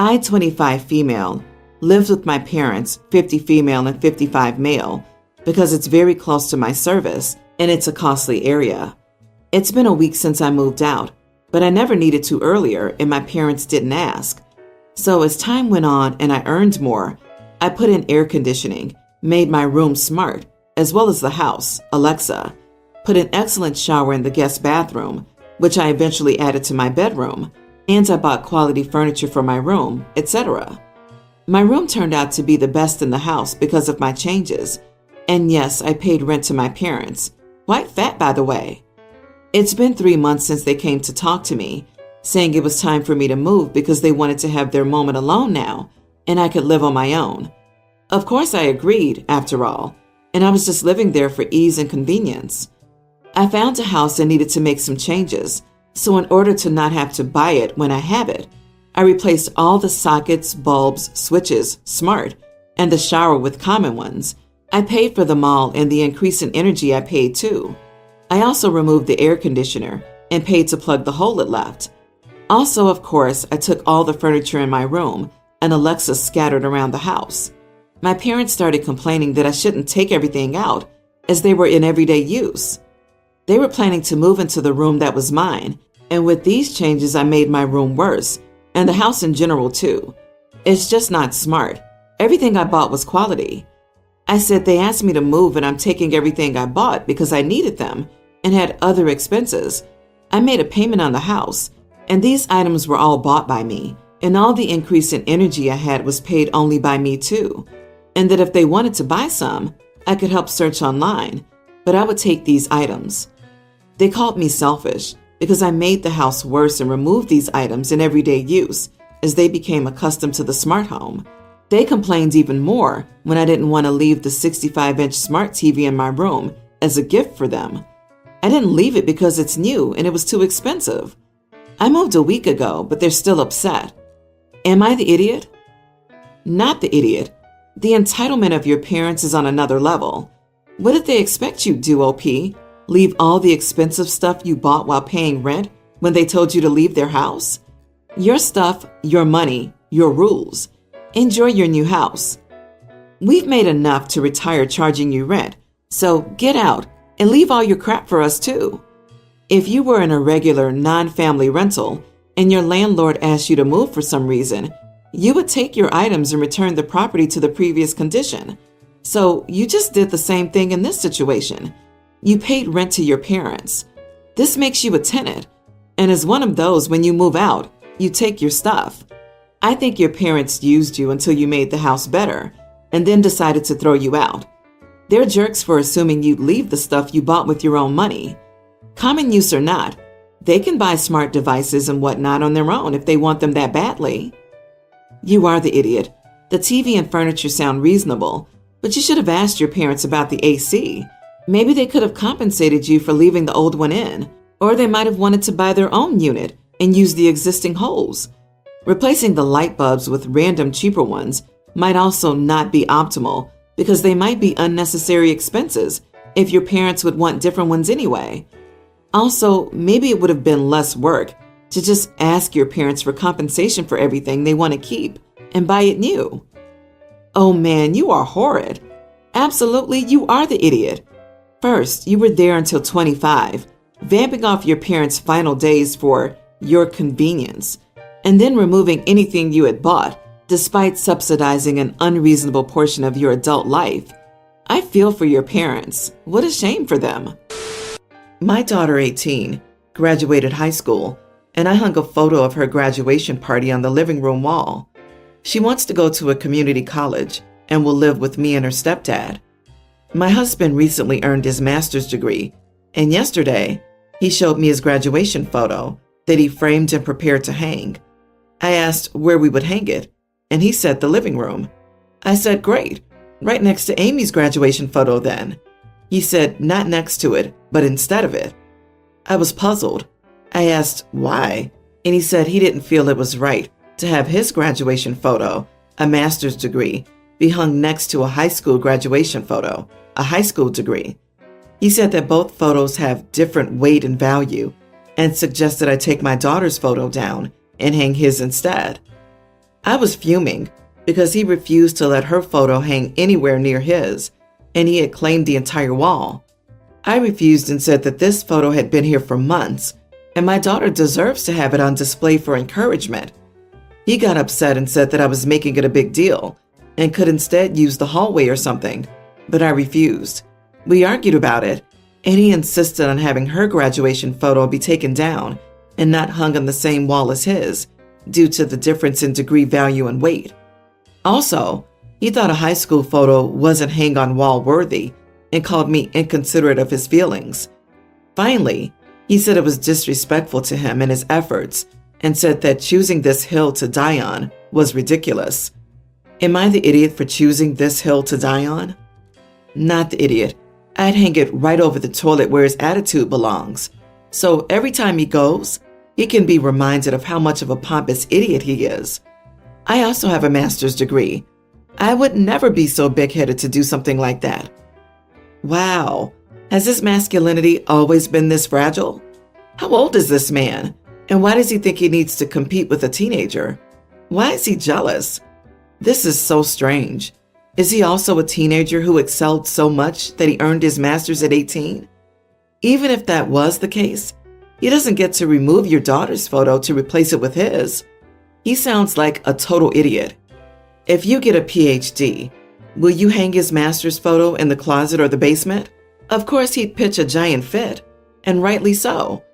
I, 25 female, lived with my parents, 50 female and 55 male, because it's very close to my service and it's a costly area. It's been a week since I moved out, but I never needed to earlier and my parents didn't ask. So as time went on and I earned more, I put in air conditioning, made my room smart, as well as the house, Alexa, put an excellent shower in the guest bathroom, which I eventually added to my bedroom, and I bought quality furniture for my room, etc. My room turned out to be the best in the house because of my changes, and yes, I paid rent to my parents, quite fat by the way. It's been 3 months since they came to talk to me, saying it was time for me to move because they wanted to have their moment alone now, and I could live on my own. Of course I agreed, after all, and I was just living there for ease and convenience. I found a house and needed to make some changes, so in order to not have to buy it when I have it, I replaced all the sockets, bulbs, switches, smart, and the shower with common ones. I paid for them all, and the increase in energy I paid too. I also removed the air conditioner and paid to plug the hole it left. Also, of course, I took all the furniture in my room and Alexa scattered around the house. My parents started complaining that I shouldn't take everything out as they were in everyday use. They were planning to move into the room that was mine, and with these changes I made my room worse, and the house in general too. It's just not smart. Everything I bought was quality. I said they asked me to move and I'm taking everything I bought because I needed them and had other expenses. I made a payment on the house, and these items were all bought by me, and all the increase in energy I had was paid only by me too, and that if they wanted to buy some, I could help search online, but I would take these items. They called me selfish because I made the house worse and removed these items in everyday use as they became accustomed to the smart home. They complained even more when I didn't want to leave the 65-inch smart TV in my room as a gift for them. I didn't leave it because it's new and it was too expensive. I moved a week ago, but they're still upset. Am I the idiot? Not the idiot. The entitlement of your parents is on another level. What did they expect you to do, OP? Leave all the expensive stuff you bought while paying rent when they told you to leave their house? Your stuff, your money, your rules. Enjoy your new house. We've made enough to retire charging you rent, so get out and leave all your crap for us too. If you were in a regular non-family rental and your landlord asked you to move for some reason, you would take your items and return the property to the previous condition. So you just did the same thing in this situation. You paid rent to your parents. This makes you a tenant, and as one of those, when you move out, you take your stuff. I think your parents used you until you made the house better and then decided to throw you out. They're jerks for assuming you'd leave the stuff you bought with your own money. Common use or not, they can buy smart devices and whatnot on their own if they want them that badly. You are the idiot. The TV and furniture sound reasonable, but you should have asked your parents about the AC. Maybe they could have compensated you for leaving the old one in, or they might have wanted to buy their own unit and use the existing holes. Replacing the light bulbs with random cheaper ones might also not be optimal because they might be unnecessary expenses if your parents would want different ones anyway. Also, maybe it would have been less work to just ask your parents for compensation for everything they want to keep and buy it new. Oh man, you are horrid. Absolutely, you are the idiot. First, you were there until 25, vamping off your parents' final days for your convenience, and then removing anything you had bought, despite subsidizing an unreasonable portion of your adult life. I feel for your parents. What a shame for them. My daughter, 18, graduated high school, and I hung a photo of her graduation party on the living room wall. She wants to go to a community college and will live with me and her stepdad. My husband recently earned his master's degree, and yesterday he showed me his graduation photo that he framed and prepared to hang. I asked where we would hang it, and he said the living room. I said, great, right next to Amy's graduation photo then. He said not next to it, but instead of it. I was puzzled. I asked why, and he said he didn't feel it was right to have his graduation photo, a master's degree, be hung next to a high school graduation photo, a high school degree. He said that both photos have different weight and value and suggested I take my daughter's photo down and hang his instead. I was fuming because he refused to let her photo hang anywhere near his, and he had claimed the entire wall. I refused and said that this photo had been here for months, and my daughter deserves to have it on display for encouragement. He got upset and said that I was making it a big deal and could instead use the hallway or something, but I refused. We argued about it, and he insisted on having her graduation photo be taken down and not hung on the same wall as his, due to the difference in degree value and weight. Also, he thought a high school photo wasn't hang-on wall worthy and called me inconsiderate of his feelings. Finally, he said it was disrespectful to him and his efforts and said that choosing this hill to die on was ridiculous. Am I the idiot for choosing this hill to die on? Not the idiot. I'd hang it right over the toilet where his attitude belongs. So every time he goes, he can be reminded of how much of a pompous idiot he is. I also have a master's degree. I would never be so big-headed to do something like that. Wow, has his masculinity always been this fragile? How old is this man? And why does he think he needs to compete with a teenager? Why is he jealous? This is so strange. Is he also a teenager who excelled so much that he earned his master's at 18? Even if that was the case, he doesn't get to remove your daughter's photo to replace it with his. He sounds like a total idiot. If you get a PhD, will you hang his master's photo in the closet or the basement? Of course he'd pitch a giant fit, and rightly so.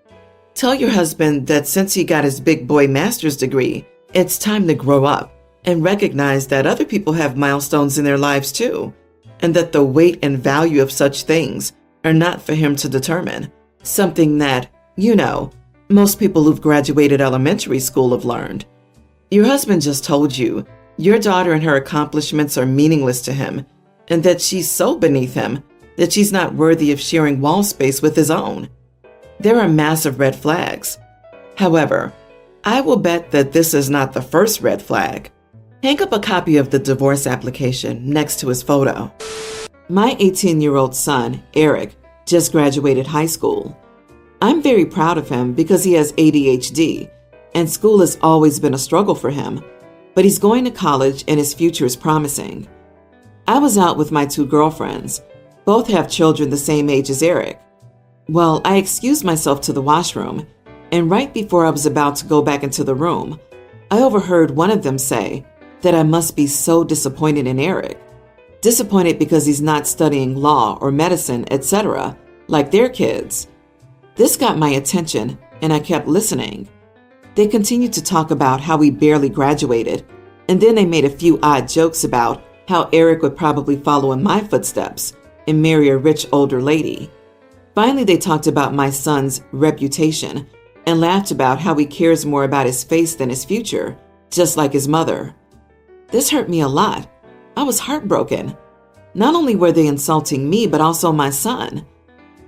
Tell your husband that since he got his big boy master's degree, it's time to grow up and recognize that other people have milestones in their lives too, and that the weight and value of such things are not for him to determine. Something that, most people who've graduated elementary school have learned. Your husband just told you your daughter and her accomplishments are meaningless to him, and that she's so beneath him that she's not worthy of sharing wall space with his own. There are massive red flags. However, I will bet that this is not the first red flag. Hang up a copy of the divorce application next to his photo. My 18-year-old son, Eric, just graduated high school. I'm very proud of him because he has ADHD, and school has always been a struggle for him, but he's going to college and his future is promising. I was out with my two girlfriends. Both have children the same age as Eric. Well, I excused myself to the washroom, and right before I was about to go back into the room, I overheard one of them say that I must be so disappointed in Eric. Disappointed because he's not studying law or medicine, etc., like their kids. This got my attention, and I kept listening. They continued to talk about how he barely graduated, and then they made a few odd jokes about how Eric would probably follow in my footsteps and marry a rich older lady. Finally, they talked about my son's reputation and laughed about how he cares more about his face than his future, just like his mother. This hurt me a lot. I was heartbroken. Not only were they insulting me, but also my son.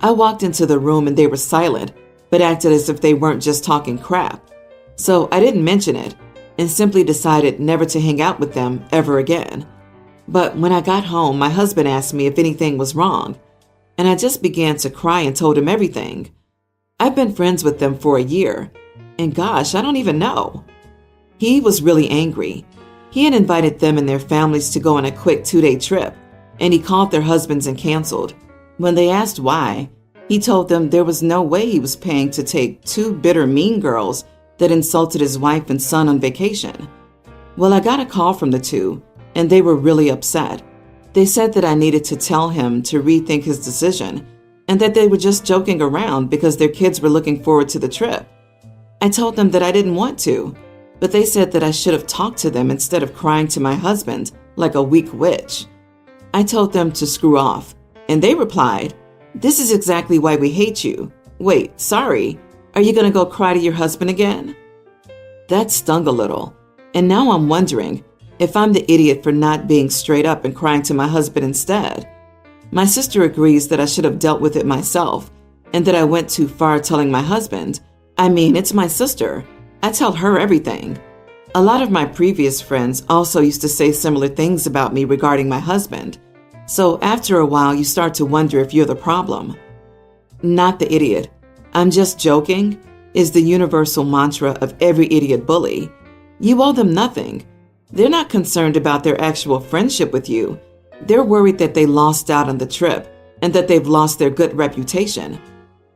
I walked into the room and they were silent, but acted as if they weren't just talking crap. So I didn't mention it and simply decided never to hang out with them ever again. But when I got home, my husband asked me if anything was wrong, and I just began to cry and told him everything. I've been friends with them for a year, and gosh, I don't even know. He was really angry. He had invited them and their families to go on a quick 2-day trip, and he called their husbands and canceled. When they asked why, he told them there was no way he was paying to take two bitter, mean girls that insulted his wife and son on vacation. Well, I got a call from the two, and they were really upset. They said that I needed to tell him to rethink his decision, and that they were just joking around because their kids were looking forward to the trip. I told them that I didn't want to, but they said that I should have talked to them instead of crying to my husband like a weak witch. I told them to screw off, and they replied, "This is exactly why we hate you. Wait, sorry, are you going to go cry to your husband again?" That stung a little, and now I'm wondering if I'm the idiot for not being straight up and crying to my husband instead. My sister agrees that I should have dealt with it myself and that I went too far telling my husband. I mean, it's my sister. I tell her everything. A lot of my previous friends also used to say similar things about me regarding my husband. So after a while, you start to wonder if you're the problem. Not the idiot. I'm just joking is the universal mantra of every idiot bully. You owe them nothing. They're not concerned about their actual friendship with you. They're worried that they lost out on the trip and that they've lost their good reputation.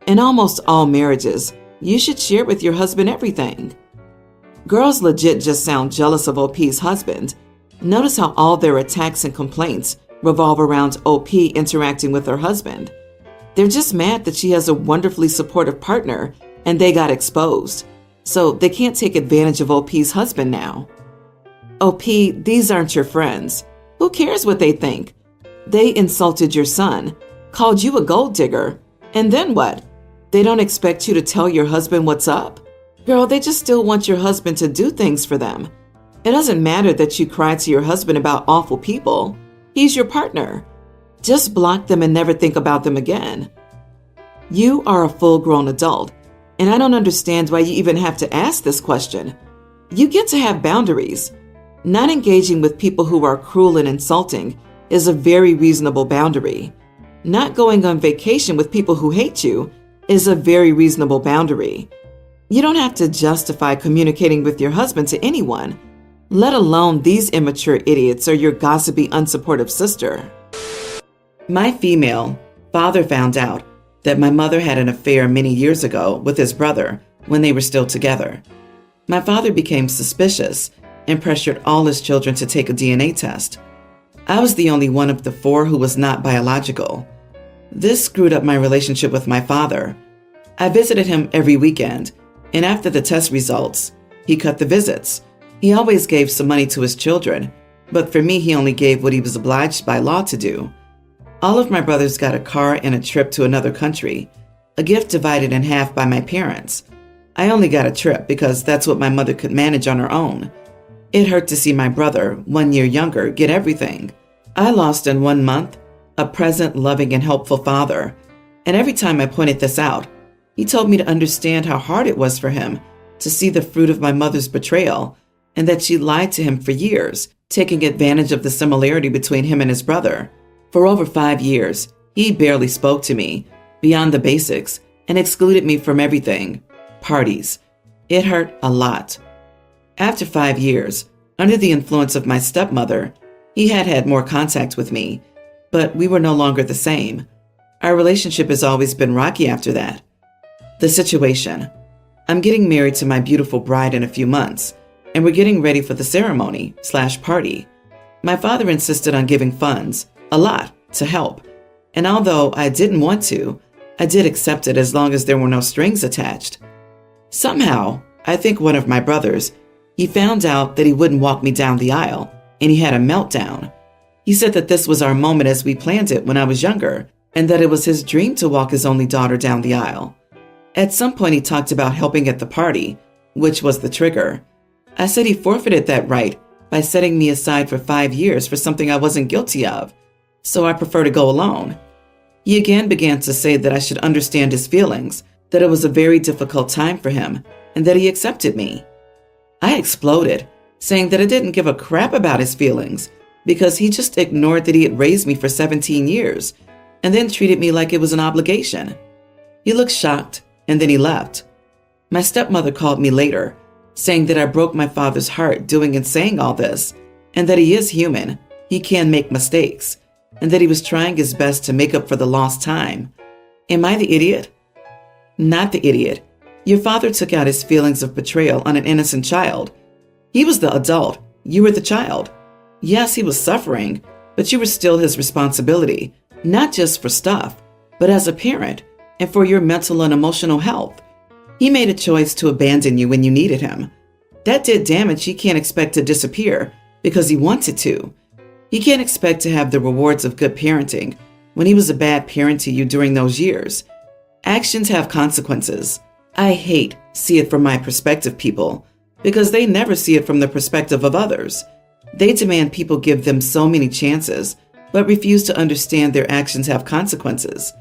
In almost all marriages, you should share with your husband everything. Girls legit just sound jealous of OP's husband. Notice how all their attacks and complaints revolve around OP interacting with her husband. They're just mad that she has a wonderfully supportive partner and they got exposed. So they can't take advantage of OP's husband now. OP, these aren't your friends. Who cares what they think? They insulted your son, called you a gold digger, and then what? They don't expect you to tell your husband what's up? Girl, they just still want your husband to do things for them. It doesn't matter that you cry to your husband about awful people. He's your partner. Just block them and never think about them again. You are a full-grown adult, and I don't understand why you even have to ask this question. You get to have boundaries. Not engaging with people who are cruel and insulting is a very reasonable boundary. Not going on vacation with people who hate you is a very reasonable boundary. You don't have to justify communicating with your husband to anyone, let alone these immature idiots or your gossipy, unsupportive sister. My female father found out that my mother had an affair many years ago with his brother when they were still together. My father became suspicious and pressured all his children to take a DNA test. I was the only one of the 4 who was not biological. This screwed up my relationship with my father. I visited him every weekend, and after the test results, he cut the visits. He always gave some money to his children, but for me, he only gave what he was obliged by law to do. All of my brothers got a car and a trip to another country, a gift divided in half by my parents. I only got a trip because that's what my mother could manage on her own. It hurt to see my brother, 1 year younger, get everything. I lost in 1 month a present, loving, and helpful father, and every time I pointed this out, he told me to understand how hard it was for him to see the fruit of my mother's betrayal and that she lied to him for years, taking advantage of the similarity between him and his brother. For over 5 years, he barely spoke to me, beyond the basics, and excluded me from everything. Parties. It hurt a lot. After 5 years, under the influence of my stepmother, he had more contact with me, but we were no longer the same. Our relationship has always been rocky after that. The situation. I'm getting married to my beautiful bride in a few months, and we're getting ready for the ceremony/party. My father insisted on giving funds, a lot, to help, and although I didn't want to, I did accept it as long as there were no strings attached. Somehow, I think one of my brothers, he found out that he wouldn't walk me down the aisle, and he had a meltdown. He said that this was our moment as we planned it when I was younger, and that it was his dream to walk his only daughter down the aisle. At some point, he talked about helping at the party, which was the trigger. I said he forfeited that right by setting me aside for 5 years for something I wasn't guilty of, so I prefer to go alone. He again began to say that I should understand his feelings, that it was a very difficult time for him, and that he accepted me. I exploded, saying that I didn't give a crap about his feelings because he just ignored that he had raised me for 17 years and then treated me like it was an obligation. He looked shocked, and then he left. My stepmother called me later, saying that I broke my father's heart doing and saying all this, and that he is human, he can make mistakes, and that he was trying his best to make up for the lost time. Am I the idiot? Not the idiot. Your father took out his feelings of betrayal on an innocent child. He was the adult. You were the child. Yes, he was suffering, but you were still his responsibility, not just for stuff, but as a parent and for your mental and emotional health. He made a choice to abandon you when you needed him. That did damage he can't expect to disappear because he wanted to. He can't expect to have the rewards of good parenting when he was a bad parent to you during those years. Actions have consequences. I hate see it from my perspective people because they never see it from the perspective of others. They demand people give them so many chances, but refuse to understand their actions have consequences.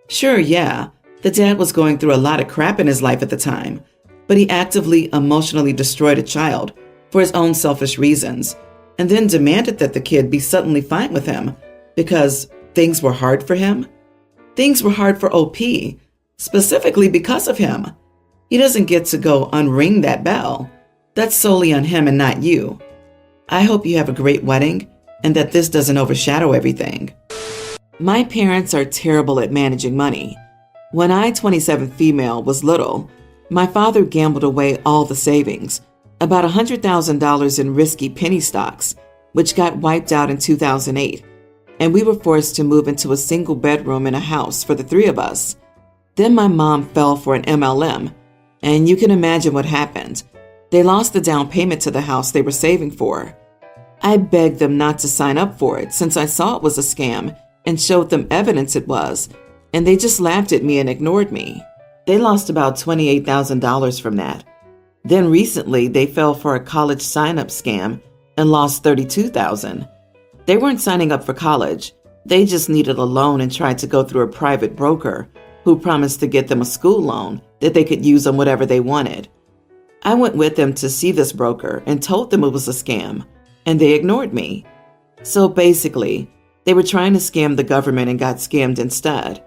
Sure, yeah, the dad was going through a lot of crap in his life at the time, but he actively, emotionally destroyed a child for his own selfish reasons, and then demanded that the kid be suddenly fine with him because things were hard for him. Things were hard for OP, specifically because of him. He doesn't get to go unring that bell. That's solely on him and not you. I hope you have a great wedding and that this doesn't overshadow everything. My parents are terrible at managing money. When I, 27 female, was little, my father gambled away all the savings, about $100,000 in risky penny stocks, which got wiped out in 2008, and we were forced to move into a single bedroom in a house for the three of us. Then my mom fell for an MLM, and you can imagine what happened. They lost the down payment to the house they were saving for. I begged them not to sign up for it since I saw it was a scam and showed them evidence it was, and they just laughed at me and ignored me. They lost about $28,000 from that. Then recently, they fell for a college sign-up scam and lost $32,000. They weren't signing up for college. They just needed a loan and tried to go through a private broker who promised to get them a school loan that they could use on whatever they wanted. I went with them to see this broker and told them it was a scam, and they ignored me. So basically, they were trying to scam the government and got scammed instead.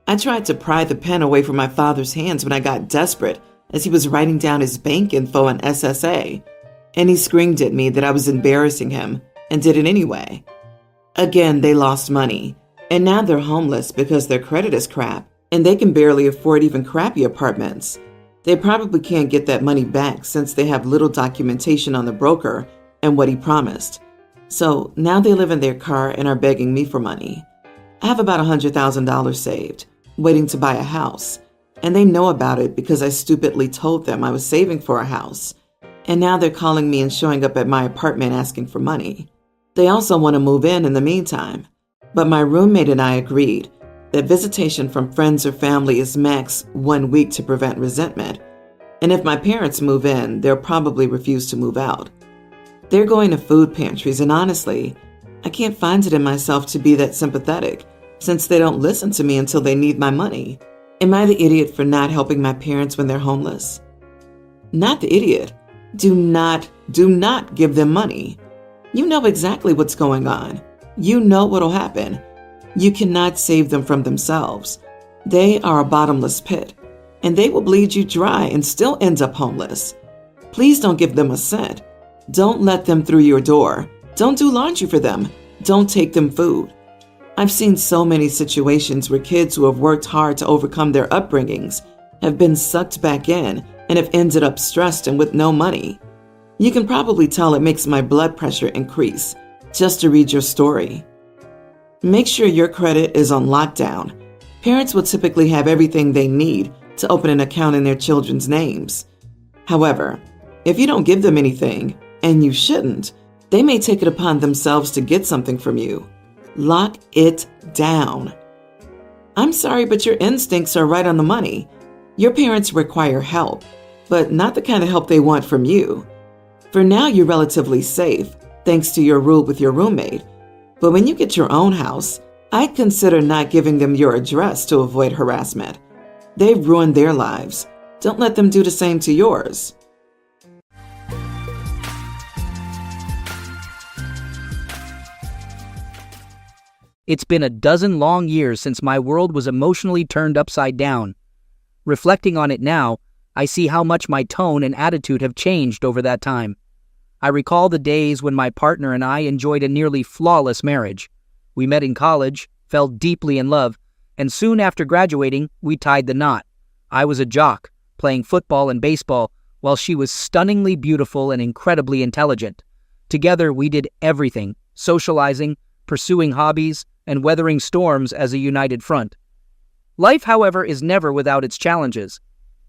I tried to pry the pen away from my father's hands when I got desperate as he was writing down his bank info and SSA, and he screamed at me that I was embarrassing him and did it anyway. Again, they lost money, and now they're homeless because their credit is crap, and they can barely afford even crappy apartments. They probably can't get that money back since they have little documentation on the broker and what he promised. So now they live in their car and are begging me for money. I have about $100,000 saved, waiting to buy a house, and they know about it because I stupidly told them I was saving for a house, and now they're calling me and showing up at my apartment asking for money. They also want to move in the meantime, but my roommate and I agreed that visitation from friends or family is max 1 week to prevent resentment, and if my parents move in, they'll probably refuse to move out. They're going to food pantries, and honestly, I can't find it in myself to be that sympathetic since they don't listen to me until they need my money. Am I the idiot for not helping my parents when they're homeless? Not the idiot. Do not give them money. You know exactly what's going on. You know what'll happen. You cannot save them from themselves. They are a bottomless pit, and they will bleed you dry and still end up homeless. Please don't give them a cent. Don't let them through your door. Don't do laundry for them. Don't take them food. I've seen so many situations where kids who have worked hard to overcome their upbringings have been sucked back in and have ended up stressed and with no money. You can probably tell it makes my blood pressure increase just to read your story. Make sure your credit is on lockdown. Parents will typically have everything they need to open an account in their children's names. However, if you don't give them anything, and you shouldn't, they may take it upon themselves to get something from you. Lock it down. I'm sorry, but your instincts are right on the money. Your parents require help, but not the kind of help they want from you. For now, you're relatively safe, thanks to your rule with your roommate. But when you get your own house, I'd consider not giving them your address to avoid harassment. They've ruined their lives. Don't let them do the same to yours. It's been a dozen long years since my world was emotionally turned upside down. Reflecting on it now, I see how much my tone and attitude have changed over that time. I recall the days when my partner and I enjoyed a nearly flawless marriage. We met in college, fell deeply in love, and soon after graduating, we tied the knot. I was a jock, playing football and baseball, while she was stunningly beautiful and incredibly intelligent. Together, we did everything, socializing, pursuing hobbies, and weathering storms as a united front. Life, however, is never without its challenges.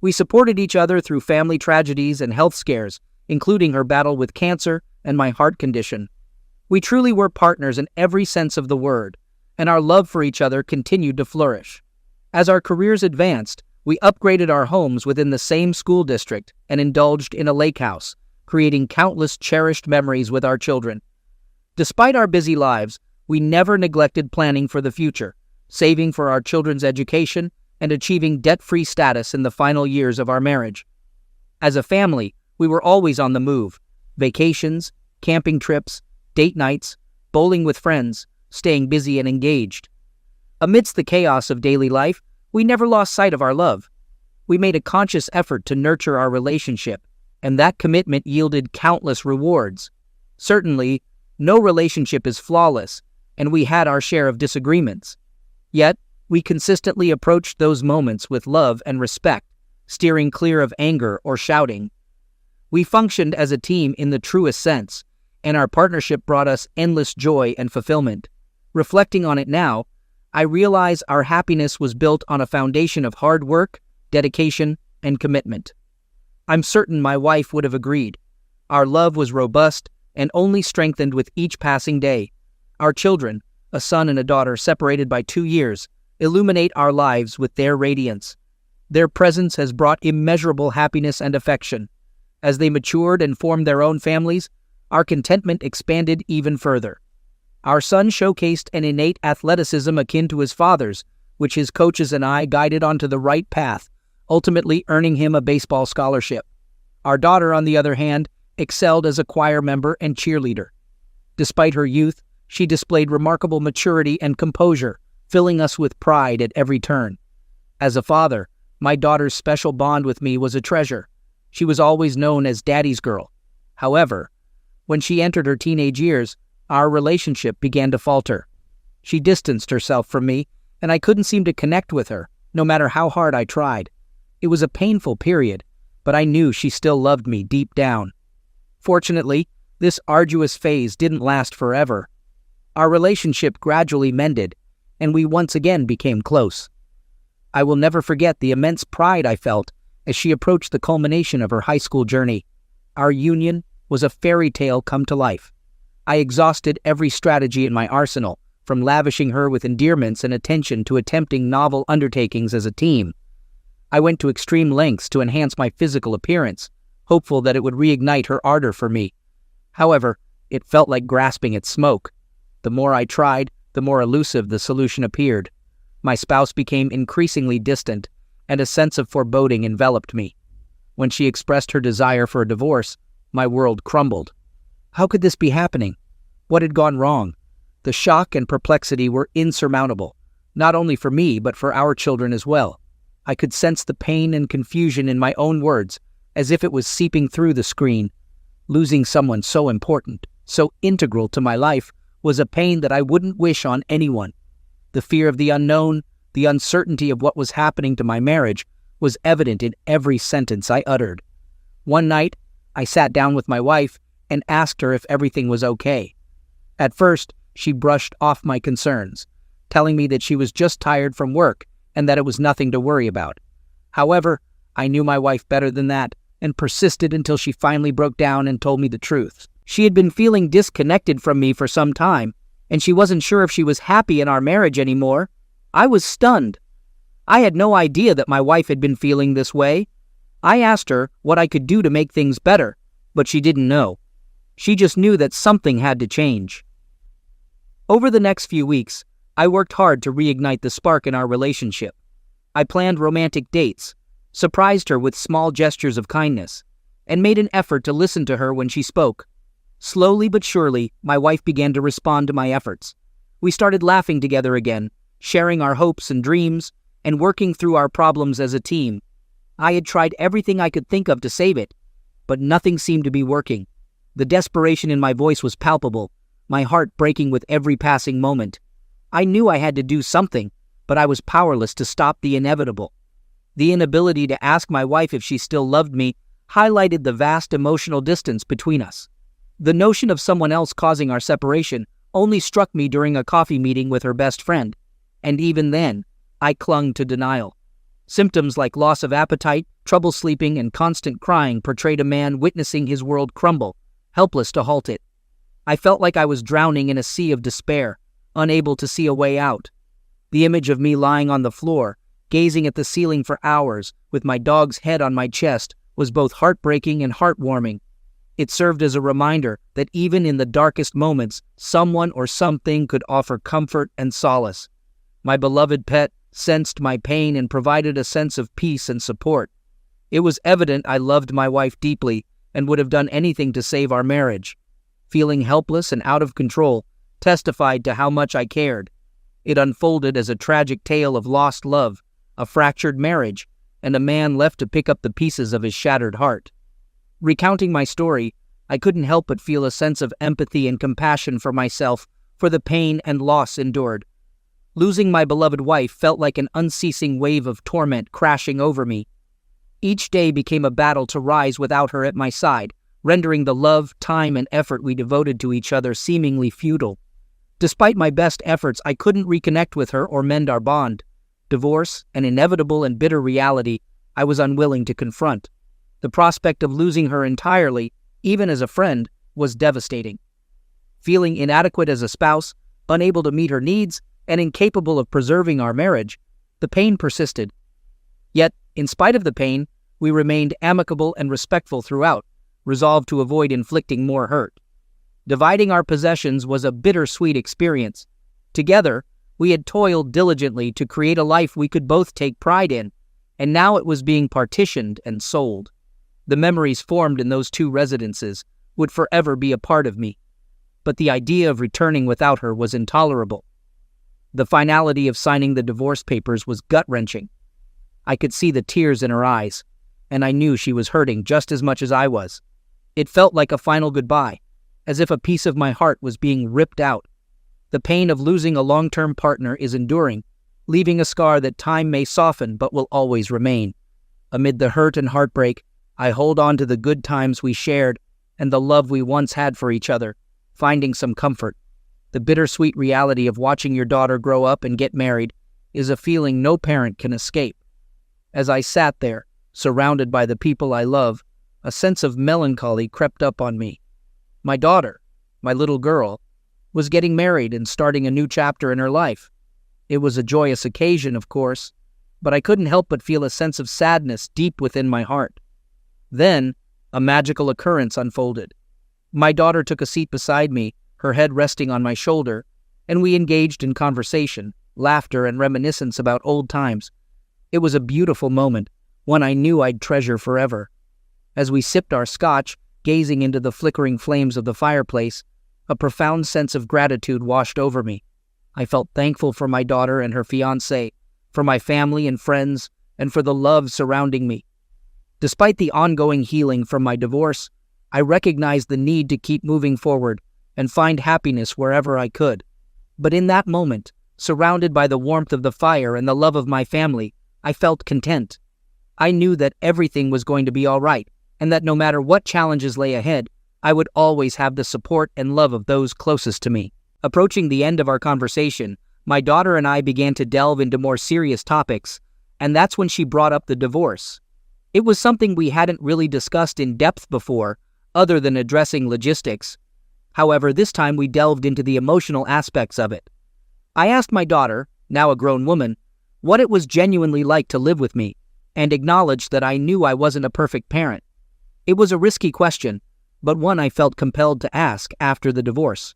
We supported each other through family tragedies and health scares, including her battle with cancer and my heart condition. We truly were partners in every sense of the word, and our love for each other continued to flourish. As our careers advanced, we upgraded our homes within the same school district and indulged in a lake house, creating countless cherished memories with our children. Despite our busy lives, we never neglected planning for the future, saving for our children's education and achieving debt-free status in the final years of our marriage. As a family, we were always on the move: vacations, camping trips, date nights, bowling with friends, staying busy and engaged. Amidst the chaos of daily life, we never lost sight of our love. We made a conscious effort to nurture our relationship, and that commitment yielded countless rewards. Certainly, no relationship is flawless, and we had our share of disagreements. Yet, we consistently approached those moments with love and respect, steering clear of anger or shouting. We functioned as a team in the truest sense, and our partnership brought us endless joy and fulfillment. Reflecting on it now, I realize our happiness was built on a foundation of hard work, dedication, and commitment. I'm certain my wife would have agreed. Our love was robust and only strengthened with each passing day. Our children, a son and a daughter separated by 2 years, illuminate our lives with their radiance. Their presence has brought immeasurable happiness and affection. As they matured and formed their own families, our contentment expanded even further. Our son showcased an innate athleticism akin to his father's, which his coaches and I guided onto the right path, ultimately earning him a baseball scholarship. Our daughter, on the other hand, excelled as a choir member and cheerleader. Despite her youth, she displayed remarkable maturity and composure, filling us with pride at every turn. As a father, my daughter's special bond with me was a treasure. She was always known as Daddy's girl. However, when she entered her teenage years, our relationship began to falter. She distanced herself from me, and I couldn't seem to connect with her, no matter how hard I tried. It was a painful period, but I knew she still loved me deep down. Fortunately, this arduous phase didn't last forever. Our relationship gradually mended, and we once again became close. I will never forget the immense pride I felt as she approached the culmination of her high school journey. Our union was a fairy tale come to life. I exhausted every strategy in my arsenal, from lavishing her with endearments and attention to attempting novel undertakings as a team. I went to extreme lengths to enhance my physical appearance, hopeful that it would reignite her ardor for me. However, it felt like grasping at smoke. The more I tried, the more elusive the solution appeared. My spouse became increasingly distant, and a sense of foreboding enveloped me. When she expressed her desire for a divorce, my world crumbled. How could this be happening? What had gone wrong? The shock and perplexity were insurmountable, not only for me but for our children as well. I could sense the pain and confusion in my own words, as if it was seeping through the screen. Losing someone so important, so integral to my life, was a pain that I wouldn't wish on anyone. The fear of the unknown, the uncertainty of what was happening to my marriage, was evident in every sentence I uttered. One night, I sat down with my wife and asked her if everything was okay. At first, she brushed off my concerns, telling me that she was just tired from work and that it was nothing to worry about. However, I knew my wife better than that and persisted until she finally broke down and told me the truth. She had been feeling disconnected from me for some time, and she wasn't sure if she was happy in our marriage anymore. I was stunned. I had no idea that my wife had been feeling this way. I asked her what I could do to make things better, but she didn't know. She just knew that something had to change. Over the next few weeks, I worked hard to reignite the spark in our relationship. I planned romantic dates, surprised her with small gestures of kindness, and made an effort to listen to her when she spoke. Slowly but surely, my wife began to respond to my efforts. We started laughing together again, sharing our hopes and dreams, and working through our problems as a team. I had tried everything I could think of to save it, but nothing seemed to be working. The desperation in my voice was palpable, my heart breaking with every passing moment. I knew I had to do something, but I was powerless to stop the inevitable. The inability to ask my wife if she still loved me highlighted the vast emotional distance between us. The notion of someone else causing our separation only struck me during a coffee meeting with her best friend, and even then, I clung to denial. Symptoms like loss of appetite, trouble sleeping, and constant crying portrayed a man witnessing his world crumble, helpless to halt it. I felt like I was drowning in a sea of despair, unable to see a way out. The image of me lying on the floor, gazing at the ceiling for hours, with my dog's head on my chest, was both heartbreaking and heartwarming. It served as a reminder that even in the darkest moments, someone or something could offer comfort and solace. My beloved pet sensed my pain and provided a sense of peace and support. It was evident I loved my wife deeply and would have done anything to save our marriage. Feeling helpless and out of control testified to how much I cared. It unfolded as a tragic tale of lost love, a fractured marriage, and a man left to pick up the pieces of his shattered heart. Recounting my story, I couldn't help but feel a sense of empathy and compassion for myself for the pain and loss endured. Losing my beloved wife felt like an unceasing wave of torment crashing over me. Each day became a battle to rise without her at my side, rendering the love, time, and effort we devoted to each other seemingly futile. Despite my best efforts, I couldn't reconnect with her or mend our bond. Divorce, an inevitable and bitter reality, I was unwilling to confront. The prospect of losing her entirely, even as a friend, was devastating. Feeling inadequate as a spouse, unable to meet her needs, and incapable of preserving our marriage, the pain persisted. Yet, in spite of the pain, we remained amicable and respectful throughout, resolved to avoid inflicting more hurt. Dividing our possessions was a bittersweet experience. Together, we had toiled diligently to create a life we could both take pride in, and now it was being partitioned and sold. The memories formed in those two residences would forever be a part of me, but the idea of returning without her was intolerable. The finality of signing the divorce papers was gut-wrenching. I could see the tears in her eyes, and I knew she was hurting just as much as I was. It felt like a final goodbye, as if a piece of my heart was being ripped out. The pain of losing a long-term partner is enduring, leaving a scar that time may soften but will always remain. Amid the hurt and heartbreak, I hold on to the good times we shared and the love we once had for each other, finding some comfort. The bittersweet reality of watching your daughter grow up and get married is a feeling no parent can escape. As I sat there, surrounded by the people I love, a sense of melancholy crept up on me. My daughter, my little girl, was getting married and starting a new chapter in her life. It was a joyous occasion, of course, but I couldn't help but feel a sense of sadness deep within my heart. Then, a magical occurrence unfolded. My daughter took a seat beside me, her head resting on my shoulder, and we engaged in conversation, laughter, and reminiscence about old times. It was a beautiful moment, one I knew I'd treasure forever. As we sipped our scotch, gazing into the flickering flames of the fireplace, a profound sense of gratitude washed over me. I felt thankful for my daughter and her fiancé, for my family and friends, and for the love surrounding me. Despite the ongoing healing from my divorce, I recognized the need to keep moving forward and find happiness wherever I could. But in that moment, surrounded by the warmth of the fire and the love of my family, I felt content. I knew that everything was going to be all right, and that no matter what challenges lay ahead, I would always have the support and love of those closest to me. Approaching the end of our conversation, my daughter and I began to delve into more serious topics, and that's when she brought up the divorce. It was something we hadn't really discussed in depth before, other than addressing logistics. However, this time we delved into the emotional aspects of it. I asked my daughter, now a grown woman, what it was genuinely like to live with me, and acknowledged that I knew I wasn't a perfect parent. It was a risky question, but one I felt compelled to ask after the divorce.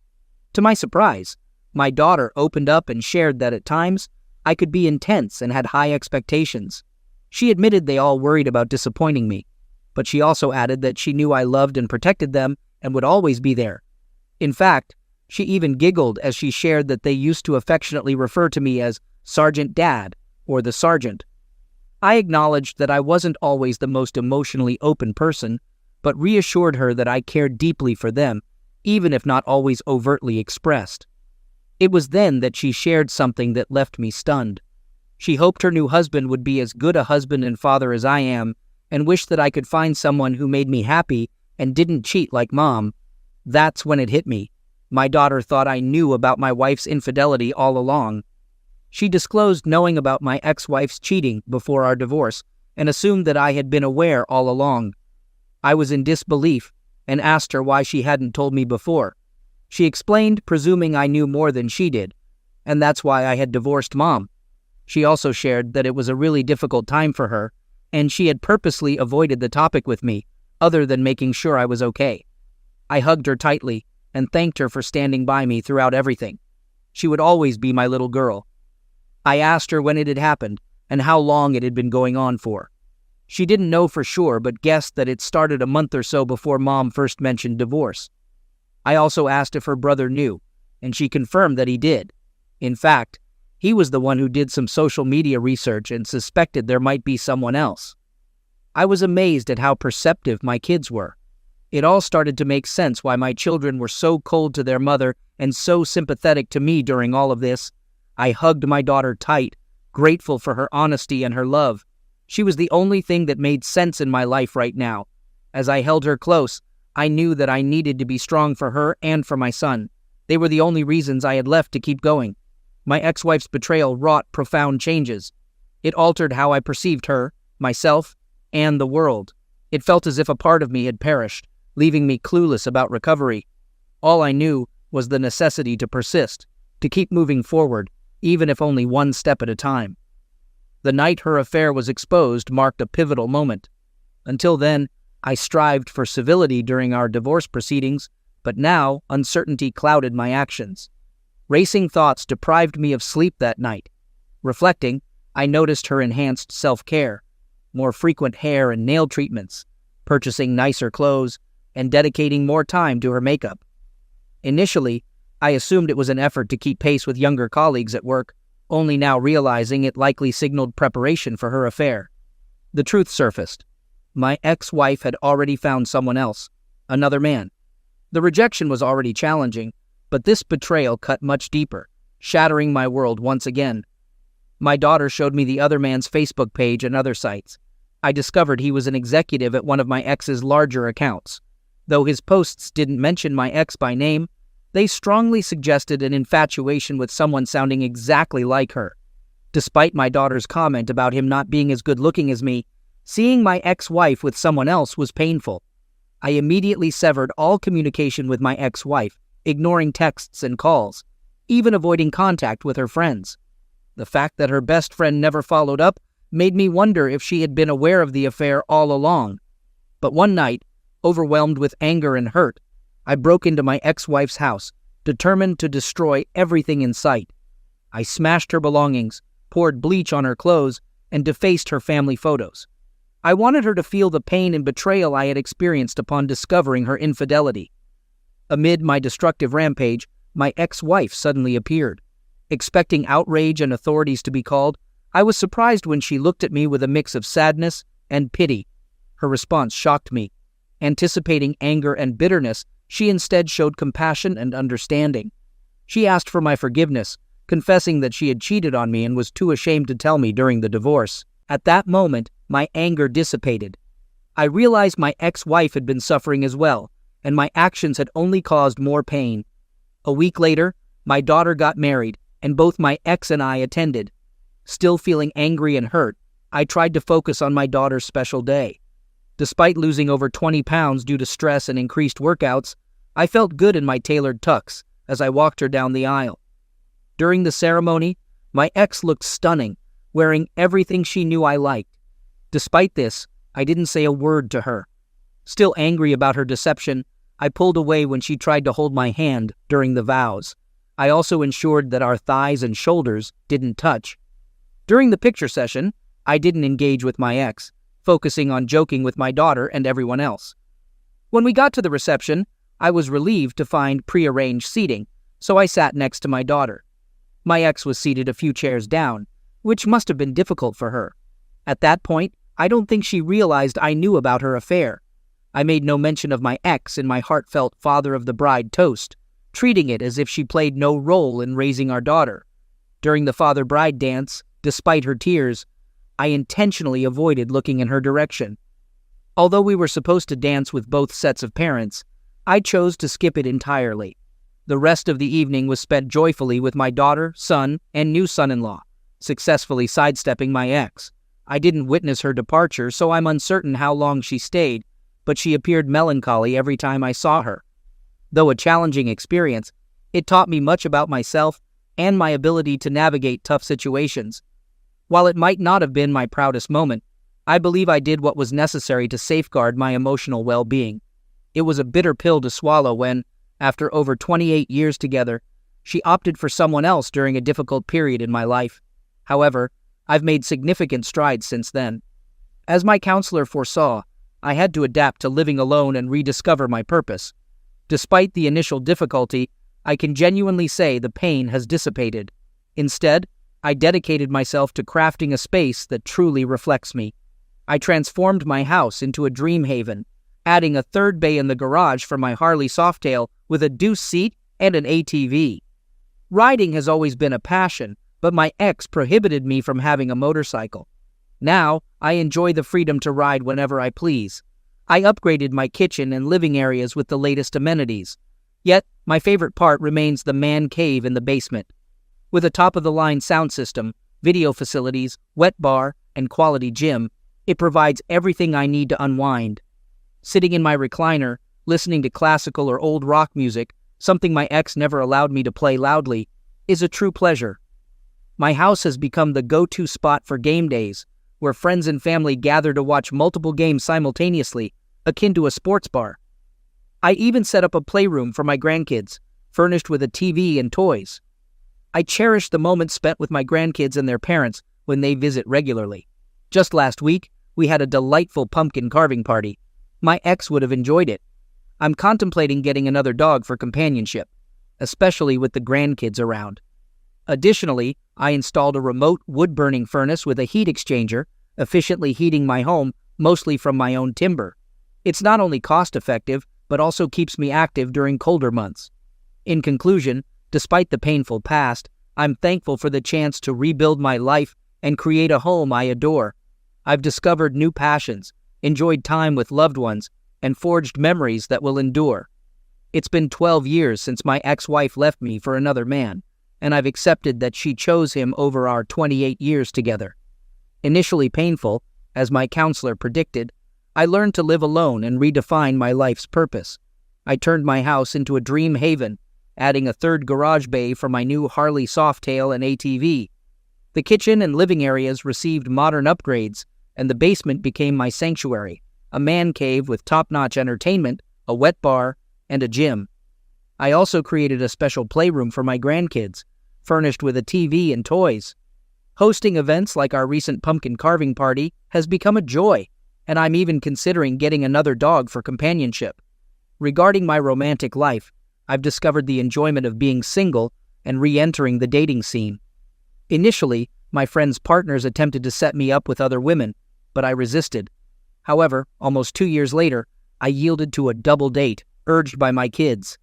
To my surprise, my daughter opened up and shared that at times I could be intense and had high expectations. She admitted they all worried about disappointing me, but she also added that she knew I loved and protected them and would always be there. In fact, she even giggled as she shared that they used to affectionately refer to me as Sergeant Dad or the Sergeant. I acknowledged that I wasn't always the most emotionally open person, but reassured her that I cared deeply for them, even if not always overtly expressed. It was then that she shared something that left me stunned. She hoped her new husband would be as good a husband and father as I am, and wished that I could find someone who made me happy and didn't cheat like Mom. That's when it hit me. My daughter thought I knew about my wife's infidelity all along. She disclosed knowing about my ex-wife's cheating before our divorce and assumed that I had been aware all along. I was in disbelief and asked her why she hadn't told me before. She explained, presuming I knew more than she did, and that's why I had divorced Mom. She also shared that it was a really difficult time for her, and she had purposely avoided the topic with me, other than making sure I was okay. I hugged her tightly and thanked her for standing by me throughout everything. She would always be my little girl. I asked her when it had happened and how long it had been going on for. She didn't know for sure, but guessed that it started a month or so before Mom first mentioned divorce. I also asked if her brother knew, and she confirmed that he did. In fact, he was the one who did some social media research and suspected there might be someone else. I was amazed at how perceptive my kids were. It all started to make sense why my children were so cold to their mother and so sympathetic to me during all of this. I hugged my daughter tight, grateful for her honesty and her love. She was the only thing that made sense in my life right now. As I held her close, I knew that I needed to be strong for her and for my son. They were the only reasons I had left to keep going. My ex-wife's betrayal wrought profound changes. It altered how I perceived her, myself, and the world. It felt as if a part of me had perished, leaving me clueless about recovery. All I knew was the necessity to persist, to keep moving forward, even if only one step at a time. The night her affair was exposed marked a pivotal moment. Until then, I strived for civility during our divorce proceedings, but now uncertainty clouded my actions. Racing thoughts deprived me of sleep that night. Reflecting, I noticed her enhanced self-care, more frequent hair and nail treatments, purchasing nicer clothes, and dedicating more time to her makeup. Initially, I assumed it was an effort to keep pace with younger colleagues at work, only now realizing it likely signaled preparation for her affair. The truth surfaced. My ex-wife had already found someone else, another man. The rejection was already challenging, but this betrayal cut much deeper, shattering my world once again. My daughter showed me the other man's Facebook page and other sites. I discovered he was an executive at one of my ex's larger accounts. Though his posts didn't mention my ex by name, they strongly suggested an infatuation with someone sounding exactly like her. Despite my daughter's comment about him not being as good-looking as me, seeing my ex-wife with someone else was painful. I immediately severed all communication with my ex-wife, ignoring texts and calls, even avoiding contact with her friends. The fact that her best friend never followed up made me wonder if she had been aware of the affair all along. But one night, overwhelmed with anger and hurt, I broke into my ex-wife's house, determined to destroy everything in sight. I smashed her belongings, poured bleach on her clothes, and defaced her family photos. I wanted her to feel the pain and betrayal I had experienced upon discovering her infidelity. Amid my destructive rampage, my ex-wife suddenly appeared. Expecting outrage and authorities to be called, I was surprised when she looked at me with a mix of sadness and pity. Her response shocked me. Anticipating anger and bitterness, she instead showed compassion and understanding. She asked for my forgiveness, confessing that she had cheated on me and was too ashamed to tell me during the divorce. At that moment, my anger dissipated. I realized my ex-wife had been suffering as well, and my actions had only caused more pain. A week later, my daughter got married, and both my ex and I attended. Still feeling angry and hurt, I tried to focus on my daughter's special day. Despite losing over 20 pounds due to stress and increased workouts, I felt good in my tailored tux as I walked her down the aisle. During the ceremony, my ex looked stunning, wearing everything she knew I liked. Despite this, I didn't say a word to her. Still angry about her deception, I pulled away when she tried to hold my hand during the vows. I also ensured that our thighs and shoulders didn't touch. During the picture session, I didn't engage with my ex, focusing on joking with my daughter and everyone else. When we got to the reception, I was relieved to find prearranged seating, so I sat next to my daughter. My ex was seated a few chairs down, which must have been difficult for her. At that point, I don't think she realized I knew about her affair. I made no mention of my ex in my heartfelt father of the bride toast, treating it as if she played no role in raising our daughter. During the father-bride dance, despite her tears, I intentionally avoided looking in her direction. Although we were supposed to dance with both sets of parents, I chose to skip it entirely. The rest of the evening was spent joyfully with my daughter, son, and new son-in-law, successfully sidestepping my ex. I didn't witness her departure, so I'm uncertain how long she stayed, but she appeared melancholy every time I saw her. Though a challenging experience, it taught me much about myself and my ability to navigate tough situations. While it might not have been my proudest moment, I believe I did what was necessary to safeguard my emotional well-being. It was a bitter pill to swallow when, after over 28 years together, she opted for someone else during a difficult period in my life. However, I've made significant strides since then. As my counselor foresaw, I had to adapt to living alone and rediscover my purpose. Despite the initial difficulty, I can genuinely say the pain has dissipated. Instead, I dedicated myself to crafting a space that truly reflects me. I transformed my house into a dream haven, adding a third bay in the garage for my Harley Softail with a deuce seat and an ATV. Riding has always been a passion, but my ex prohibited me from having a motorcycle. Now, I enjoy the freedom to ride whenever I please. I upgraded my kitchen and living areas with the latest amenities. Yet, my favorite part remains the man cave in the basement. With a top-of-the-line sound system, video facilities, wet bar, and quality gym, it provides everything I need to unwind. Sitting in my recliner, listening to classical or old rock music, something my ex never allowed me to play loudly, is a true pleasure. My house has become the go-to spot for game days, where friends and family gather to watch multiple games simultaneously, akin to a sports bar. I even set up a playroom for my grandkids, furnished with a TV and toys. I cherish the moments spent with my grandkids and their parents when they visit regularly. Just last week, we had a delightful pumpkin carving party. My ex would have enjoyed it. I'm contemplating getting another dog for companionship, especially with the grandkids around. Additionally, I installed a remote wood-burning furnace with a heat exchanger, efficiently heating my home mostly from my own timber. It's not only cost-effective, but also keeps me active during colder months. In conclusion, despite the painful past, I'm thankful for the chance to rebuild my life and create a home I adore. I've discovered new passions, enjoyed time with loved ones, and forged memories that will endure. It's been 12 years since my ex-wife left me for another man, and I've accepted that she chose him over our 28 years together. Initially painful, as my counselor predicted, I learned to live alone and redefine my life's purpose. I turned my house into a dream haven, adding a third garage bay for my new Harley Softail and ATV. The kitchen and living areas received modern upgrades, and the basement became my sanctuary, a man cave with top-notch entertainment, a wet bar, and a gym. I also created a special playroom for my grandkids, furnished with a TV and toys. Hosting events like our recent pumpkin carving party has become a joy, and I'm even considering getting another dog for companionship. Regarding my romantic life, I've discovered the enjoyment of being single and re-entering the dating scene. Initially, my friends' partners attempted to set me up with other women, but I resisted. However, almost 2 years later, I yielded to a double date, urged by my kids.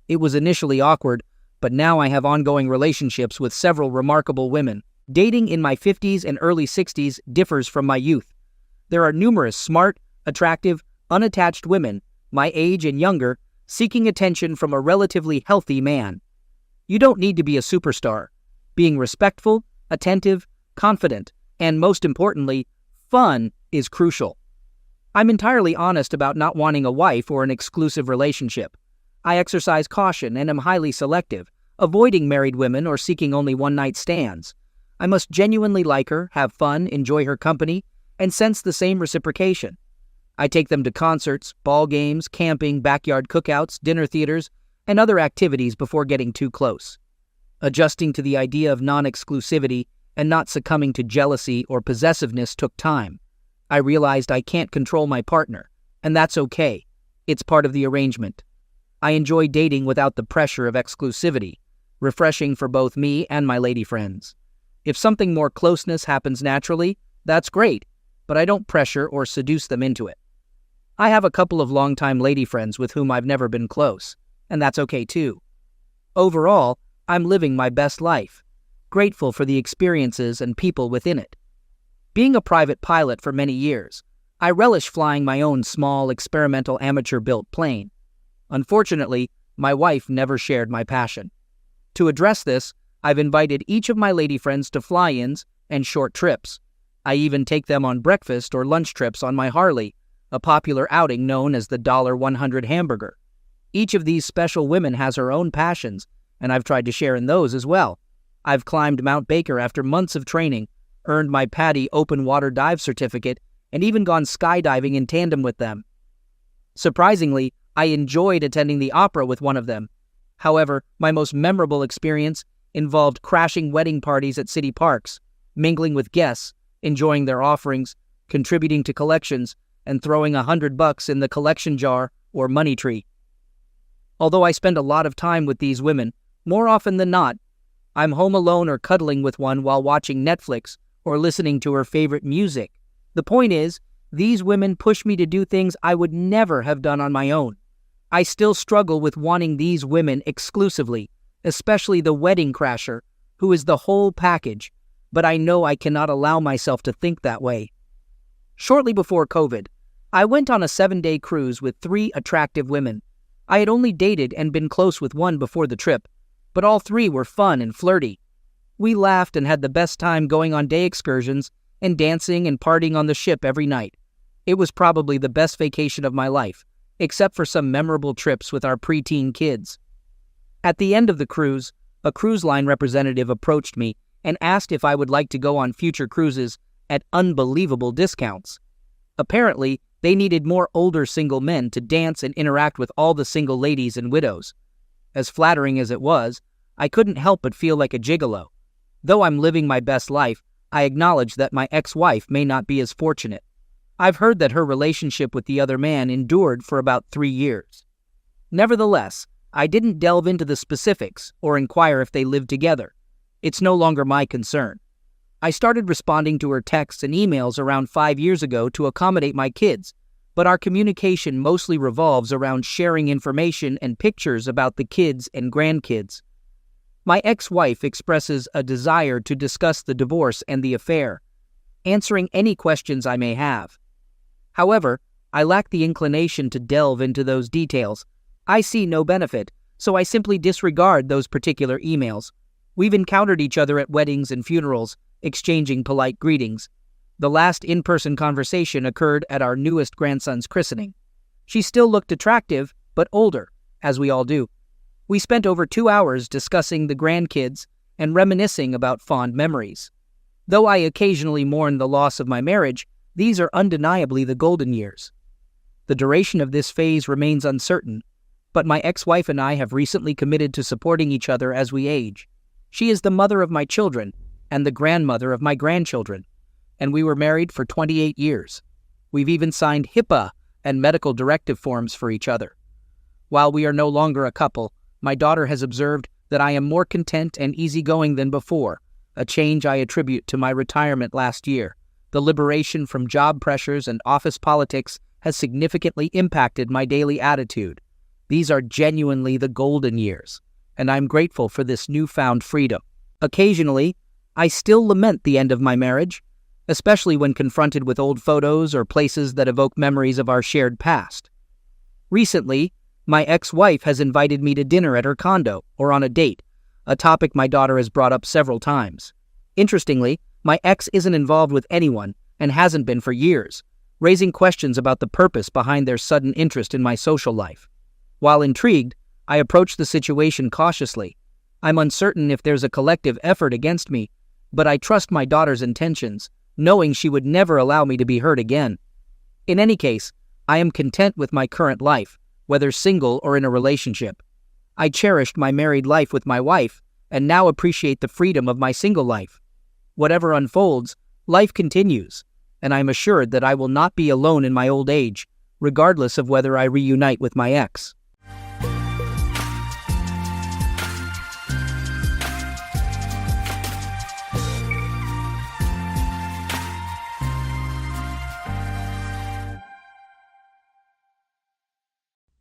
It was initially awkward, but now I have ongoing relationships with several remarkable women. Dating in my 50s and early 60s differs from my youth. There are numerous smart, attractive, unattached women, my age and younger, seeking attention from a relatively healthy man. You don't need to be a superstar. Being respectful, attentive, confident, and most importantly, fun is crucial. I'm entirely honest about not wanting a wife or an exclusive relationship. I exercise caution and am highly selective, avoiding married women or seeking only one-night stands. I must genuinely like her, have fun, enjoy her company, and sense the same reciprocation. I take them to concerts, ball games, camping, backyard cookouts, dinner theaters, and other activities before getting too close. Adjusting to the idea of non-exclusivity and not succumbing to jealousy or possessiveness took time. I realized I can't control my partner, and that's okay. It's part of the arrangement. I enjoy dating without the pressure of exclusivity, refreshing for both me and my lady friends. If something more closeness happens naturally, that's great, but I don't pressure or seduce them into it. I have a couple of longtime lady friends with whom I've never been close, and that's okay too. Overall, I'm living my best life, grateful for the experiences and people within it. Being a private pilot for many years, I relish flying my own small, experimental amateur-built plane. Unfortunately, my wife never shared my passion. To address this, I've invited each of my lady friends to fly-ins and short trips. I even take them on breakfast or lunch trips on my Harley, a popular outing known as the $100 hamburger. Each of these special women has her own passions, and I've tried to share in those as well. I've climbed Mount Baker after months of training, earned my PADI open water dive certificate, and even gone skydiving in tandem with them. Surprisingly, I enjoyed attending the opera with one of them. However, my most memorable experience involved crashing wedding parties at city parks, mingling with guests, enjoying their offerings, contributing to collections, and throwing $100 in the collection jar or money tree. Although I spend a lot of time with these women, more often than not, I'm home alone or cuddling with one while watching Netflix or listening to her favorite music. The point is, These women push me to do things I would never have done on my own. I still struggle with wanting these women exclusively, especially the wedding crasher, who is the whole package, but I know I cannot allow myself to think that way. Shortly before COVID, I went on a 7-day cruise with 3 attractive women. I had only dated and been close with one before the trip, but all 3 were fun and flirty. We laughed and had the best time going on day excursions and dancing and partying on the ship every night. It was probably the best vacation of my life, except for some memorable trips with our preteen kids. At the end of the cruise, a cruise line representative approached me and asked if I would like to go on future cruises at unbelievable discounts. Apparently, they needed more older single men to dance and interact with all the single ladies and widows. As flattering as it was, I couldn't help but feel like a gigolo. Though I'm living my best life, I acknowledge that my ex-wife may not be as fortunate. I've heard that her relationship with the other man endured for about 3 years. Nevertheless, I didn't delve into the specifics or inquire if they lived together. It's no longer my concern. I started responding to her texts and emails around 5 years ago to accommodate my kids, but our communication mostly revolves around sharing information and pictures about the kids and grandkids. My ex-wife expresses a desire to discuss the divorce and the affair, answering any questions I may have. However, I lack the inclination to delve into those details. I see no benefit, so I simply disregard those particular emails. We've encountered each other at weddings and funerals, exchanging polite greetings. The last in-person conversation occurred at our newest grandson's christening. She still looked attractive, but older, as we all do. We spent over 2 hours discussing the grandkids and reminiscing about fond memories. Though I occasionally mourn the loss of my marriage, these are undeniably the golden years. The duration of this phase remains uncertain, but my ex-wife and I have recently committed to supporting each other as we age. She is the mother of my children and the grandmother of my grandchildren, and we were married for 28 years. We've even signed HIPAA and medical directive forms for each other. While we are no longer a couple, my daughter has observed that I am more content and easygoing than before, a change I attribute to my retirement last year. The liberation from job pressures and office politics has significantly impacted my daily attitude. These are genuinely the golden years, and I'm grateful for this newfound freedom. Occasionally, I still lament the end of my marriage, especially when confronted with old photos or places that evoke memories of our shared past. Recently, my ex-wife has invited me to dinner at her condo or on a date, a topic my daughter has brought up several times. Interestingly, my ex isn't involved with anyone and hasn't been for years, raising questions about the purpose behind their sudden interest in my social life. While intrigued, I approach the situation cautiously. I'm uncertain if there's a collective effort against me, but I trust my daughter's intentions, knowing she would never allow me to be hurt again. In any case, I am content with my current life, whether single or in a relationship. I cherished my married life with my wife and now appreciate the freedom of my single life. Whatever unfolds, life continues, and I'm assured that I will not be alone in my old age, regardless of whether I reunite with my ex.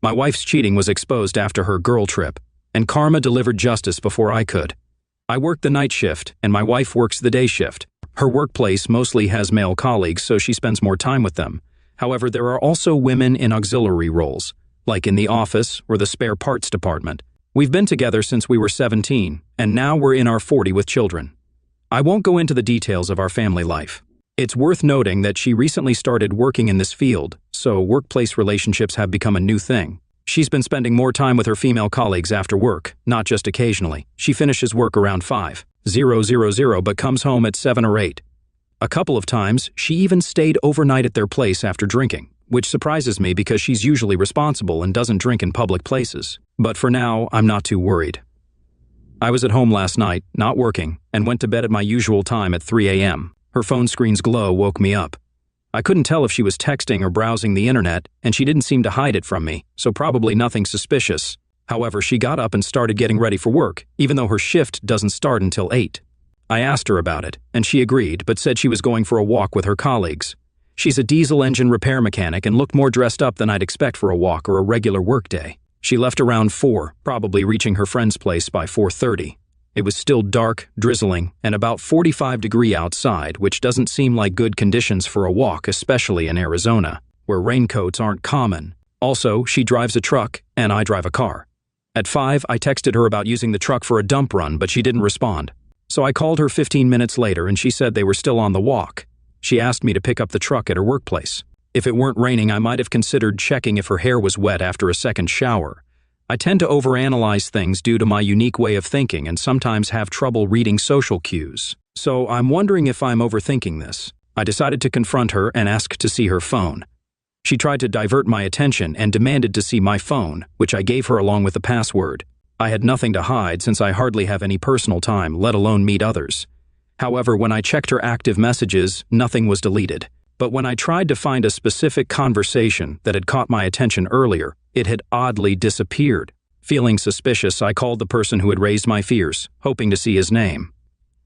My wife's cheating was exposed after her girl trip, and karma delivered justice before I could. I work the night shift, and my wife works the day shift. Her workplace mostly has male colleagues, so she spends more time with them. However, there are also women in auxiliary roles, like in the office or the spare parts department. We've been together since we were 17, and now we're in our 40s with children. I won't go into the details of our family life. It's worth noting that she recently started working in this field, so workplace relationships have become a new thing. She's been spending more time with her female colleagues after work, not just occasionally. She finishes work around 5:00 but comes home at 7 or 8. A couple of times, she even stayed overnight at their place after drinking, which surprises me because she's usually responsible and doesn't drink in public places. But for now, I'm not too worried. I was at home last night, not working, and went to bed at my usual time at 3 a.m. Her phone screen's glow woke me up. I couldn't tell if she was texting or browsing the internet, and she didn't seem to hide it from me, so probably nothing suspicious. However, she got up and started getting ready for work, even though her shift doesn't start until 8. I asked her about it, and she agreed, but said she was going for a walk with her colleagues. She's a diesel engine repair mechanic and looked more dressed up than I'd expect for a walk or a regular workday. She left around 4, probably reaching her friend's place by 4:30. It was still dark, drizzling, and about 45 degrees outside, which doesn't seem like good conditions for a walk, especially in Arizona, where raincoats aren't common. Also, she drives a truck, and I drive a car. At 5, I texted her about using the truck for a dump run, but she didn't respond. So I called her 15 minutes later, and she said they were still on the walk. She asked me to pick up the truck at her workplace. If it weren't raining, I might have considered checking if her hair was wet after a second shower. I tend to overanalyze things due to my unique way of thinking and sometimes have trouble reading social cues. So I'm wondering if I'm overthinking this. I decided to confront her and ask to see her phone. She tried to divert my attention and demanded to see my phone, which I gave her along with the password. I had nothing to hide since I hardly have any personal time, let alone meet others. However, when I checked her active messages, nothing was deleted. But when I tried to find a specific conversation that had caught my attention earlier, it had oddly disappeared. Feeling suspicious, I called the person who had raised my fears, hoping to see his name.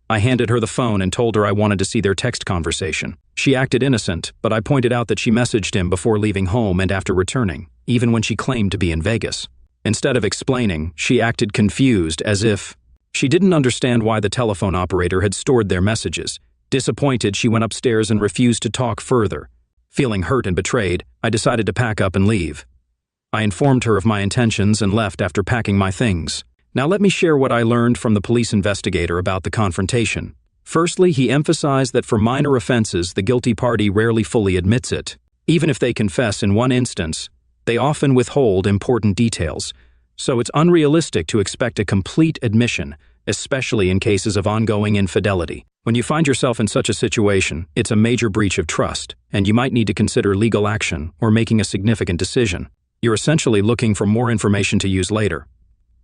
I handed her the phone and told her I wanted to see their text conversation. She acted innocent, but I pointed out that she messaged him before leaving home and after returning, even when she claimed to be in Vegas. Instead of explaining, she acted confused, as if she didn't understand why the telephone operator had stored their messages. Disappointed, she went upstairs and refused to talk further. Feeling hurt and betrayed, I decided to pack up and leave. I informed her of my intentions and left after packing my things. Now let me share what I learned from the police investigator about the confrontation. Firstly, he emphasized that for minor offenses, the guilty party rarely fully admits it. Even if they confess in one instance, they often withhold important details. So it's unrealistic to expect a complete admission, especially in cases of ongoing infidelity. When you find yourself in such a situation, it's a major breach of trust, and you might need to consider legal action or making a significant decision. You're essentially looking for more information to use later.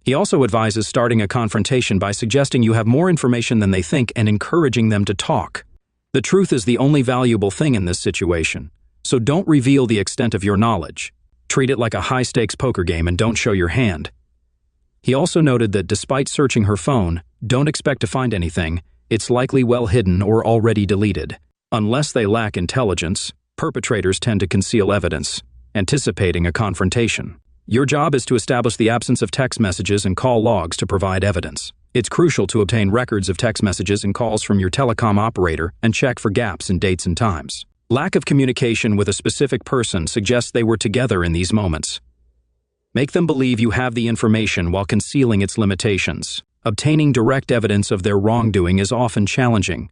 He also advises starting a confrontation by suggesting you have more information than they think and encouraging them to talk. The truth is the only valuable thing in this situation, so don't reveal the extent of your knowledge. Treat it like a high-stakes poker game and don't show your hand. He also noted that despite searching her phone, don't expect to find anything. It's likely well hidden or already deleted. Unless they lack intelligence, perpetrators tend to conceal evidence, anticipating a confrontation. Your job is to establish the absence of text messages and call logs to provide evidence. It's crucial to obtain records of text messages and calls from your telecom operator and check for gaps in dates and times. Lack of communication with a specific person suggests they were together in these moments. Make them believe you have the information while concealing its limitations. Obtaining direct evidence of their wrongdoing is often challenging.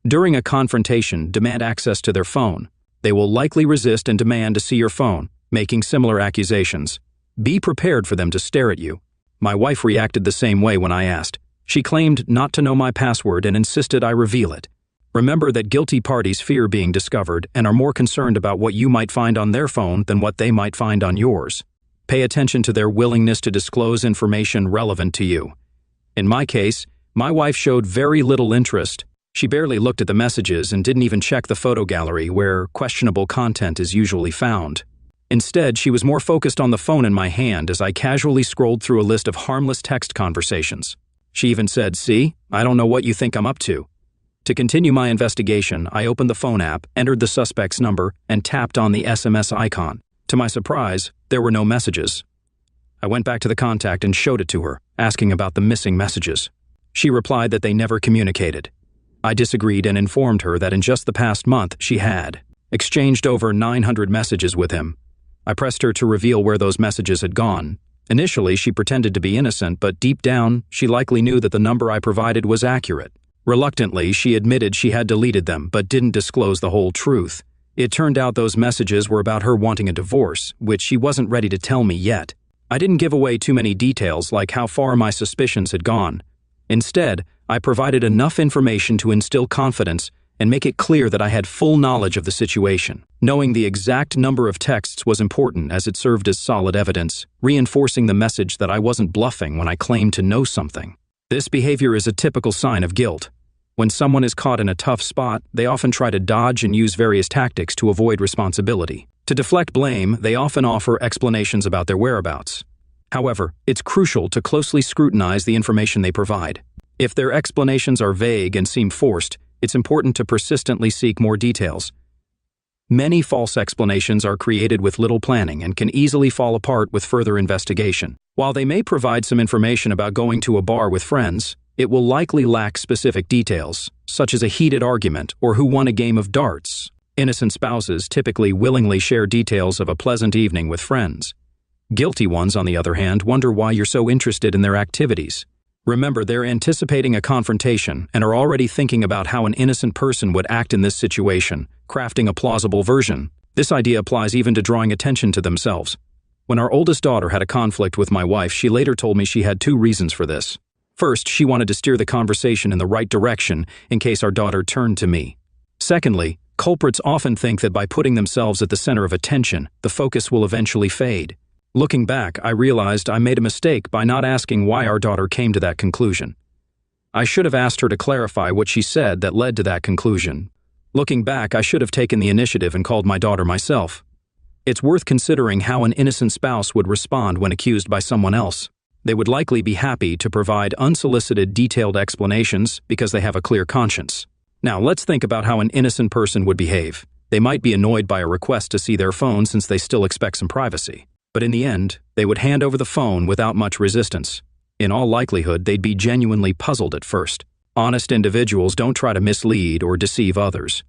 During a confrontation, demand access to their phone. They will likely resist and demand to see your phone, making similar accusations. Be prepared for them to stare at you. My wife reacted the same way when I asked. She claimed not to know my password and insisted I reveal it. Remember that guilty parties fear being discovered and are more concerned about what you might find on their phone than what they might find on yours. Pay attention to their willingness to disclose information relevant to you. In my case, my wife showed very little interest. She barely looked at the messages and didn't even check the photo gallery where questionable content is usually found. Instead, she was more focused on the phone in my hand as I casually scrolled through a list of harmless text conversations. She even said, "See, I don't know what you think I'm up to." To continue my investigation, I opened the phone app, entered the suspect's number, and tapped on the SMS icon. To my surprise, there were no messages. I went back to the contact and showed it to her, asking about the missing messages. She replied that they never communicated. I disagreed and informed her that in just the past month she had exchanged over 900 messages with him. I pressed her to reveal where those messages had gone. Initially, she pretended to be innocent, but deep down, she likely knew that the number I provided was accurate. Reluctantly, she admitted she had deleted them, but didn't disclose the whole truth. It turned out those messages were about her wanting a divorce, which she wasn't ready to tell me yet. I didn't give away too many details like how far my suspicions had gone. Instead, I provided enough information to instill confidence and make it clear that I had full knowledge of the situation. Knowing the exact number of texts was important as it served as solid evidence, reinforcing the message that I wasn't bluffing when I claimed to know something. This behavior is a typical sign of guilt. When someone is caught in a tough spot, they often try to dodge and use various tactics to avoid responsibility. To deflect blame, they often offer explanations about their whereabouts. However, it's crucial to closely scrutinize the information they provide. If their explanations are vague and seem forced, it's important to persistently seek more details. Many false explanations are created with little planning and can easily fall apart with further investigation. While they may provide some information about going to a bar with friends, it will likely lack specific details, such as a heated argument or who won a game of darts. Innocent spouses typically willingly share details of a pleasant evening with friends. Guilty ones, on the other hand, wonder why you're so interested in their activities. Remember, they're anticipating a confrontation and are already thinking about how an innocent person would act in this situation, crafting a plausible version. This idea applies even to drawing attention to themselves. When our oldest daughter had a conflict with my wife, she later told me she had 2 reasons for this. First, she wanted to steer the conversation in the right direction in case our daughter turned to me. Secondly, culprits often think that by putting themselves at the center of attention, the focus will eventually fade. Looking back, I realized I made a mistake by not asking why our daughter came to that conclusion. I should have asked her to clarify what she said that led to that conclusion. Looking back, I should have taken the initiative and called my daughter myself. It's worth considering how an innocent spouse would respond when accused by someone else. They would likely be happy to provide unsolicited, detailed explanations because they have a clear conscience. Now, let's think about how an innocent person would behave. They might be annoyed by a request to see their phone since they still expect some privacy. But in the end, they would hand over the phone without much resistance. In all likelihood, they'd be genuinely puzzled at first. Honest individuals don't try to mislead or deceive others.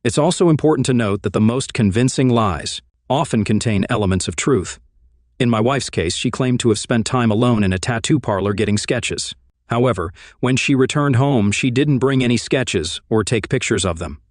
It's also important to note that the most convincing lies often contain elements of truth. In my wife's case, she claimed to have spent time alone in a tattoo parlor getting sketches. However, when she returned home, she didn't bring any sketches or take pictures of them.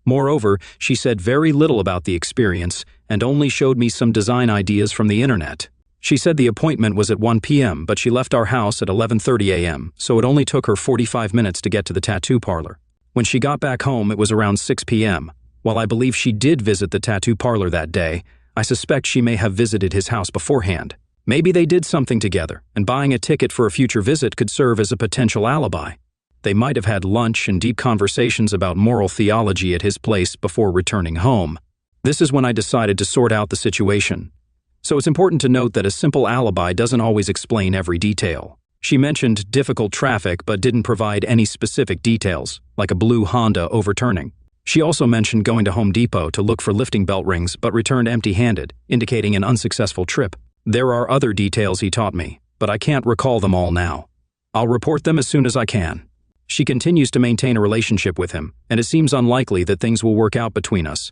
Moreover, she said very little about the experience and only showed me some design ideas from the internet. She said the appointment was at 1 p.m., but she left our house at 11:30 a.m., so it only took her 45 minutes to get to the tattoo parlor. When she got back home, it was around 6 p.m. While I believe she did visit the tattoo parlor that day, I suspect she may have visited his house beforehand. Maybe they did something together, and buying a ticket for a future visit could serve as a potential alibi. They might have had lunch and deep conversations about moral theology at his place before returning home. This is when I decided to sort out the situation. So it's important to note that a simple alibi doesn't always explain every detail. She mentioned difficult traffic but didn't provide any specific details, like a blue Honda overturning. She also mentioned going to Home Depot to look for lifting belt rings but returned empty-handed, indicating an unsuccessful trip. There are other details he taught me, but I can't recall them all now. I'll report them as soon as I can. She continues to maintain a relationship with him, and it seems unlikely that things will work out between us.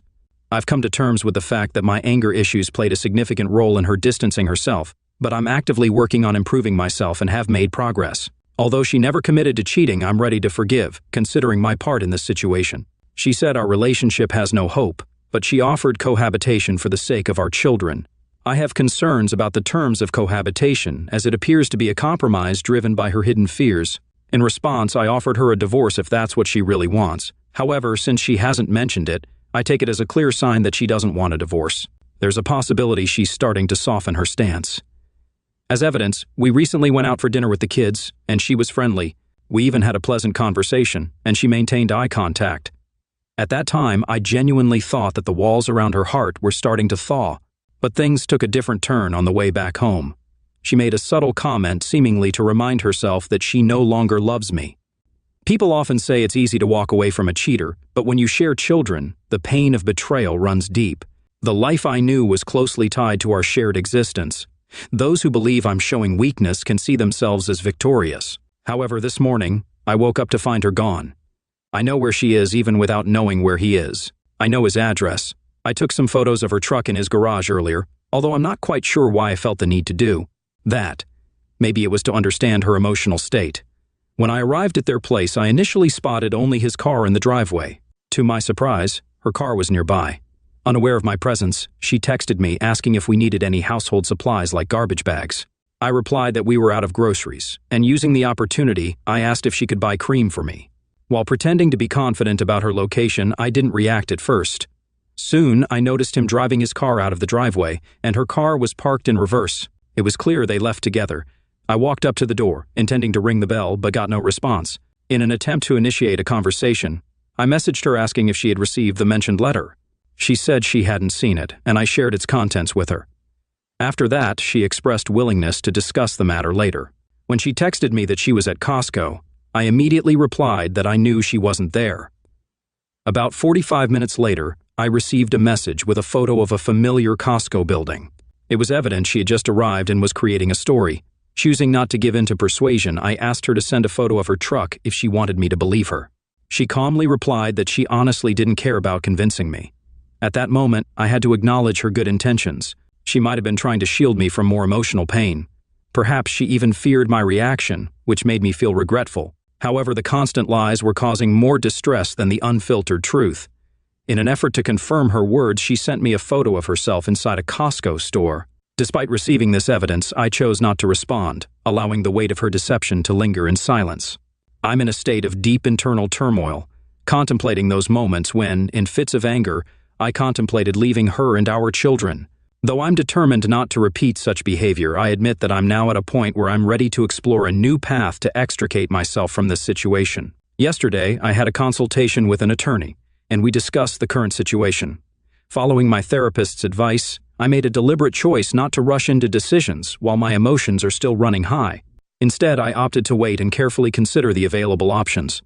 I've come to terms with the fact that my anger issues played a significant role in her distancing herself, but I'm actively working on improving myself and have made progress. Although she never committed to cheating, I'm ready to forgive, considering my part in this situation. She said our relationship has no hope, but she offered cohabitation for the sake of our children. I have concerns about the terms of cohabitation, as it appears to be a compromise driven by her hidden fears. In response, I offered her a divorce if that's what she really wants. However, since she hasn't mentioned it, I take it as a clear sign that she doesn't want a divorce. There's a possibility she's starting to soften her stance. As evidence, we recently went out for dinner with the kids, and she was friendly. We even had a pleasant conversation, and she maintained eye contact. At that time, I genuinely thought that the walls around her heart were starting to thaw, but things took a different turn on the way back home. She made a subtle comment seemingly to remind herself that she no longer loves me. People often say it's easy to walk away from a cheater, but when you share children, the pain of betrayal runs deep. The life I knew was closely tied to our shared existence. Those who believe I'm showing weakness can see themselves as victorious. However, this morning, I woke up to find her gone. I know where she is even without knowing where he is. I know his address. I took some photos of her truck in his garage earlier, although I'm not quite sure why I felt the need to do that. Maybe it was to understand her emotional state. When I arrived at their place, I initially spotted only his car in the driveway. To my surprise, her car was nearby. Unaware of my presence, she texted me asking if we needed any household supplies like garbage bags. I replied that we were out of groceries, and using the opportunity, I asked if she could buy cream for me. While pretending to be confident about her location, I didn't react at first. Soon, I noticed him driving his car out of the driveway, and her car was parked in reverse. It was clear they left together. I walked up to the door, intending to ring the bell, but got no response. In an attempt to initiate a conversation, I messaged her asking if she had received the mentioned letter. She said she hadn't seen it, and I shared its contents with her. After that, she expressed willingness to discuss the matter later. When she texted me that she was at Costco, I immediately replied that I knew she wasn't there. About 45 minutes later, I received a message with a photo of a familiar Costco building. It was evident she had just arrived and was creating a story. Choosing not to give in to persuasion, I asked her to send a photo of her truck if she wanted me to believe her. She calmly replied that she honestly didn't care about convincing me. At that moment, I had to acknowledge her good intentions. She might have been trying to shield me from more emotional pain. Perhaps she even feared my reaction, which made me feel regretful. However, the constant lies were causing more distress than the unfiltered truth. In an effort to confirm her words, she sent me a photo of herself inside a Costco store. Despite receiving this evidence, I chose not to respond, allowing the weight of her deception to linger in silence. I'm in a state of deep internal turmoil, contemplating those moments when, in fits of anger, I contemplated leaving her and our children. Though I'm determined not to repeat such behavior, I admit that I'm now at a point where I'm ready to explore a new path to extricate myself from this situation. Yesterday, I had a consultation with an attorney, and we discussed the current situation. Following my therapist's advice, I made a deliberate choice not to rush into decisions while my emotions are still running high. Instead, I opted to wait and carefully consider the available options.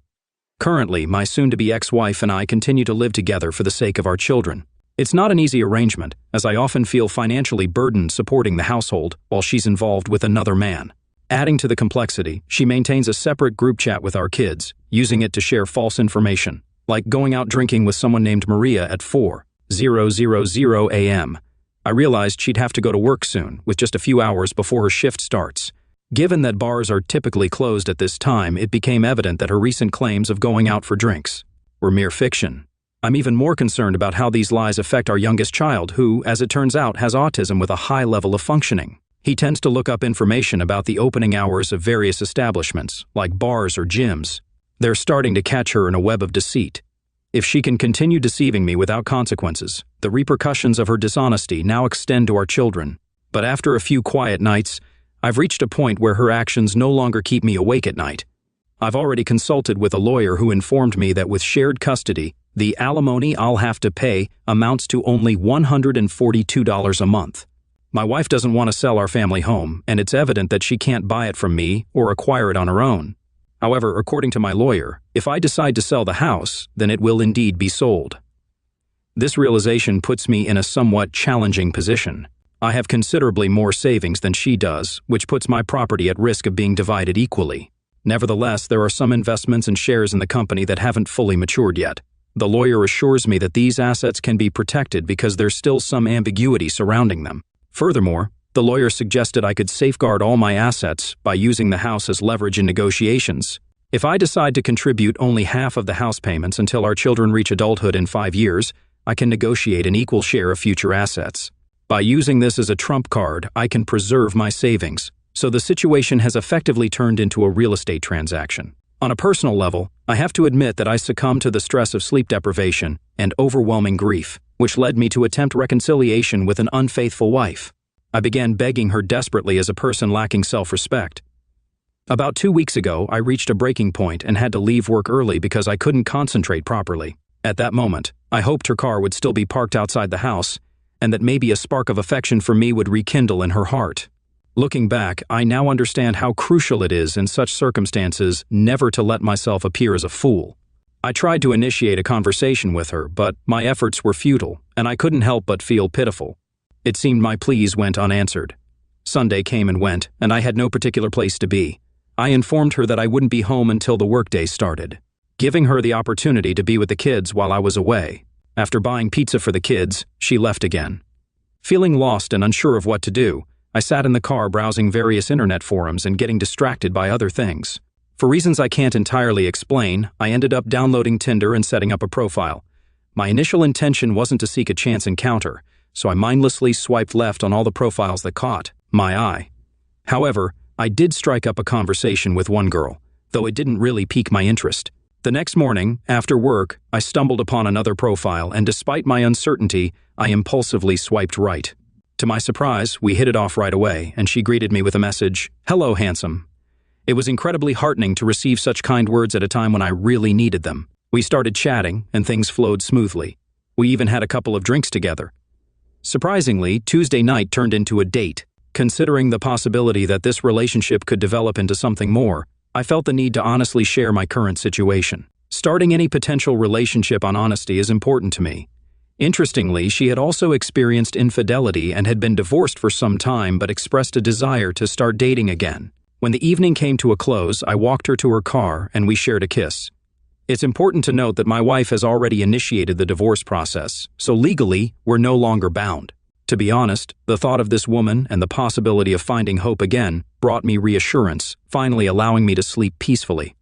Currently, my soon-to-be ex-wife and I continue to live together for the sake of our children. It's not an easy arrangement, as I often feel financially burdened supporting the household while she's involved with another man. Adding to the complexity, she maintains a separate group chat with our kids, using it to share false information, like going out drinking with someone named Maria at 4:00 a.m. I realized she'd have to go to work soon, with just a few hours before her shift starts. Given that bars are typically closed at this time, it became evident that her recent claims of going out for drinks were mere fiction. I'm even more concerned about how these lies affect our youngest child, who, as it turns out, has autism with a high level of functioning. He tends to look up information about the opening hours of various establishments, like bars or gyms. They're starting to catch her in a web of deceit. If she can continue deceiving me without consequences, the repercussions of her dishonesty now extend to our children. But after a few quiet nights, I've reached a point where her actions no longer keep me awake at night. I've already consulted with a lawyer who informed me that with shared custody, the alimony I'll have to pay amounts to only $142 a month. My wife doesn't want to sell our family home, and it's evident that she can't buy it from me or acquire it on her own. However, according to my lawyer, if I decide to sell the house, then it will indeed be sold. This realization puts me in a somewhat challenging position. I have considerably more savings than she does, which puts my property at risk of being divided equally. Nevertheless, there are some investments and shares in the company that haven't fully matured yet. The lawyer assures me that these assets can be protected because there's still some ambiguity surrounding them. Furthermore, the lawyer suggested I could safeguard all my assets by using the house as leverage in negotiations. If I decide to contribute only half of the house payments until our children reach adulthood in 5 years, I can negotiate an equal share of future assets. By using this as a trump card, I can preserve my savings. So the situation has effectively turned into a real estate transaction. On a personal level, I have to admit that I succumbed to the stress of sleep deprivation and overwhelming grief, which led me to attempt reconciliation with an unfaithful wife. I began begging her desperately as a person lacking self-respect. About 2 weeks ago, I reached a breaking point and had to leave work early because I couldn't concentrate properly. At that moment, I hoped her car would still be parked outside the house, and that maybe a spark of affection for me would rekindle in her heart. Looking back, I now understand how crucial it is in such circumstances never to let myself appear as a fool. I tried to initiate a conversation with her, but my efforts were futile, and I couldn't help but feel pitiful. It seemed my pleas went unanswered. Sunday came and went, and I had no particular place to be. I informed her that I wouldn't be home until the workday started, giving her the opportunity to be with the kids while I was away. After buying pizza for the kids, she left again. Feeling lost and unsure of what to do, I sat in the car browsing various internet forums and getting distracted by other things. For reasons I can't entirely explain, I ended up downloading Tinder and setting up a profile. My initial intention wasn't to seek a chance encounter, so I mindlessly swiped left on all the profiles that caught my eye. However, I did strike up a conversation with one girl, though it didn't really pique my interest. The next morning, after work, I stumbled upon another profile, and despite my uncertainty, I impulsively swiped right. To my surprise, we hit it off right away, and she greeted me with a message, "Hello, handsome." It was incredibly heartening to receive such kind words at a time when I really needed them. We started chatting, and things flowed smoothly. We even had a couple of drinks together. Surprisingly, Tuesday night turned into a date. Considering the possibility that this relationship could develop into something more, I felt the need to honestly share my current situation. Starting any potential relationship on honesty is important to me. Interestingly, she had also experienced infidelity and had been divorced for some time but expressed a desire to start dating again. When the evening came to a close, I walked her to her car and we shared a kiss. It's important to note that my wife has already initiated the divorce process, so legally, we're no longer bound. To be honest, the thought of this woman and the possibility of finding hope again brought me reassurance, finally allowing me to sleep peacefully.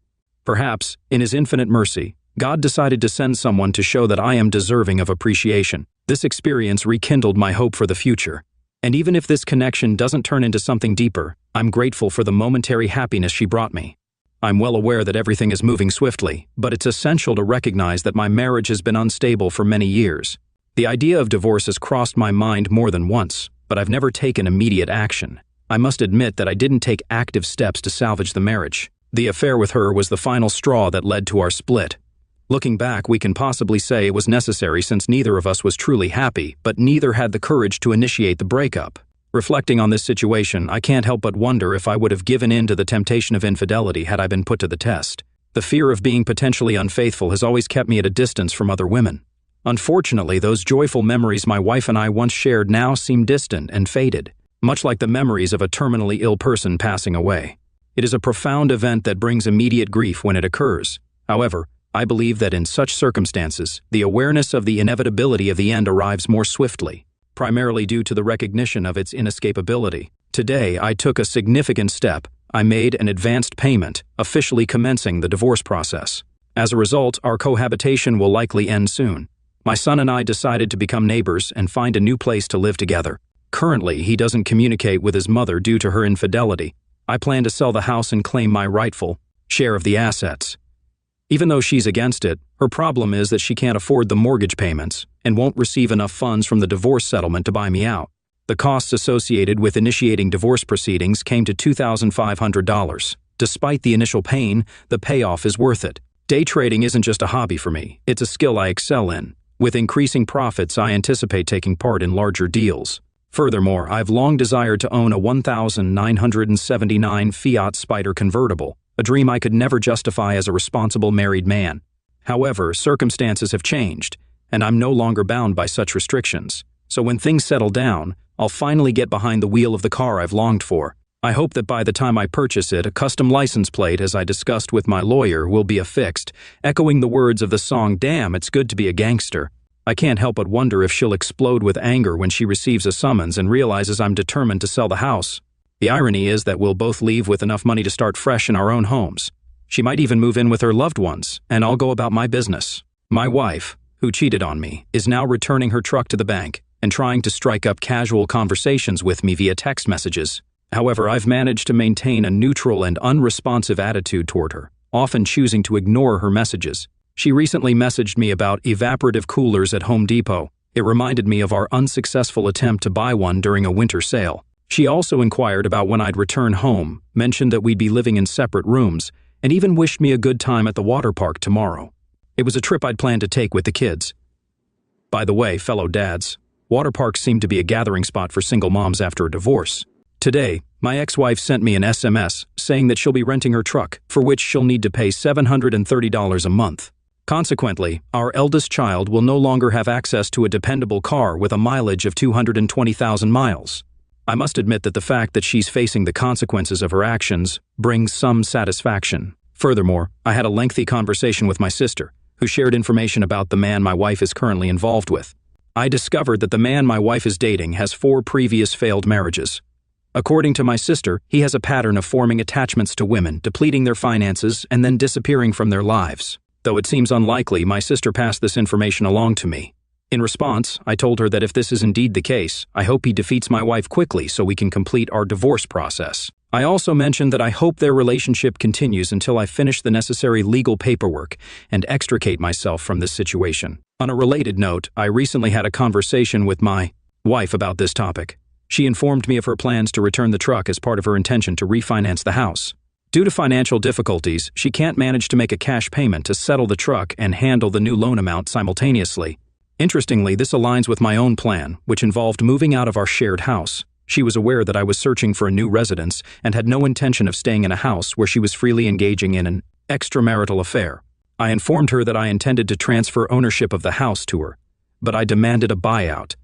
Perhaps, in His infinite mercy, God decided to send someone to show that I am deserving of appreciation. This experience rekindled my hope for the future. And even if this connection doesn't turn into something deeper, I'm grateful for the momentary happiness she brought me. I'm well aware that everything is moving swiftly, but it's essential to recognize that my marriage has been unstable for many years. The idea of divorce has crossed my mind more than once, but I've never taken immediate action. I must admit that I didn't take active steps to salvage the marriage. The affair with her was the final straw that led to our split. Looking back, we can possibly say it was necessary since neither of us was truly happy, but neither had the courage to initiate the breakup. Reflecting on this situation, I can't help but wonder if I would have given in to the temptation of infidelity had I been put to the test. The fear of being potentially unfaithful has always kept me at a distance from other women. Unfortunately, those joyful memories my wife and I once shared now seem distant and faded, much like the memories of a terminally ill person passing away. It is a profound event that brings immediate grief when it occurs. However, I believe that in such circumstances, the awareness of the inevitability of the end arrives more swiftly, primarily due to the recognition of its inescapability. Today, I took a significant step. I made an advanced payment, officially commencing the divorce process. As a result, our cohabitation will likely end soon. My son and I decided to become neighbors and find a new place to live together. Currently, he doesn't communicate with his mother due to her infidelity. I plan to sell the house and claim my rightful share of the assets. Even though she's against it, her problem is that she can't afford the mortgage payments and won't receive enough funds from the divorce settlement to buy me out. The costs associated with initiating divorce proceedings came to $2,500. Despite the initial pain, the payoff is worth it. Day trading isn't just a hobby for me, it's a skill I excel in. With increasing profits, I anticipate taking part in larger deals. Furthermore, I've long desired to own a 1979 Fiat Spider convertible, a dream I could never justify as a responsible married man. However, circumstances have changed, and I'm no longer bound by such restrictions. So when things settle down, I'll finally get behind the wheel of the car I've longed for. I hope that by the time I purchase it, a custom license plate, as I discussed with my lawyer, will be affixed, echoing the words of the song, "Damn, It's Good to Be a Gangster." I can't help but wonder if she'll explode with anger when she receives a summons and realizes I'm determined to sell the house. The irony is that we'll both leave with enough money to start fresh in our own homes. She might even move in with her loved ones, and I'll go about my business. My wife, who cheated on me, is now returning her truck to the bank and trying to strike up casual conversations with me via text messages. However, I've managed to maintain a neutral and unresponsive attitude toward her, often choosing to ignore her messages. She recently messaged me about evaporative coolers at Home Depot. It reminded me of our unsuccessful attempt to buy one during a winter sale. She also inquired about when I'd return home, mentioned that we'd be living in separate rooms, and even wished me a good time at the water park tomorrow. It was a trip I'd planned to take with the kids. By the way, fellow dads, water parks seem to be a gathering spot for single moms after a divorce. Today, my ex-wife sent me an SMS saying that she'll be renting her truck, for which she'll need to pay $730 a month. Consequently, our eldest child will no longer have access to a dependable car with a mileage of 220,000 miles. I must admit that the fact that she's facing the consequences of her actions brings some satisfaction. Furthermore, I had a lengthy conversation with my sister, who shared information about the man my wife is currently involved with. I discovered that the man my wife is dating has 4 previous failed marriages. According to my sister, he has a pattern of forming attachments to women, depleting their finances, and then disappearing from their lives. Though it seems unlikely, my sister passed this information along to me. In response, I told her that if this is indeed the case, I hope he defeats my wife quickly so we can complete our divorce process. I also mentioned that I hope their relationship continues until I finish the necessary legal paperwork and extricate myself from this situation. On a related note, I recently had a conversation with my wife about this topic. She informed me of her plans to return the truck as part of her intention to refinance the house. Due to financial difficulties, she can't manage to make a cash payment to settle the truck and handle the new loan amount simultaneously. Interestingly, this aligns with my own plan, which involved moving out of our shared house. She was aware that I was searching for a new residence and had no intention of staying in a house where she was freely engaging in an extramarital affair. I informed her that I intended to transfer ownership of the house to her. but I demanded a buyout.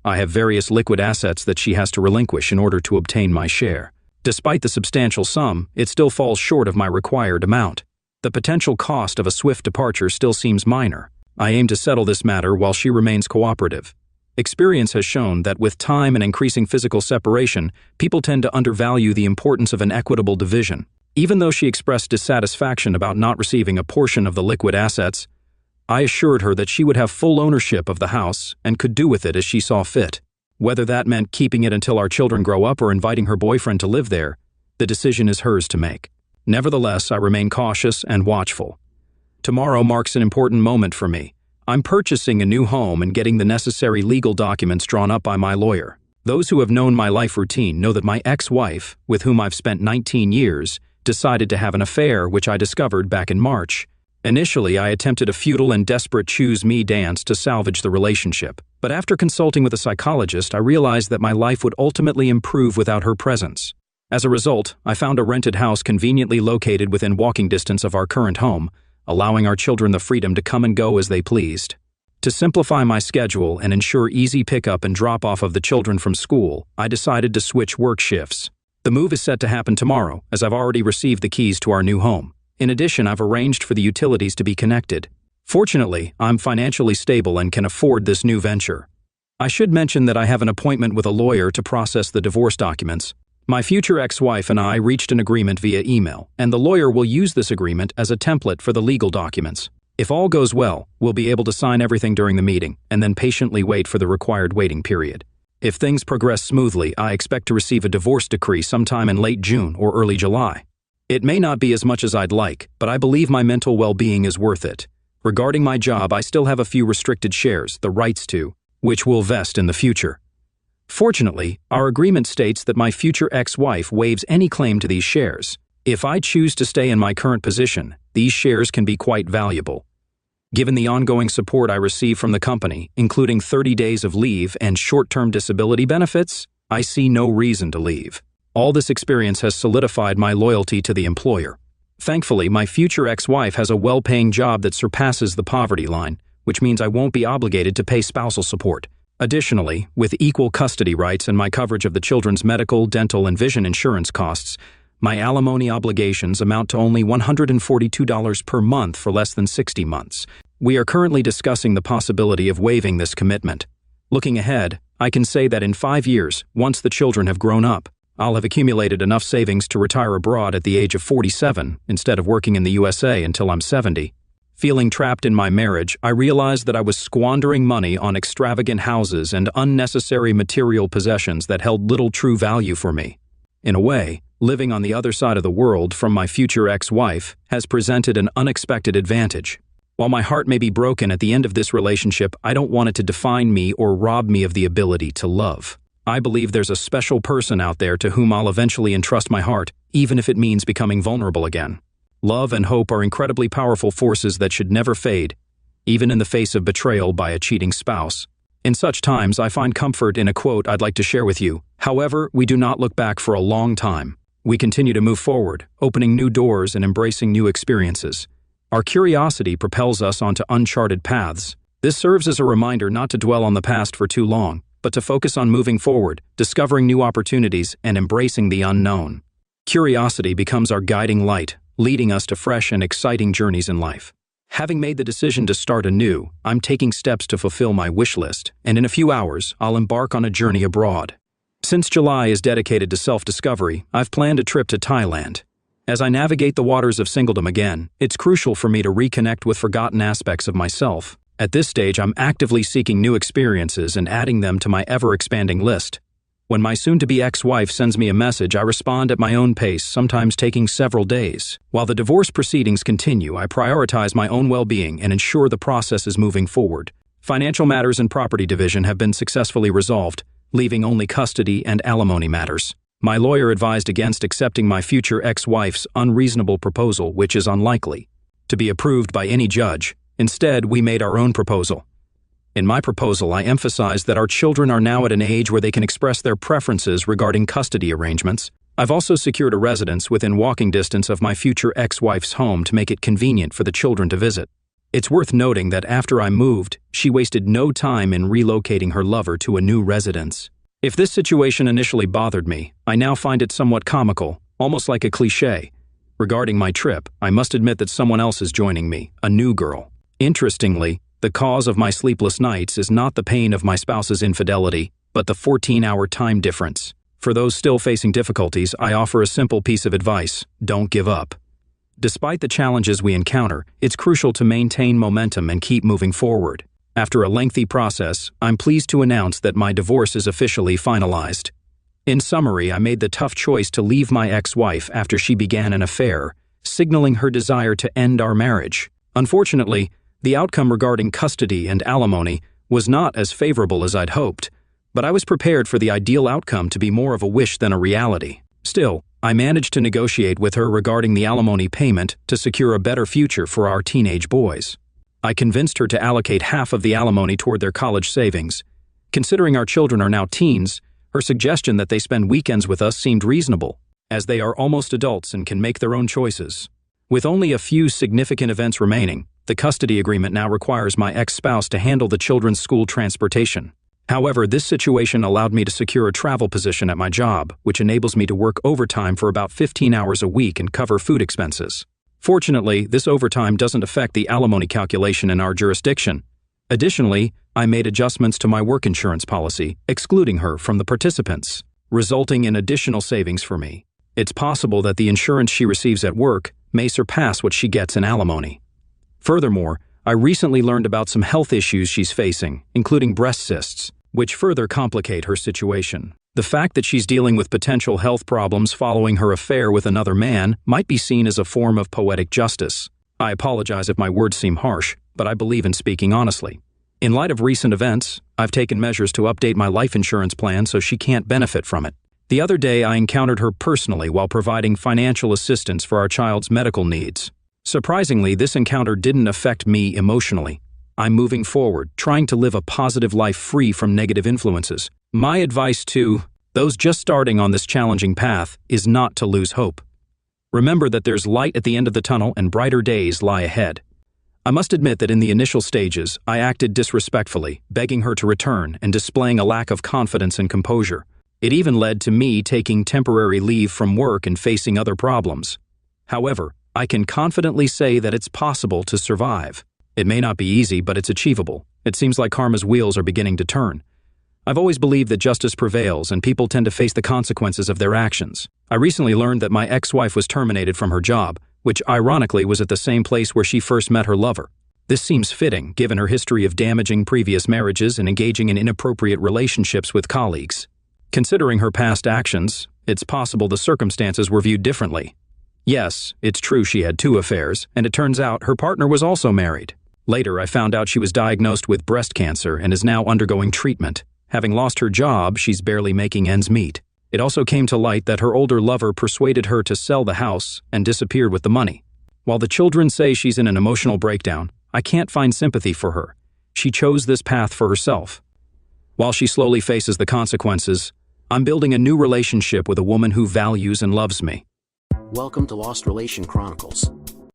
I have various liquid assets that she has to relinquish in order to obtain my share. Despite the substantial sum, it still falls short of my required amount. The potential cost of a swift departure still seems minor. I aim to settle this matter while she remains cooperative. Experience has shown that with time and increasing physical separation, people tend to undervalue the importance of an equitable division. Even though she expressed dissatisfaction about not receiving a portion of the liquid assets, I assured her that she would have full ownership of the house and could do with it as she saw fit. Whether that meant keeping it until our children grow up or inviting her boyfriend to live there, the decision is hers to make. Nevertheless, I remain cautious and watchful. Tomorrow marks an important moment for me. I'm purchasing a new home and getting the necessary legal documents drawn up by my lawyer. Those who have known my life routine know that my ex-wife, with whom I've spent 19 years, decided to have an affair, which I discovered back in March. Initially, I attempted a futile and desperate choose-me dance to salvage the relationship. But after consulting with a psychologist, I realized that my life would ultimately improve without her presence. As a result, I found a rented house conveniently located within walking distance of our current home, allowing our children the freedom to come and go as they pleased. To simplify my schedule and ensure easy pickup and drop-off of the children from school, I decided to switch work shifts. The move is set to happen tomorrow, as I've already received the keys to our new home. In addition, I've arranged for the utilities to be connected. Fortunately, I'm financially stable and can afford this new venture. I should mention that I have an appointment with a lawyer to process the divorce documents. My future ex-wife and I reached an agreement via email, and the lawyer will use this agreement as a template for the legal documents. If all goes well, we'll be able to sign everything during the meeting, and then patiently wait for the required waiting period. If things progress smoothly, I expect to receive a divorce decree sometime in late June or early July. It may not be as much as I'd like, but I believe my mental well-being is worth it. Regarding my job, I still have a few restricted shares, the rights to, which will vest in the future. Fortunately, our agreement states that my future ex-wife waives any claim to these shares. If I choose to stay in my current position, these shares can be quite valuable. Given the ongoing support I receive from the company, including 30 days of leave and short-term disability benefits, I see no reason to leave. All this experience has solidified my loyalty to the employer. Thankfully, my future ex-wife has a well-paying job that surpasses the poverty line, which means I won't be obligated to pay spousal support. Additionally, with equal custody rights and my coverage of the children's medical, dental, and vision insurance costs, my alimony obligations amount to only $142 per month for less than 60 months. We are currently discussing the possibility of waiving this commitment. Looking ahead, I can say that in 5 years, once the children have grown up, I'll have accumulated enough savings to retire abroad at the age of 47 instead of working in the USA until I'm 70. Feeling trapped in my marriage, I realized that I was squandering money on extravagant houses and unnecessary material possessions that held little true value for me. In a way, living on the other side of the world from my future ex-wife has presented an unexpected advantage. While my heart may be broken at the end of this relationship, I don't want it to define me or rob me of the ability to love. I believe there's a special person out there to whom I'll eventually entrust my heart, even if it means becoming vulnerable again. Love and hope are incredibly powerful forces that should never fade, even in the face of betrayal by a cheating spouse. In such times, I find comfort in a quote I'd like to share with you. However, we do not look back for a long time. We continue to move forward, opening new doors and embracing new experiences. Our curiosity propels us onto uncharted paths. This serves as a reminder not to dwell on the past for too long, but to focus on moving forward, discovering new opportunities, and embracing the unknown. Curiosity becomes our guiding light, leading us to fresh and exciting journeys in life. Having made the decision to start anew, I'm taking steps to fulfill my wish list, and in a few hours, I'll embark on a journey abroad. Since July is dedicated to self-discovery, I've planned a trip to Thailand. As I navigate the waters of singledom again, it's crucial for me to reconnect with forgotten aspects of myself. At this stage, I'm actively seeking new experiences and adding them to my ever-expanding list. When my soon-to-be ex-wife sends me a message, I respond at my own pace, sometimes taking several days. While the divorce proceedings continue, I prioritize my own well-being and ensure the process is moving forward. Financial matters and property division have been successfully resolved, leaving only custody and alimony matters. My lawyer advised against accepting my future ex-wife's unreasonable proposal, which is unlikely to be approved by any judge. Instead, we made our own proposal. In my proposal, I emphasized that our children are now at an age where they can express their preferences regarding custody arrangements. I've also secured a residence within walking distance of my future ex-wife's home to make it convenient for the children to visit. It's worth noting that after I moved, she wasted no time in relocating her lover to a new residence. If this situation initially bothered me, I now find it somewhat comical, almost like a cliché. Regarding my trip, I must admit that someone else is joining me, a new girl. Interestingly, the cause of my sleepless nights is not the pain of my spouse's infidelity, but the 14-hour time difference. For those still facing difficulties, I offer a simple piece of advice: don't give up. Despite the challenges we encounter, it's crucial to maintain momentum and keep moving forward. After a lengthy process, I'm pleased to announce that my divorce is officially finalized. In summary, I made the tough choice to leave my ex-wife after she began an affair, signaling her desire to end our marriage. Unfortunately, the outcome regarding custody and alimony was not as favorable as I'd hoped, but I was prepared for the ideal outcome to be more of a wish than a reality. Still, I managed to negotiate with her regarding the alimony payment to secure a better future for our teenage boys. I convinced her to allocate half of the alimony toward their college savings. Considering our children are now teens, her suggestion that they spend weekends with us seemed reasonable, as they are almost adults and can make their own choices. With only a few significant events remaining, the custody agreement now requires my ex-spouse to handle the children's school transportation. However, this situation allowed me to secure a travel position at my job, which enables me to work overtime for about 15 hours a week and cover food expenses. Fortunately, this overtime doesn't affect the alimony calculation in our jurisdiction. Additionally, I made adjustments to my work insurance policy, excluding her from the participants, resulting in additional savings for me. It's possible that the insurance she receives at work may surpass what she gets in alimony. Furthermore, I recently learned about some health issues she's facing, including breast cysts, which further complicate her situation. The fact that she's dealing with potential health problems following her affair with another man might be seen as a form of poetic justice. I apologize if my words seem harsh, but I believe in speaking honestly. In light of recent events, I've taken measures to update my life insurance plan so she can't benefit from it. The other day, I encountered her personally while providing financial assistance for our child's medical needs. Surprisingly, this encounter didn't affect me emotionally. I'm moving forward, trying to live a positive life free from negative influences. My advice to those just starting on this challenging path is not to lose hope. Remember that there's light at the end of the tunnel and brighter days lie ahead. I must admit that in the initial stages, I acted disrespectfully, begging her to return and displaying a lack of confidence and composure. It even led to me taking temporary leave from work and facing other problems. However, I can confidently say that it's possible to survive. It may not be easy, but it's achievable. It seems like karma's wheels are beginning to turn. I've always believed that justice prevails and people tend to face the consequences of their actions. I recently learned that my ex-wife was terminated from her job, which ironically was at the same place where she first met her lover. This seems fitting, given her history of damaging previous marriages and engaging in inappropriate relationships with colleagues. Considering her past actions, it's possible the circumstances were viewed differently. Yes, it's true she had 2 affairs, and it turns out her partner was also married. Later, I found out she was diagnosed with breast cancer and is now undergoing treatment. Having lost her job, she's barely making ends meet. It also came to light that her older lover persuaded her to sell the house and disappeared with the money. While the children say she's in an emotional breakdown, I can't find sympathy for her. She chose this path for herself. While she slowly faces the consequences, I'm building a new relationship with a woman who values and loves me. Welcome to Lost Relation Chronicles.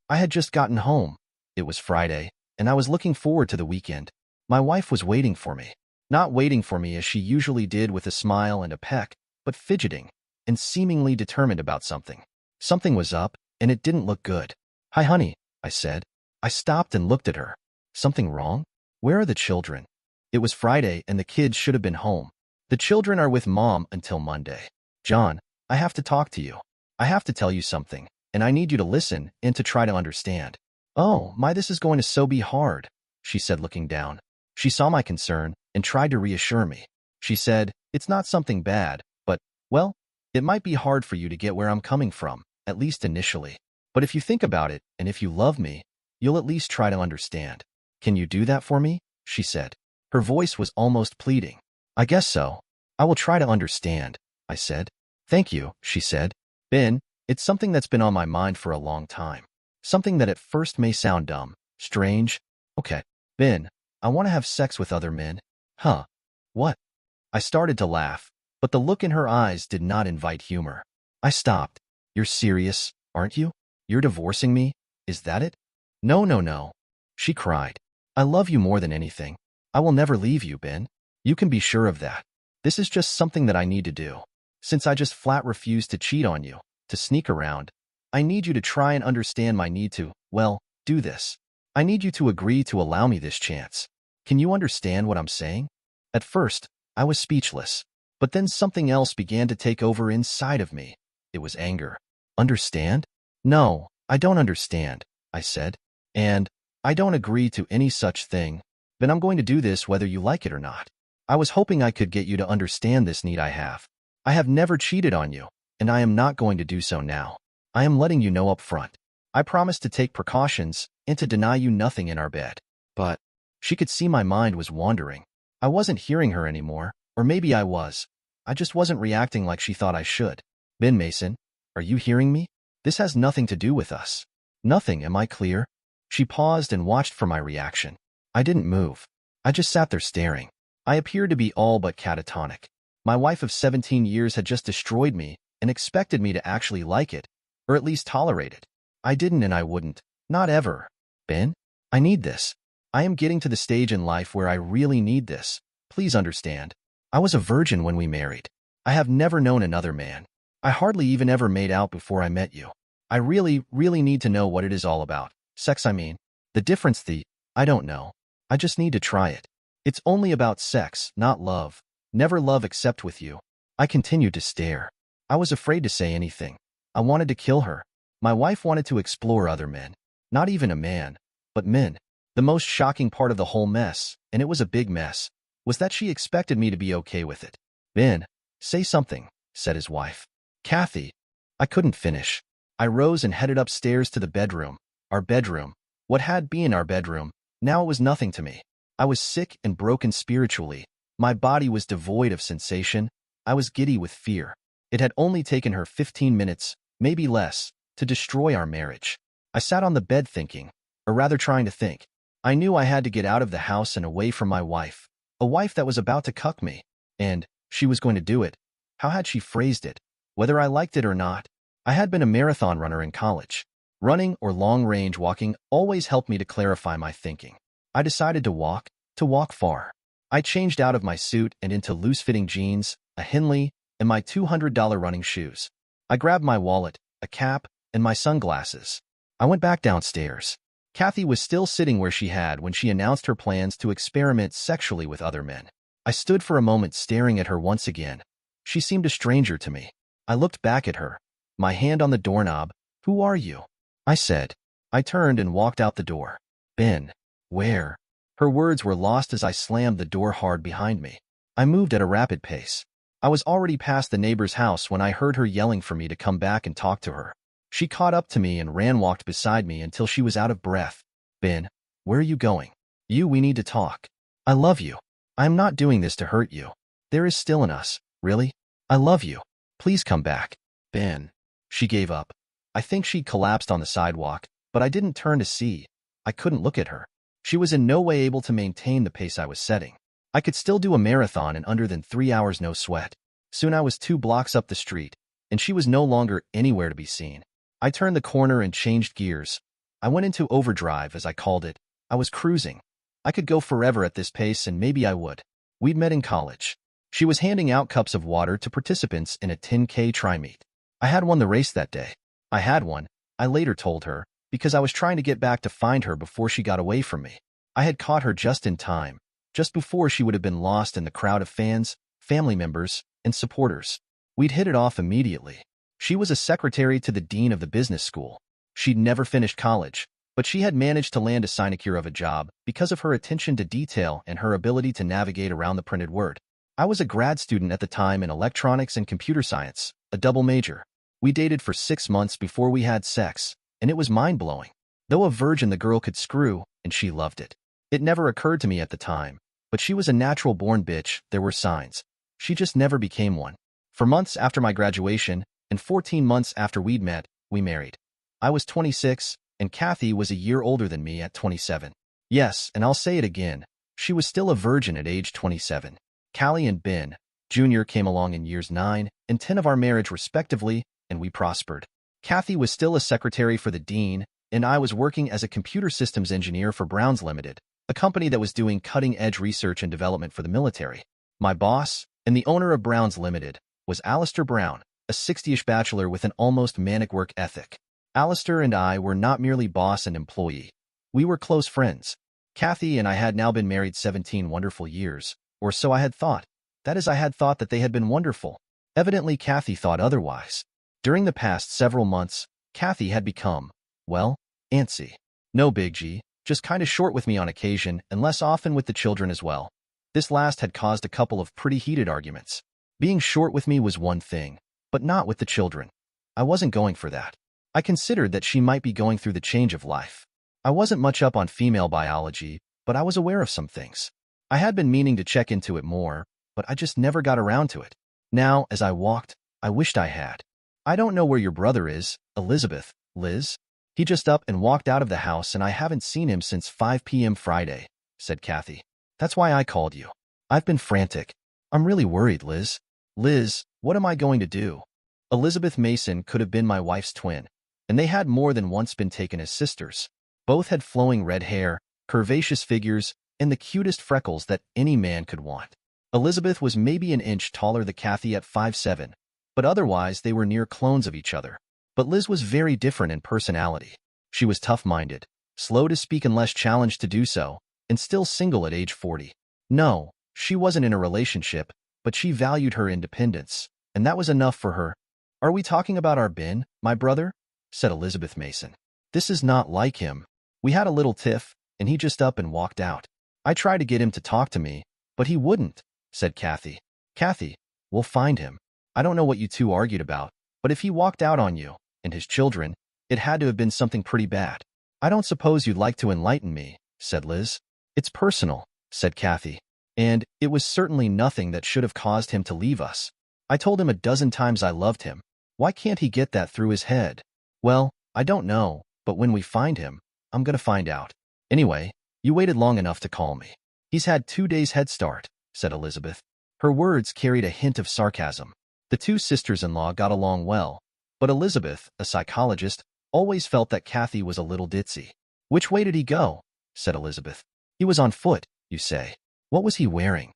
I had just gotten home. It was Friday, and I was looking forward to the weekend. My wife was waiting for me. Not waiting for me as she usually did with a smile and a peck, but fidgeting and seemingly determined about something. Something was up, and it didn't look good. "Hi, honey," I said. I stopped and looked at her. Something wrong? Where are the children? It was Friday, and the kids should have been home. The children are with Mom until Monday. "John, I have to talk to you. I have to tell you something, and I need you to listen and to try to understand." "Oh, this is going to so be hard," she said, looking down. She saw my concern and tried to reassure me. She said, "It's not something bad, but, well, it might be hard for you to get where I'm coming from, at least initially. But if you think about it, and if you love me, you'll at least try to understand. Can you do that for me?" she said. Her voice was almost pleading. "I guess so. I will try to understand," I said. "Thank you," she said. "Ben, it's something that's been on my mind for a long time. Something that at first may sound dumb, strange. Okay, Ben, I want to have sex with other men." "Huh? What?" I started to laugh, but the look in her eyes did not invite humor. I stopped. "You're serious, aren't you? You're divorcing me? Is that it?" No. She cried. I love you more than anything. I will never leave you, Ben. You can be sure of that. This is just something that I need to do. Since I just flat refuse to cheat on you, to sneak around, I need you to try and understand my need to, well, do this. I need you to agree to allow me this chance. Can you understand what I'm saying? At first, I was speechless, but then something else began to take over inside of me. It was anger. Understand? No, I don't understand, I said. And I don't agree to any such thing, but I'm going to do this whether you like it or not. I was hoping I could get you to understand this need I have. I have never cheated on you, and I am not going to do so now. I am letting you know up front. I promise to take precautions and to deny you nothing in our bed. But she could see my mind was wandering. I wasn't hearing her anymore, or maybe I was. I just wasn't reacting like she thought I should. Ben Mason, are you hearing me? This has nothing to do with us. Nothing, am I clear? She paused and watched for my reaction. I didn't move. I just sat there staring. I appeared to be all but catatonic. My wife of 17 years had just destroyed me and expected me to actually like it, or at least tolerate it. I didn't and I wouldn't. Not ever. Ben, I need this. I am getting to the stage in life where I really need this. Please understand. I was a virgin when we married. I have never known another man. I hardly even ever made out before I met you. I really need to know what it is all about. Sex, I mean. The difference, I don't know. I just need to try it. It's only about sex, not love. Never love except with you. I continued to stare. I was afraid to say anything. I wanted to kill her. My wife wanted to explore other men. Not even a man, but men. The most shocking part of the whole mess, and it was a big mess, was that she expected me to be okay with it. Ben, say something, said his wife. Kathy. I couldn't finish. I rose and headed upstairs to the bedroom. Our bedroom. What had been our bedroom, now it was nothing to me. I was sick and broken spiritually. My body was devoid of sensation. I was giddy with fear. It had only taken her 15 minutes, maybe less, to destroy our marriage. I sat on the bed thinking, or rather trying to think. I knew I had to get out of the house and away from my wife, a wife that was about to cuck me. And she was going to do it. How had she phrased it? Whether I liked it or not, I had been a marathon runner in college. Running or long-range walking always helped me to clarify my thinking. I decided to walk far. I changed out of my suit and into loose-fitting jeans, a Henley, and my $200 running shoes. I grabbed my wallet, a cap, and my sunglasses. I went back downstairs. Kathy was still sitting where she had when she announced her plans to experiment sexually with other men. I stood for a moment staring at her once again. She seemed a stranger to me. I looked back at her, my hand on the doorknob. Who are you? I said. I turned and walked out the door. Ben. Where? Her words were lost as I slammed the door hard behind me. I moved at a rapid pace. I was already past the neighbor's house when I heard her yelling for me to come back and talk to her. She caught up to me and walked beside me until she was out of breath. Ben, where are you going? We need to talk. I love you. I am not doing this to hurt you. There is still in us, really. I love you. Please come back. Ben. She gave up. I think she'd collapsed on the sidewalk, but I didn't turn to see. I couldn't look at her. She was in no way able to maintain the pace I was setting. I could still do a marathon in under than 3 hours, no sweat. Soon I was 2 blocks up the street, and she was no longer anywhere to be seen. I turned the corner and changed gears. I went into overdrive, as I called it. I was cruising. I could go forever at this pace, and maybe I would. We'd met in college. She was handing out cups of water to participants in a 10K tri-meet. I had won the race that day. I had won, I later told her, because I was trying to get back to find her before she got away from me. I had caught her just in time, just before she would have been lost in the crowd of fans, family members, and supporters. We'd hit it off immediately. She was a secretary to the dean of the business school. She'd never finished college, but she had managed to land a sinecure of a job because of her attention to detail and her ability to navigate around the printed word. I was a grad student at the time in electronics and computer science, a double major. We dated for 6 months before we had sex, and it was mind-blowing. Though a virgin, the girl could screw, and she loved it. It never occurred to me at the time, but she was a natural-born bitch. There were signs. She just never became one. For months after my graduation, and 14 months after we'd met, we married. I was 26, and Kathy was a year older than me at 27. Yes, and I'll say it again, she was still a virgin at age 27. Callie and Ben, Jr. came along in years 9 and 10 of our marriage respectively, and we prospered. Kathy was still a secretary for the dean, and I was working as a computer systems engineer for Browns Limited, a company that was doing cutting-edge research and development for the military. My boss, and the owner of Browns Limited, was Alistair Brown, a 60-ish bachelor with an almost manic work ethic. Alistair and I were not merely boss and employee. We were close friends. Kathy and I had now been married 17 wonderful years, or so I had thought. That is, I had thought that they had been wonderful. Evidently, Kathy thought otherwise. During the past several months, Kathy had become, well, antsy. No big G, just kinda short with me on occasion and less often with the children as well. This last had caused a couple of pretty heated arguments. Being short with me was one thing, but not with the children. I wasn't going for that. I considered that she might be going through the change of life. I wasn't much up on female biology, but I was aware of some things. I had been meaning to check into it more, but I just never got around to it. Now, as I walked, I wished I had. I don't know where your brother is, Elizabeth, Liz. He just up and walked out of the house and I haven't seen him since 5 p.m. Friday, said Kathy. That's why I called you. I've been frantic. I'm really worried, Liz. Liz, what am I going to do? Elizabeth Mason could have been my wife's twin, and they had more than once been taken as sisters. Both had flowing red hair, curvaceous figures, and the cutest freckles that any man could want. Elizabeth was maybe an inch taller than Kathy at 5'7", but otherwise they were near clones of each other. But Liz was very different in personality. She was tough-minded, slow to speak unless challenged to do so, and still single at age 40. No, she wasn't in a relationship, but she valued her independence, and that was enough for her. Are we talking about our Ben, my brother? Said Elizabeth Mason. This is not like him. We had a little tiff, and he just up and walked out. I tried to get him to talk to me, but he wouldn't, said Kathy. Kathy, we'll find him. I don't know what you two argued about, but if he walked out on you, and his children, it had to have been something pretty bad. I don't suppose you'd like to enlighten me, said Liz. It's personal, said Kathy. And it was certainly nothing that should have caused him to leave us. I told him a dozen times I loved him. Why can't he get that through his head? Well, I don't know, but when we find him, I'm gonna find out. Anyway, you waited long enough to call me. He's had 2 days head start, said Elizabeth. Her words carried a hint of sarcasm. The two sisters-in-law got along well, but Elizabeth, a psychologist, always felt that Kathy was a little ditzy. Which way did he go? Said Elizabeth. He was on foot, you say. What was he wearing?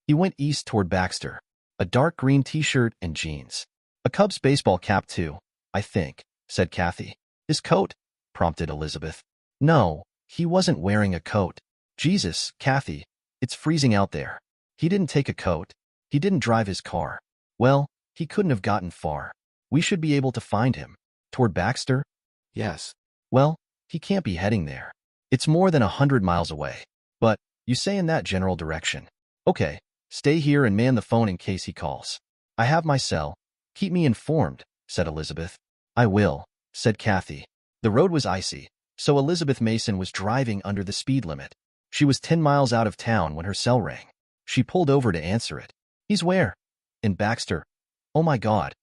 He went east toward Baxter. A dark green t-shirt and jeans. A Cubs baseball cap too, I think, said Kathy. His coat? Prompted Elizabeth. No, he wasn't wearing a coat. Jesus, Kathy, it's freezing out there. He didn't take a coat. He didn't drive his car. Well, he couldn't have gotten far. We should be able to find him. Toward Baxter? Yes. Well, he can't be heading there. It's more than 100 miles away. But, you say in that general direction. Okay, stay here and man the phone in case he calls. I have my cell. Keep me informed, said Elizabeth. I will, said Kathy. The road was icy, so Elizabeth Mason was driving under the speed limit. She was 10 miles out of town when her cell rang. She pulled over to answer it. He's where? In Baxter. Oh my God.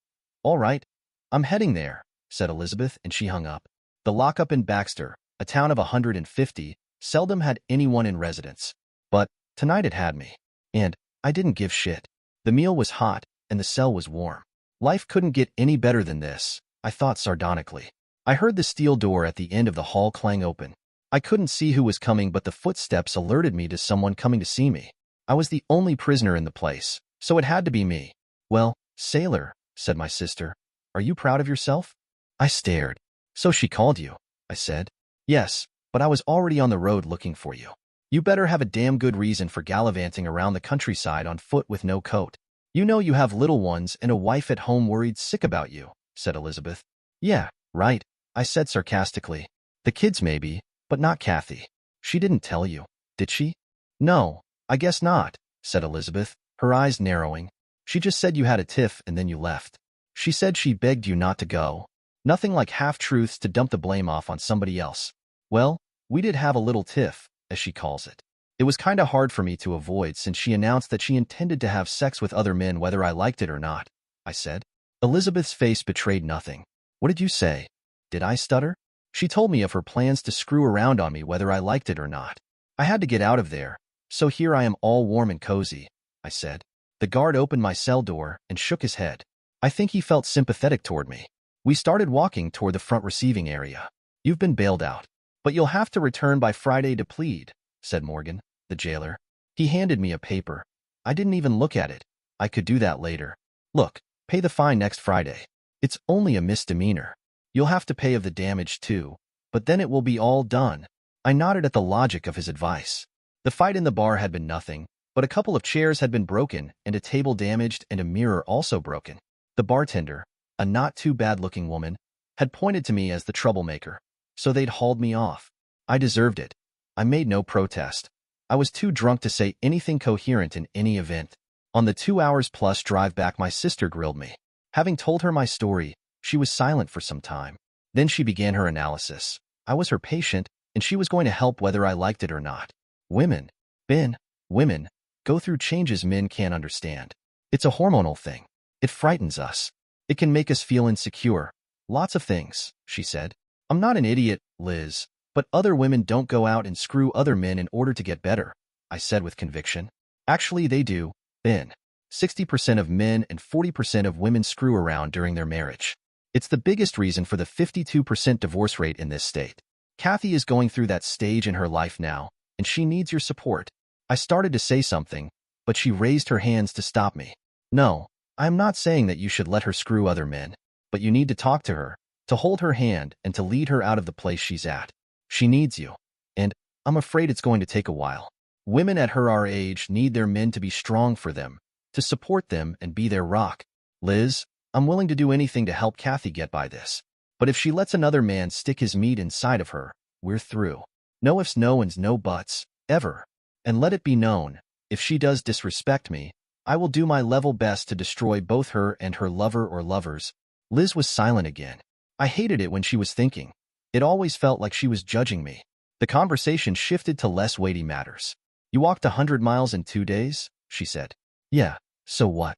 All right. I'm heading there, said Elizabeth, and she hung up. The lockup in Baxter, a town of 150, seldom had anyone in residence. But tonight it had me. And I didn't give shit. The meal was hot, and the cell was warm. Life couldn't get any better than this, I thought sardonically. I heard the steel door at the end of the hall clang open. I couldn't see who was coming, but the footsteps alerted me to someone coming to see me. I was the only prisoner in the place, so it had to be me. Well, sailor, said my sister, are you proud of yourself? I stared. So she called you, I said. Yes, but I was already on the road looking for you. You better have a damn good reason for gallivanting around the countryside on foot with no coat. You know you have little ones and a wife at home worried sick about you, said Elizabeth. Yeah, right, I said sarcastically. The kids maybe, but not Kathy. She didn't tell you, did she? No, I guess not, said Elizabeth, her eyes narrowing. She just said you had a tiff and then you left. She said she begged you not to go. Nothing like half-truths to dump the blame off on somebody else. Well, we did have a little tiff, as she calls it. It was kinda hard for me to avoid since she announced that she intended to have sex with other men whether I liked it or not, I said. Elizabeth's face betrayed nothing. What did you say? Did I stutter? She told me of her plans to screw around on me whether I liked it or not. I had to get out of there, so here I am all warm and cozy, I said. The guard opened my cell door and shook his head. I think he felt sympathetic toward me. We started walking toward the front receiving area. You've been bailed out. But you'll have to return by Friday to plead, said Morgan, the jailer. He handed me a paper. I didn't even look at it. I could do that later. Look, pay the fine next Friday. It's only a misdemeanor. You'll have to pay of the damage too, but then it will be all done. I nodded at the logic of his advice. The fight in the bar had been nothing, but a couple of chairs had been broken and a table damaged and a mirror also broken. The bartender, a not too bad-looking woman, had pointed to me as the troublemaker, so they'd hauled me off. I deserved it. I made no protest. I was too drunk to say anything coherent in any event. On the 2 hours plus drive back, my sister grilled me. Having told her my story, she was silent for some time. Then she began her analysis. I was her patient, and she was going to help whether I liked it or not. Women, Ben, women, go through changes men can't understand. It's a hormonal thing. It frightens us. It can make us feel insecure. Lots of things, she said. I'm not an idiot, Liz, but other women don't go out and screw other men in order to get better, I said with conviction. Actually, they do, Ben. 60% of men and 40% of women screw around during their marriage. It's the biggest reason for the 52% divorce rate in this state. Kathy is going through that stage in her life now, and she needs your support. I started to say something, but she raised her hands to stop me. No, I am not saying that you should let her screw other men, but you need to talk to her, to hold her hand, and to lead her out of the place she's at. She needs you, and I'm afraid it's going to take a while. Women at our age need their men to be strong for them, to support them and be their rock. Liz, I'm willing to do anything to help Kathy get by this. But if she lets another man stick his meat inside of her, we're through. No ifs, no ands, no buts, ever. And let it be known, if she does disrespect me, I will do my level best to destroy both her and her lover or lovers. Liz was silent again. I hated it when she was thinking. It always felt like she was judging me. The conversation shifted to less weighty matters. You walked 100 miles in 2 days, she said. Yeah, so what?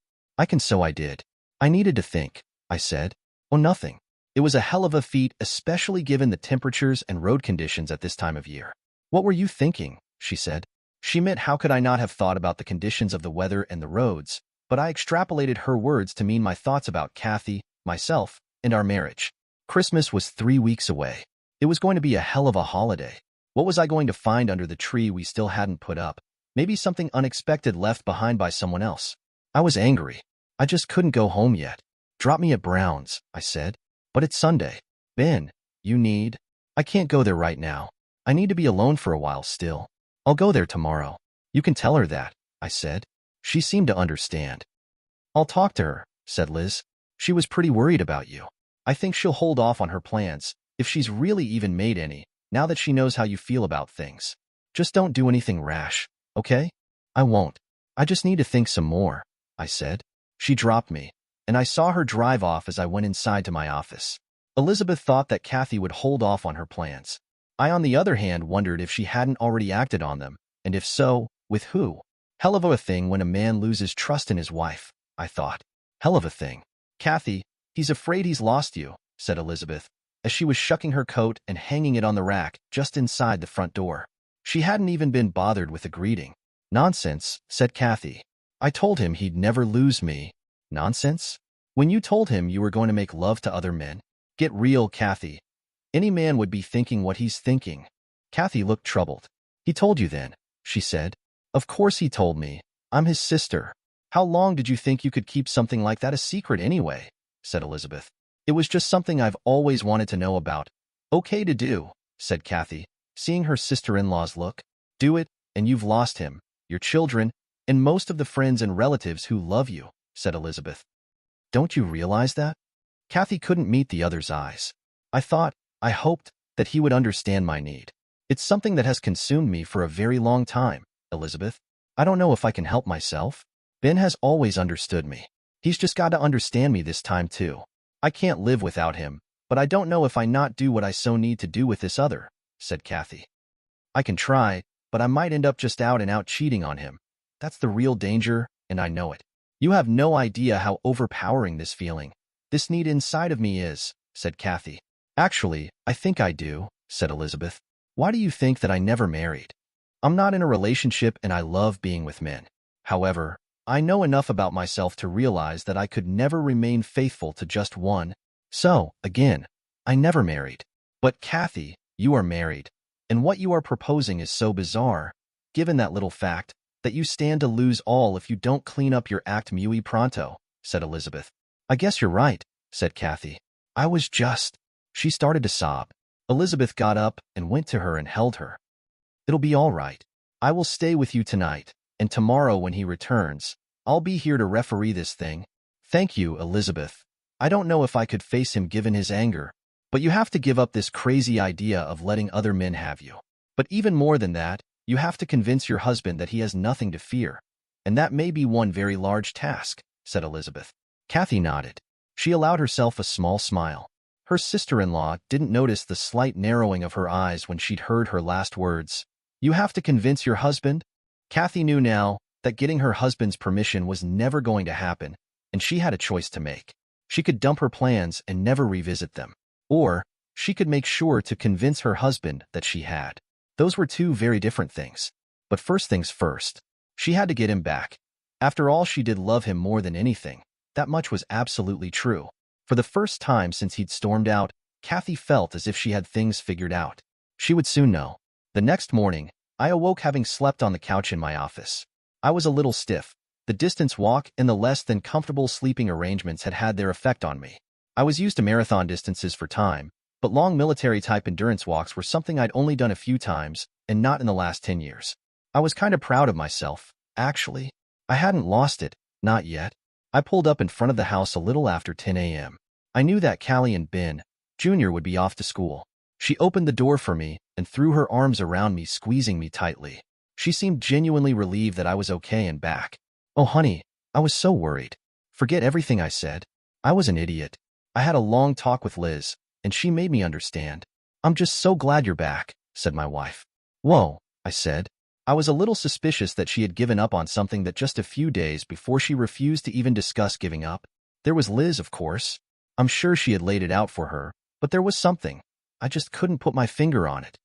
So I did. I needed to think, I said. Oh, nothing. It was a hell of a feat, especially given the temperatures and road conditions at this time of year. What were you thinking? She said. She meant how could I not have thought about the conditions of the weather and the roads, but I extrapolated her words to mean my thoughts about Kathy, myself, and our marriage. Christmas was 3 weeks away. It was going to be a hell of a holiday. What was I going to find under the tree we still hadn't put up? Maybe something unexpected left behind by someone else. I was angry. I just couldn't go home yet. Drop me at Brown's, I said. But it's Sunday. Ben, I can't go there right now. I need to be alone for a while still. I'll go there tomorrow. You can tell her that, I said. She seemed to understand. I'll talk to her, said Liz. She was pretty worried about you. I think she'll hold off on her plans, if she's really even made any, now that she knows how you feel about things. Just don't do anything rash, okay? I won't. I just need to think some more, I said. She dropped me, and I saw her drive off as I went inside to my office. Elizabeth thought that Kathy would hold off on her plans. I, on the other hand, wondered if she hadn't already acted on them, and if so, with who? Hell of a thing when a man loses trust in his wife, I thought. Hell of a thing. Kathy, he's afraid he's lost you, said Elizabeth, as she was shucking her coat and hanging it on the rack just inside the front door. She hadn't even been bothered with a greeting. Nonsense, said Kathy. I told him he'd never lose me. Nonsense? When you told him you were going to make love to other men? Get real, Kathy. Any man would be thinking what he's thinking. Kathy looked troubled. He told you then, she said. Of course he told me. I'm his sister. How long did you think you could keep something like that a secret anyway? Said Elizabeth. It was just something I've always wanted to know about. Okay to do, said Kathy, seeing her sister-in-law's look. Do it, and you've lost him, your children, and most of the friends and relatives who love you, said Elizabeth. Don't you realize that? Kathy couldn't meet the other's eyes. I hoped that he would understand my need. It's something that has consumed me for a very long time, Elizabeth. I don't know if I can help myself. Ben has always understood me. He's just got to understand me this time too. I can't live without him, but I don't know if I not do what I so need to do with this other, said Kathy. I can try, but I might end up just out and out cheating on him. That's the real danger, and I know it. You have no idea how overpowering this feeling, this need inside of me is, said Kathy. Actually, I think I do, said Elizabeth. Why do you think that I never married? I'm not in a relationship and I love being with men. However, I know enough about myself to realize that I could never remain faithful to just one. So, again, I never married. But Kathy, you are married, and what you are proposing is so bizarre, given that little fact, that you stand to lose all if you don't clean up your act muy pronto, said Elizabeth. I guess you're right, said Kathy. I was just... She started to sob. Elizabeth got up and went to her and held her. It'll be all right. I will stay with you tonight, and tomorrow when he returns, I'll be here to referee this thing. Thank you, Elizabeth. I don't know if I could face him given his anger, but you have to give up this crazy idea of letting other men have you. But even more than that, you have to convince your husband that he has nothing to fear, and that may be one very large task, said Elizabeth. Kathy nodded. She allowed herself a small smile. Her sister-in-law didn't notice the slight narrowing of her eyes when she'd heard her last words. You have to convince your husband? Kathy knew now that getting her husband's permission was never going to happen, and she had a choice to make. She could dump her plans and never revisit them, or she could make sure to convince her husband that she had. Those were two very different things. But first things first, she had to get him back. After all, she did love him more than anything. That much was absolutely true. For the first time since he'd stormed out, Kathy felt as if she had things figured out. She would soon know. The next morning, I awoke having slept on the couch in my office. I was a little stiff. The distance walk and the less than comfortable sleeping arrangements had had their effect on me. I was used to marathon distances for time, but long military-type endurance walks were something I'd only done a few times, and not in the last 10 years. I was kind of proud of myself, actually. I hadn't lost it, not yet. I pulled up in front of the house a little after 10 a.m. I knew that Callie and Ben, Jr. would be off to school. She opened the door for me and threw her arms around me, squeezing me tightly. She seemed genuinely relieved that I was okay and back. Oh, honey, I was so worried. Forget everything I said. I was an idiot. I had a long talk with Liz, and she made me understand. I'm just so glad you're back, said my wife. Whoa, I said. I was a little suspicious that she had given up on something that just a few days before she refused to even discuss giving up. There was Liz, of course. I'm sure she had laid it out for her, but there was something. I just couldn't put my finger on it.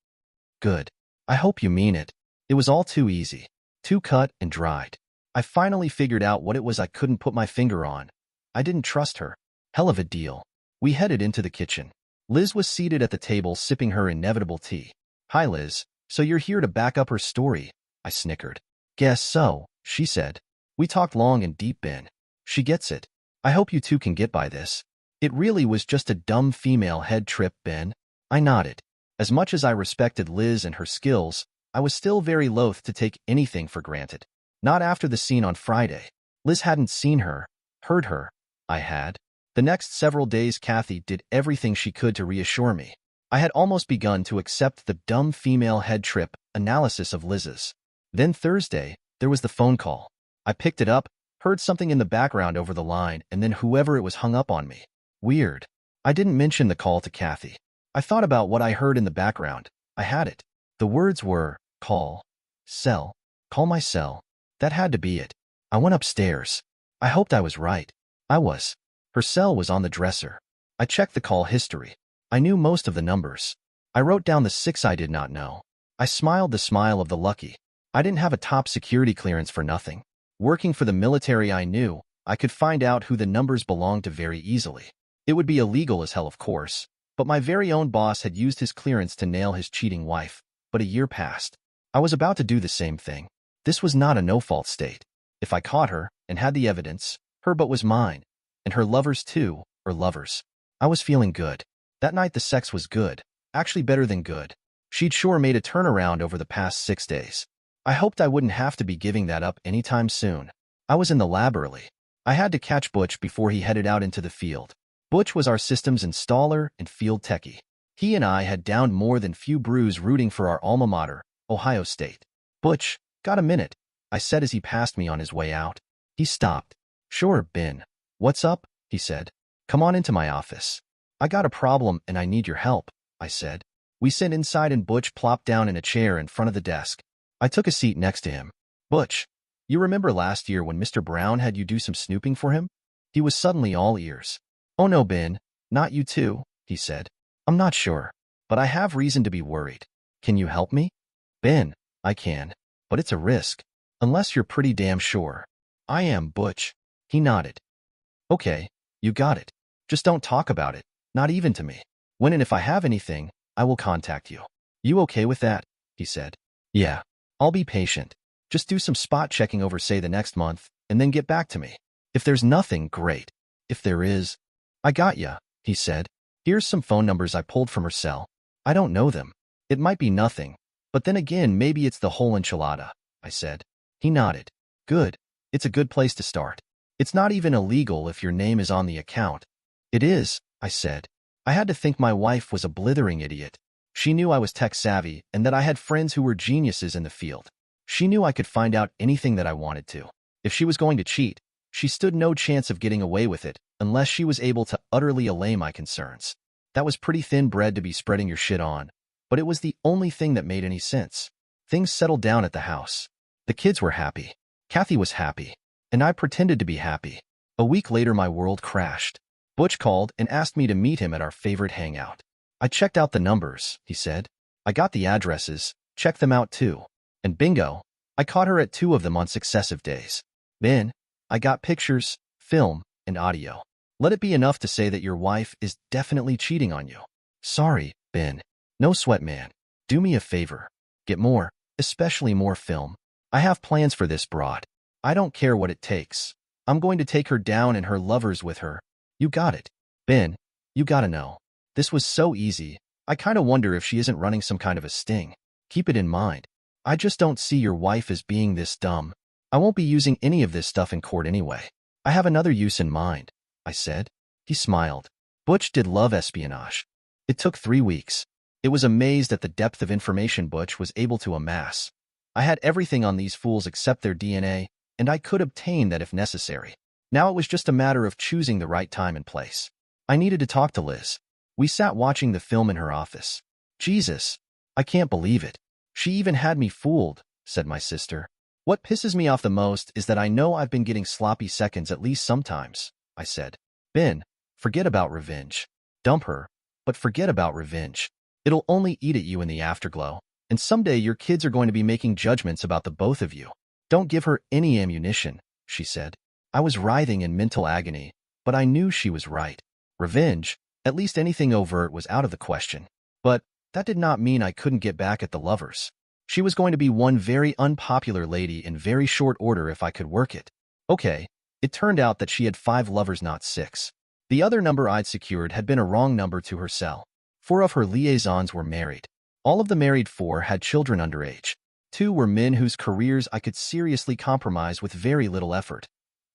Good. I hope you mean it. It was all too easy. Too cut and dried. I finally figured out what it was I couldn't put my finger on. I didn't trust her. Hell of a deal. We headed into the kitchen. Liz was seated at the table sipping her inevitable tea. Hi, Liz. So you're here to back up her story, I snickered. Guess so, she said. We talked long and deep, Ben. She gets it. I hope you two can get by this. It really was just a dumb female head trip, Ben. I nodded. As much as I respected Liz and her skills, I was still very loath to take anything for granted. Not after the scene on Friday. Liz hadn't seen her, heard her. I had. The next several days, Kathy did everything she could to reassure me. I had almost begun to accept the dumb female head trip analysis of Liz's. Then Thursday, there was the phone call. I picked it up, heard something in the background over the line, and then whoever it was hung up on me. Weird. I didn't mention the call to Kathy. I thought about what I heard in the background. I had it. The words were, call, cell, call my cell. That had to be it. I went upstairs. I hoped I was right. I was. Her cell was on the dresser. I checked the call history. I knew most of the numbers. I wrote down the 6 I did not know. I smiled the smile of the lucky. I didn't have a top security clearance for nothing. Working for the military, I knew I could find out who the numbers belonged to very easily. It would be illegal as hell, of course, but my very own boss had used his clearance to nail his cheating wife. But a year passed. I was about to do the same thing. This was not a no-fault state. If I caught her and had the evidence, her butt was mine. And her lovers too, or lovers. I was feeling good. That night the sex was good, actually better than good. She'd sure made a turnaround over the past 6 days. I hoped I wouldn't have to be giving that up anytime soon. I was in the lab early. I had to catch Butch before he headed out into the field. Butch was our systems installer and field techie. He and I had downed more than few brews rooting for our alma mater, Ohio State. Butch, got a minute? I said as he passed me on his way out. He stopped. Sure, Ben. What's up? He said. Come on into my office. I got a problem and I need your help, I said. We sat inside and Butch plopped down in a chair in front of the desk. I took a seat next to him. Butch, you remember last year when Mr. Brown had you do some snooping for him? He was suddenly all ears. Oh no, Ben, not you too, he said. I'm not sure, but I have reason to be worried. Can you help me? Ben, I can, but it's a risk. Unless you're pretty damn sure. I am, Butch. He nodded. Okay, you got it. Just don't talk about it, not even to me. When and if I have anything, I will contact you. You okay with that? He said. Yeah. I'll be patient. Just do some spot checking over, say, the next month, and then get back to me. If there's nothing, great. If there is, I got ya, he said. Here's some phone numbers I pulled from her cell. I don't know them. It might be nothing, but then again, maybe it's the whole enchilada, I said. He nodded. Good. It's a good place to start. It's not even illegal if your name is on the account. It is, I said. I had to think my wife was a blithering idiot. She knew I was tech-savvy and that I had friends who were geniuses in the field. She knew I could find out anything that I wanted to. If she was going to cheat, she stood no chance of getting away with it unless she was able to utterly allay my concerns. That was pretty thin bread to be spreading your shit on, but it was the only thing that made any sense. Things settled down at the house. The kids were happy. Kathy was happy. And I pretended to be happy. A week later, my world crashed. Butch called and asked me to meet him at our favorite hangout. I checked out the numbers, he said. I got the addresses, checked them out too. And bingo, I caught her at 2 of them on successive days. Ben, I got pictures, film, and audio. Let it be enough to say that your wife is definitely cheating on you. Sorry, Ben. No sweat, man. Do me a favor. Get more, especially more film. I have plans for this broad. I don't care what it takes. I'm going to take her down and her lovers with her. You got it. Ben, you gotta know. This was so easy. I kinda wonder if she isn't running some kind of a sting. Keep it in mind. I just don't see your wife as being this dumb. I won't be using any of this stuff in court anyway. I have another use in mind, I said. He smiled. Butch did love espionage. It took 3 weeks. It was amazed at the depth of information Butch was able to amass. I had everything on these fools except their DNA, and I could obtain that if necessary. Now it was just a matter of choosing the right time and place. I needed to talk to Liz. We sat watching the film in her office. Jesus, I can't believe it. She even had me fooled, said my sister. What pisses me off the most is that I know I've been getting sloppy seconds at least sometimes, I said. Ben, forget about revenge. Dump her, but forget about revenge. It'll only eat at you in the afterglow, and someday your kids are going to be making judgments about the both of you. Don't give her any ammunition, she said. I was writhing in mental agony, but I knew she was right. Revenge, at least anything overt, was out of the question. But that did not mean I couldn't get back at the lovers. She was going to be one very unpopular lady in very short order if I could work it. Okay, it turned out that she had 5 lovers, not 6. The other number I'd secured had been a wrong number to her cell. 4 of her liaisons were married. All of the married 4 had children underage. 2 were men whose careers I could seriously compromise with very little effort.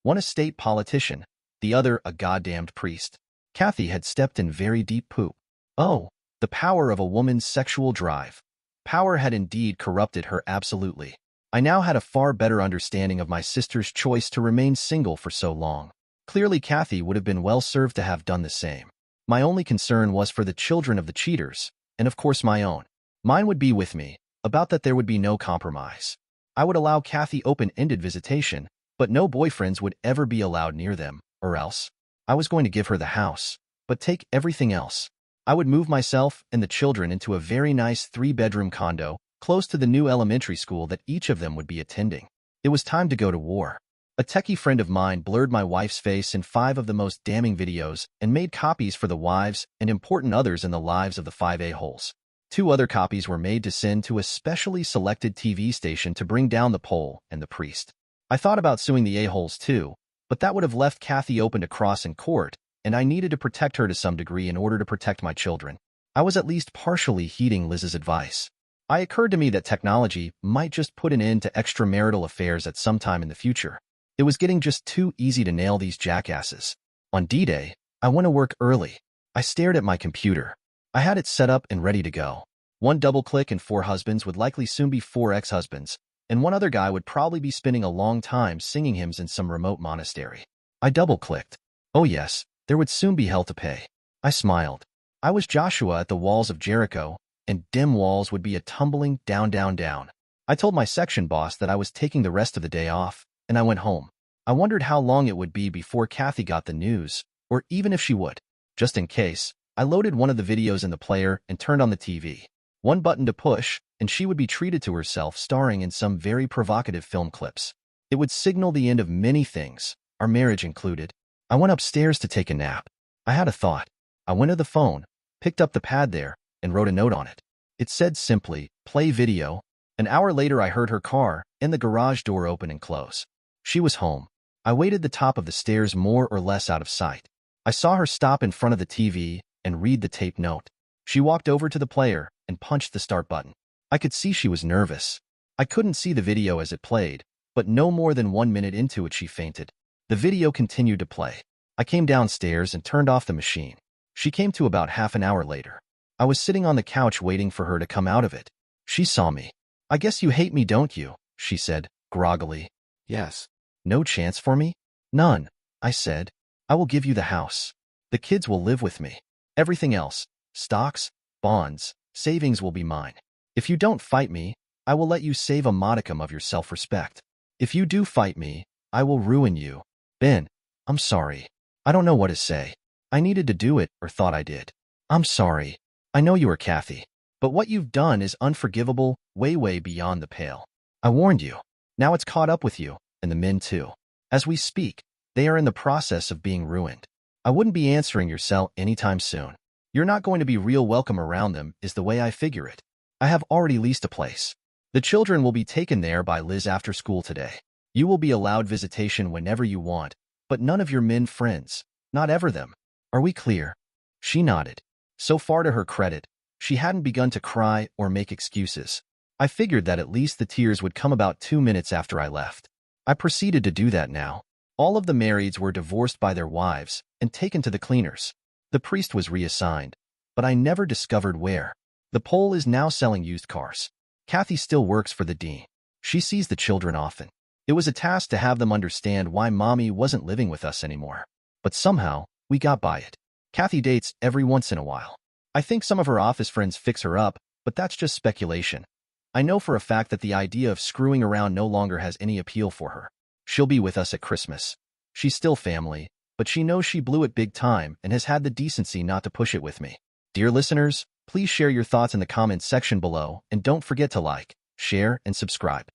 One a state politician, the other a goddamned priest. Kathy had stepped in very deep poop. Oh, the power of a woman's sexual drive. Power had indeed corrupted her absolutely. I now had a far better understanding of my sister's choice to remain single for so long. Clearly, Kathy would have been well served to have done the same. My only concern was for the children of the cheaters, and of course my own. Mine would be with me. About that there would be no compromise. I would allow Kathy open-ended visitation, but no boyfriends would ever be allowed near them, or else. I was going to give her the house, but take everything else. I would move myself and the children into a very nice 3-bedroom condo, close to the new elementary school that each of them would be attending. It was time to go to war. A techie friend of mine blurred my wife's face in 5 of the most damning videos and made copies for the wives and important others in the lives of the 5 a-holes. 2 other copies were made to send to a specially selected TV station to bring down the pole and the priest. I thought about suing the a-holes too, but that would have left Kathy open to cross in court, and I needed to protect her to some degree in order to protect my children. I was at least partially heeding Liz's advice. It occurred to me that technology might just put an end to extramarital affairs at some time in the future. It was getting just too easy to nail these jackasses. On D-Day, I went to work early. I stared at my computer. I had it set up and ready to go. 1 double click and 4 husbands would likely soon be 4 ex-husbands, and 1 other guy would probably be spending a long time singing hymns in some remote monastery. I double-clicked. Oh yes, there would soon be hell to pay. I smiled. I was Joshua at the walls of Jericho, and dim walls would be a tumbling down, down, down. I told my section boss that I was taking the rest of the day off, and I went home. I wondered how long it would be before Kathy got the news, or even if she would. Just in case, I loaded one of the videos in the player and turned on the TV. 1 button to push, and she would be treated to herself starring in some very provocative film clips. It would signal the end of many things, our marriage included. I went upstairs to take a nap. I had a thought. I went to the phone, picked up the pad there, and wrote a note on it. It said simply, "Play video." An hour later, I heard her car and the garage door open and close. She was home. I waited the top of the stairs, more or less out of sight. I saw her stop in front of the TV and read the taped note. She walked over to the player and punched the start button. I could see she was nervous. I couldn't see the video as it played, but no more than 1 minute into it, she fainted. The video continued to play. I came downstairs and turned off the machine. She came to about half an hour later. I was sitting on the couch waiting for her to come out of it. She saw me. "I guess you hate me, don't you?" she said, groggily. Yes. "No chance for me?" "None," I said. "I will give you the house. The kids will live with me. Everything else, stocks, bonds, savings, will be mine. If you don't fight me, I will let you save a modicum of your self-respect. If you do fight me, I will ruin you." "Ben, I'm sorry. I don't know what to say. I needed to do it, or thought I did. I'm sorry. I know you are Kathy. But what you've done is unforgivable, way, way beyond the pale. I warned you. Now it's caught up with you, and the men too. As we speak, they are in the process of being ruined. I wouldn't be answering your cell anytime soon. You're not going to be real welcome around them, is the way I figure it. I have already leased a place. The children will be taken there by Liz after school today. You will be allowed visitation whenever you want, but none of your men friends, not ever them. Are we clear?" She nodded. So far, to her credit, she hadn't begun to cry or make excuses. I figured that at least the tears would come about 2 minutes after I left. I proceeded to do that now. All of the marrieds were divorced by their wives and taken to the cleaners. The priest was reassigned, but I never discovered where. The Pole is now selling used cars. Kathy still works for the dean. She sees the children often. It was a task to have them understand why Mommy wasn't living with us anymore. But somehow, we got by it. Kathy dates every once in a while. I think some of her office friends fix her up, but that's just speculation. I know for a fact that the idea of screwing around no longer has any appeal for her. She'll be with us at Christmas. She's still family, but she knows she blew it big time and has had the decency not to push it with me. Dear listeners, please share your thoughts in the comments section below, and don't forget to like, share, and subscribe.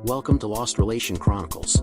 Welcome to Lost Relation Chronicles.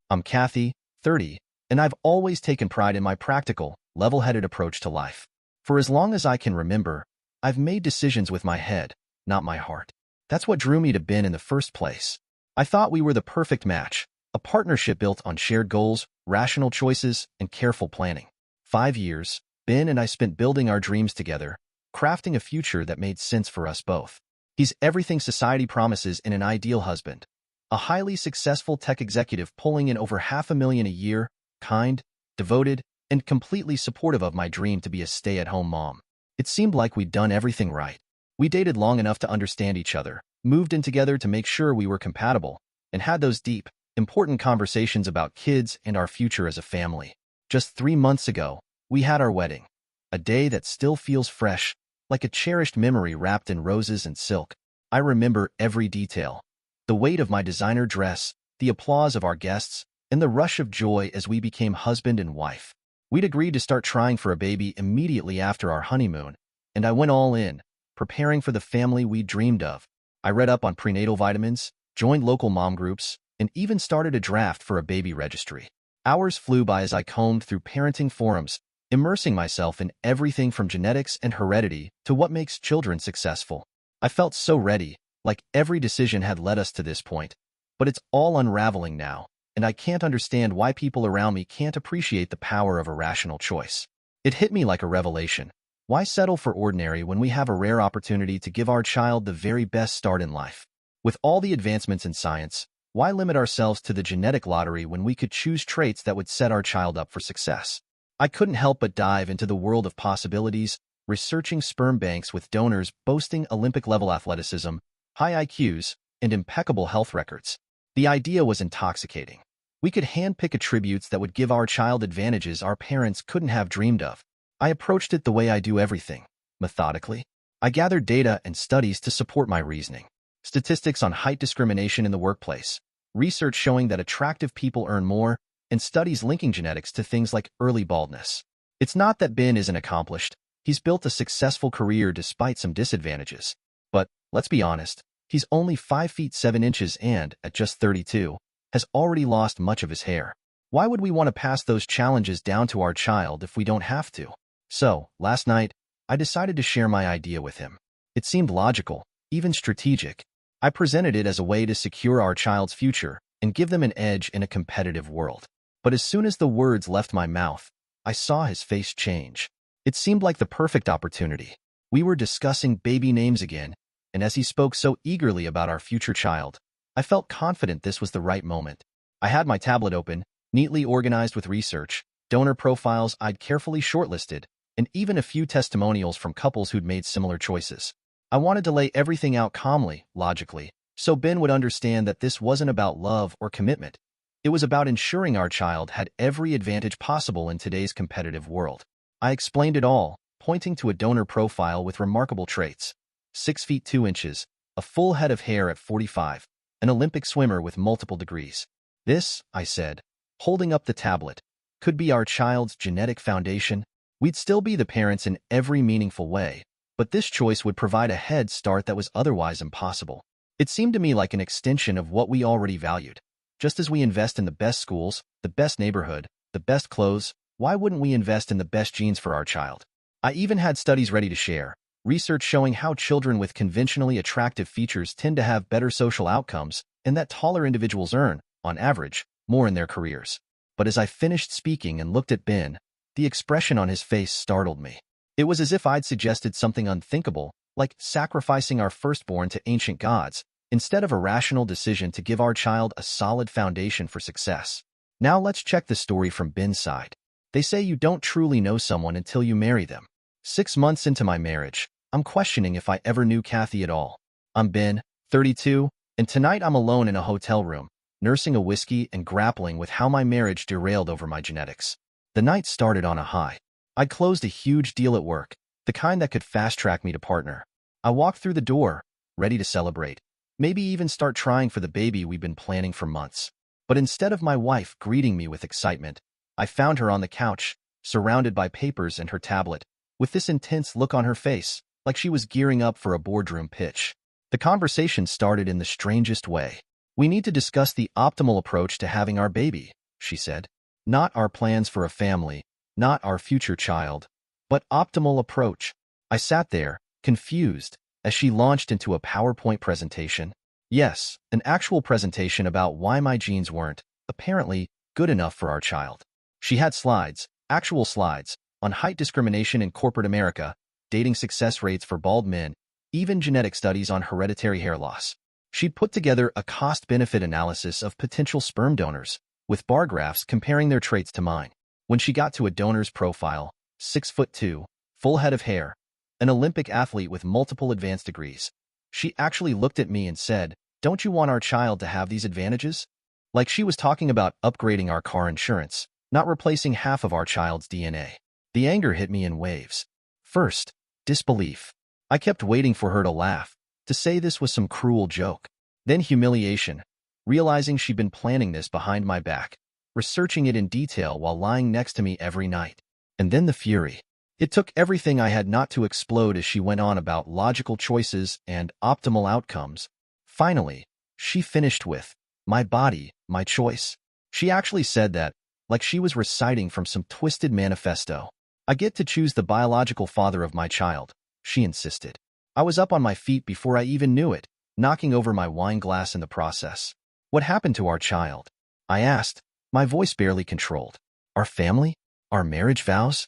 I'm Kathy, 30, and I've always taken pride in my practical, level-headed approach to life. For as long as I can remember, I've made decisions with my head, not my heart. That's what drew me to Ben in the first place. I thought we were the perfect match, a partnership built on shared goals, rational choices, and careful planning. 5 years, Ben and I spent building our dreams together, crafting a future that made sense for us both. He's everything society promises in an ideal husband. A highly successful tech executive pulling in over $500,000 a year, kind, devoted, and completely supportive of my dream to be a stay-at-home mom. It seemed like we'd done everything right. We dated long enough to understand each other, moved in together to make sure we were compatible, and had those deep, important conversations about kids and our future as a family. Just 3 months ago, we had our wedding. A day that still feels fresh, like a cherished memory wrapped in roses and silk. I remember every detail. The weight of my designer dress, the applause of our guests, and the rush of joy as we became husband and wife. We'd agreed to start trying for a baby immediately after our honeymoon, and I went all in, preparing for the family we dreamed of. I read up on prenatal vitamins, joined local mom groups, and even started a draft for a baby registry. Hours flew by as I combed through parenting forums, immersing myself in everything from genetics and heredity to what makes children successful. I felt so ready, like every decision had led us to this point. But it's all unraveling now, and I can't understand why people around me can't appreciate the power of a rational choice. It hit me like a revelation. Why settle for ordinary when we have a rare opportunity to give our child the very best start in life? With all the advancements in science, why limit ourselves to the genetic lottery when we could choose traits that would set our child up for success? I couldn't help but dive into the world of possibilities, researching sperm banks with donors boasting Olympic-level athleticism, high IQs, and impeccable health records. The idea was intoxicating. We could handpick attributes that would give our child advantages our parents couldn't have dreamed of. I approached it the way I do everything, methodically. I gathered data and studies to support my reasoning. Statistics on height discrimination in the workplace, research showing that attractive people earn more, and studies linking genetics to things like early baldness. It's not that Ben isn't accomplished. He's built a successful career despite some disadvantages. But, let's be honest, he's only 5 feet 7 inches and, at just 32, has already lost much of his hair. Why would we want to pass those challenges down to our child if we don't have to? So, last night, I decided to share my idea with him. It seemed logical, even strategic. I presented it as a way to secure our child's future and give them an edge in a competitive world. But as soon as the words left my mouth, I saw his face change. It seemed like the perfect opportunity. We were discussing baby names again, and as he spoke so eagerly about our future child, I felt confident this was the right moment. I had my tablet open, neatly organized with research, donor profiles I'd carefully shortlisted, and even a few testimonials from couples who'd made similar choices. I wanted to lay everything out calmly, logically, so Ben would understand that this wasn't about love or commitment. It was about ensuring our child had every advantage possible in today's competitive world. I explained it all, pointing to a donor profile with remarkable traits. 6 feet 2 inches, a full head of hair at 45, an Olympic swimmer with multiple degrees. This, I said, holding up the tablet, could be our child's genetic foundation. We'd still be the parents in every meaningful way, but this choice would provide a head start that was otherwise impossible. It seemed to me like an extension of what we already valued. Just as we invest in the best schools, the best neighborhood, the best clothes, why wouldn't we invest in the best genes for our child? I even had studies ready to share, research showing how children with conventionally attractive features tend to have better social outcomes and that taller individuals earn, on average, more in their careers. But as I finished speaking and looked at Ben, the expression on his face startled me. It was as if I'd suggested something unthinkable, like sacrificing our firstborn to ancient gods, instead of a rational decision to give our child a solid foundation for success. Now let's check the story from Ben's side. They say you don't truly know someone until you marry them. 6 months into my marriage, I'm questioning if I ever knew Kathy at all. I'm Ben, 32, and tonight I'm alone in a hotel room, nursing a whiskey and grappling with how my marriage derailed over my genetics. The night started on a high. I'd closed a huge deal at work, the kind that could fast-track me to partner. I walked through the door, ready to celebrate, maybe even start trying for the baby we'd been planning for months. But instead of my wife greeting me with excitement, I found her on the couch, surrounded by papers and her tablet, with this intense look on her face, like she was gearing up for a boardroom pitch. The conversation started in the strangest way. We need to discuss the optimal approach to having our baby, she said. Not our plans for a family, not our future child, but optimal approach. I sat there, confused, as she launched into a PowerPoint presentation. Yes, an actual presentation about why my genes weren't, apparently, good enough for our child. She had slides, actual slides, on height discrimination in corporate America, dating success rates for bald men, even genetic studies on hereditary hair loss. She'd put together a cost-benefit analysis of potential sperm donors, with bar graphs comparing their traits to mine. When she got to a donor's profile, 6'2", full head of hair, an Olympic athlete with multiple advanced degrees, she actually looked at me and said, "Don't you want our child to have these advantages?" Like she was talking about upgrading our car insurance, not replacing half of our child's DNA. The anger hit me in waves. First, disbelief. I kept waiting for her to laugh, to say this was some cruel joke. Then humiliation, realizing she'd been planning this behind my back, researching it in detail while lying next to me every night. And then the fury. It took everything I had not to explode as she went on about logical choices and optimal outcomes. Finally, she finished with, "My body, my choice." She actually said that, like she was reciting from some twisted manifesto. "I get to choose the biological father of my child," she insisted. I was up on my feet before I even knew it, knocking over my wine glass in the process. "What happened to our child?" I asked, my voice barely controlled. "Our family? Our marriage vows?"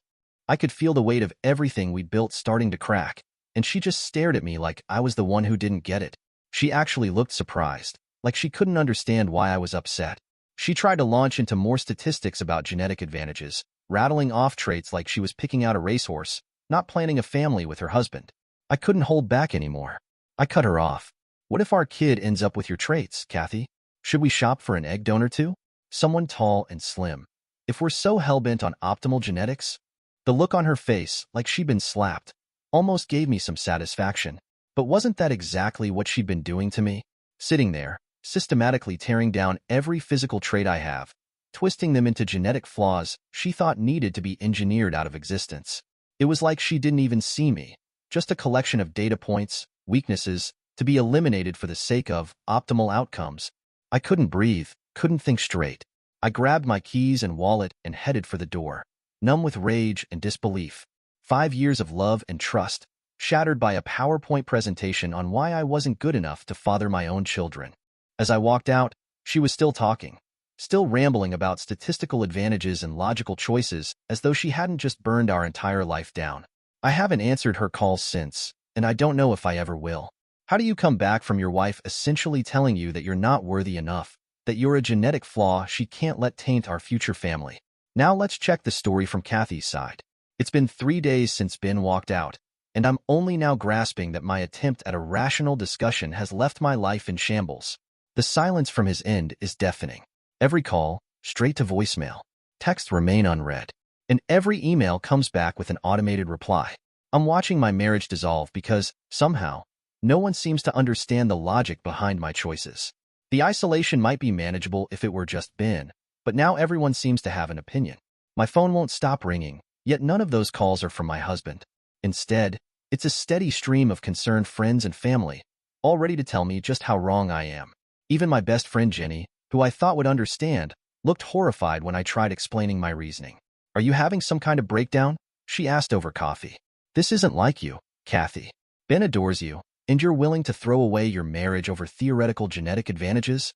I could feel the weight of everything we'd built starting to crack, and she just stared at me like I was the one who didn't get it. She actually looked surprised, like she couldn't understand why I was upset. She tried to launch into more statistics about genetic advantages, rattling off traits like she was picking out a racehorse, not planning a family with her husband. I couldn't hold back anymore. I cut her off. "What if our kid ends up with your traits, Kathy? Should we shop for an egg donor too? Someone tall and slim. If we're so hell-bent on optimal genetics?" The look on her face, like she'd been slapped, almost gave me some satisfaction. But wasn't that exactly what she'd been doing to me? Sitting there, systematically tearing down every physical trait I have, twisting them into genetic flaws she thought needed to be engineered out of existence. It was like she didn't even see me, just a collection of data points, weaknesses, to be eliminated for the sake of optimal outcomes. I couldn't breathe, couldn't think straight. I grabbed my keys and wallet and headed for the door, numb with rage and disbelief. 5 years of love and trust, shattered by a PowerPoint presentation on why I wasn't good enough to father my own children. As I walked out, she was still talking, still rambling about statistical advantages and logical choices as though she hadn't just burned our entire life down. I haven't answered her calls since, and I don't know if I ever will. How do you come back from your wife essentially telling you that you're not worthy enough, that you're a genetic flaw she can't let taint our future family? Now let's check the story from Kathy's side. It's been 3 days since Ben walked out, and I'm only now grasping that my attempt at a rational discussion has left my life in shambles. The silence from his end is deafening. Every call, straight to voicemail. Texts remain unread. And every email comes back with an automated reply. I'm watching my marriage dissolve because, somehow, no one seems to understand the logic behind my choices. The isolation might be manageable if it were just Ben, but now everyone seems to have an opinion. My phone won't stop ringing, yet none of those calls are from my husband. Instead, it's a steady stream of concerned friends and family, all ready to tell me just how wrong I am. Even my best friend Jenny, who I thought would understand, looked horrified when I tried explaining my reasoning. "Are you having some kind of breakdown?" she asked over coffee. "This isn't like you, Kathy. Ben adores you, and you're willing to throw away your marriage over theoretical genetic advantages?"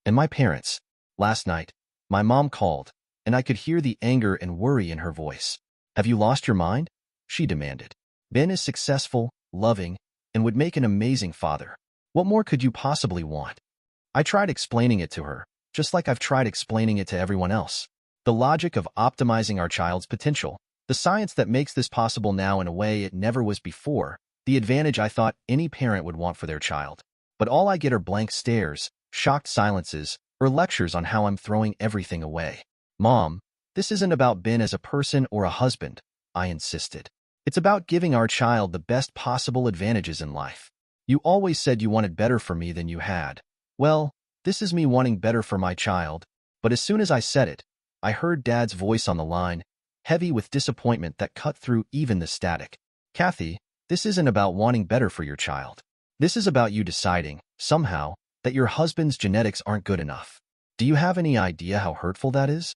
And my parents. Last night, my mom called, and I could hear the anger and worry in her voice. "Have you lost your mind?" she demanded. "Ben is successful, loving, and would make an amazing father. What more could you possibly want?" I tried explaining it to her, just like I've tried explaining it to everyone else. The logic of optimizing our child's potential, the science that makes this possible now in a way it never was before, the advantage I thought any parent would want for their child. But all I get are blank stares, shocked silences, or lectures on how I'm throwing everything away. "Mom, this isn't about Ben as a person or a husband," I insisted. "It's about giving our child the best possible advantages in life. You always said you wanted better for me than you had. Well, this is me wanting better for my child." But as soon as I said it, I heard Dad's voice on the line, heavy with disappointment that cut through even the static. "Kathy, this isn't about wanting better for your child. This is about you deciding, somehow, that your husband's genetics aren't good enough. Do you have any idea how hurtful that is?"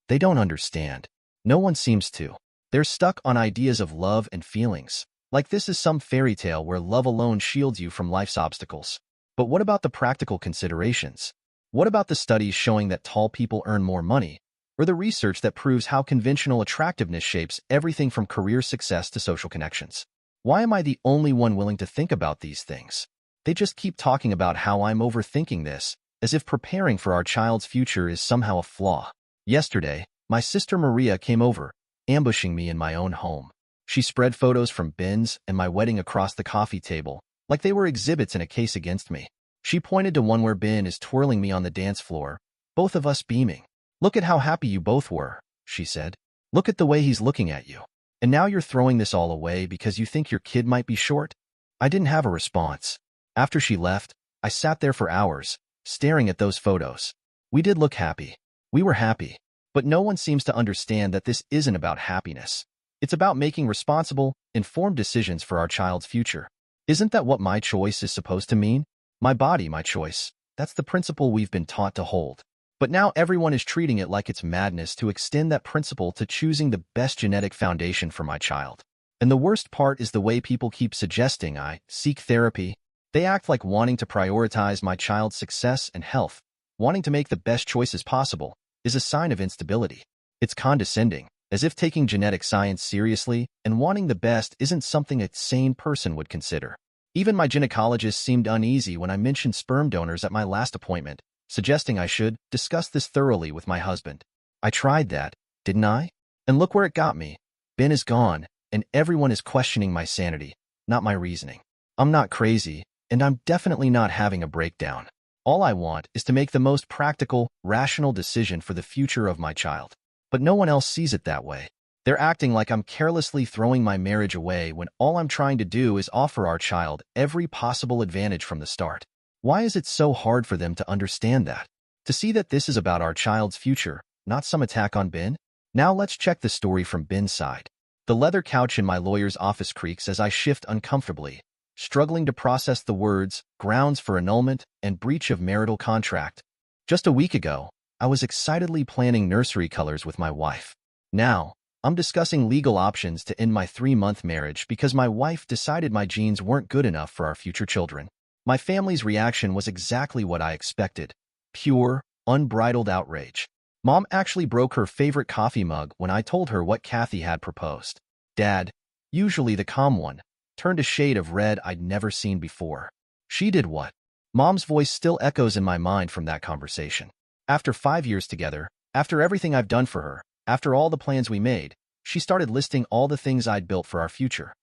They don't understand. No one seems to. They're stuck on ideas of love and feelings, like this is some fairy tale where love alone shields you from life's obstacles. But what about the practical considerations? What about the studies showing that tall people earn more money, or the research that proves how conventional attractiveness shapes everything from career success to social connections? Why am I the only one willing to think about these things? They just keep talking about how I'm overthinking this, as if preparing for our child's future is somehow a flaw. Yesterday, my sister Maria came over, ambushing me in my own home. She spread photos from Ben's and my wedding across the coffee table, like they were exhibits in a case against me. She pointed to one where Ben is twirling me on the dance floor, both of us beaming. "Look at how happy you both were," she said. "Look at the way he's looking at you. And now you're throwing this all away because you think your kid might be short?" I didn't have a response. After she left, I sat there for hours, staring at those photos. We did look happy. We were happy. But no one seems to understand that this isn't about happiness. It's about making responsible, informed decisions for our child's future. Isn't that what my choice is supposed to mean? My body, my choice. That's the principle we've been taught to hold. But now everyone is treating it like it's madness to extend that principle to choosing the best genetic foundation for my child. And the worst part is the way people keep suggesting I seek therapy. They act like wanting to prioritize my child's success and health, wanting to make the best choices possible, is a sign of instability. It's condescending, as if taking genetic science seriously and wanting the best isn't something a sane person would consider. Even my gynecologist seemed uneasy when I mentioned sperm donors at my last appointment, suggesting I should discuss this thoroughly with my husband. I tried that, didn't I? And look where it got me. Ben is gone, and everyone is questioning my sanity, not my reasoning. I'm not crazy, and I'm definitely not having a breakdown. All I want is to make the most practical, rational decision for the future of my child. But no one else sees it that way. They're acting like I'm carelessly throwing my marriage away when all I'm trying to do is offer our child every possible advantage from the start. Why is it so hard for them to understand that? To see that this is about our child's future, not some attack on Ben? Now let's check the story from Ben's side. The leather couch in my lawyer's office creaks as I shift uncomfortably, struggling to process the words, grounds for annulment, and breach of marital contract. Just a week ago, I was excitedly planning nursery colors with my wife. Now, I'm discussing legal options to end my 3-month marriage because my wife decided my genes weren't good enough for our future children. My family's reaction was exactly what I expected. Pure, unbridled outrage. Mom actually broke her favorite coffee mug when I told her what Kathy had proposed. Dad, usually the calm one, turned a shade of red I'd never seen before. She did what? Mom's voice still echoes in my mind from that conversation. After 5 years together, after everything I've done for her, after all the plans we made, she started listing all the things I'd built for our future.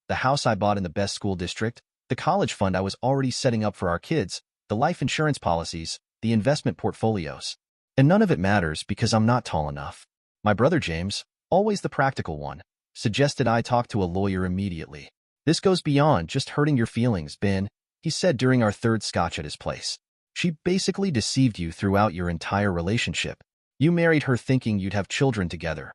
The house I bought in the best school district, the college fund I was already setting up for our kids, the life insurance policies, the investment portfolios. And none of it matters because I'm not tall enough. My brother James, always the practical one, suggested I talk to a lawyer immediately. This goes beyond just hurting your feelings, Ben, he said during our third scotch at his place. She basically deceived you throughout your entire relationship. You married her thinking you'd have children together.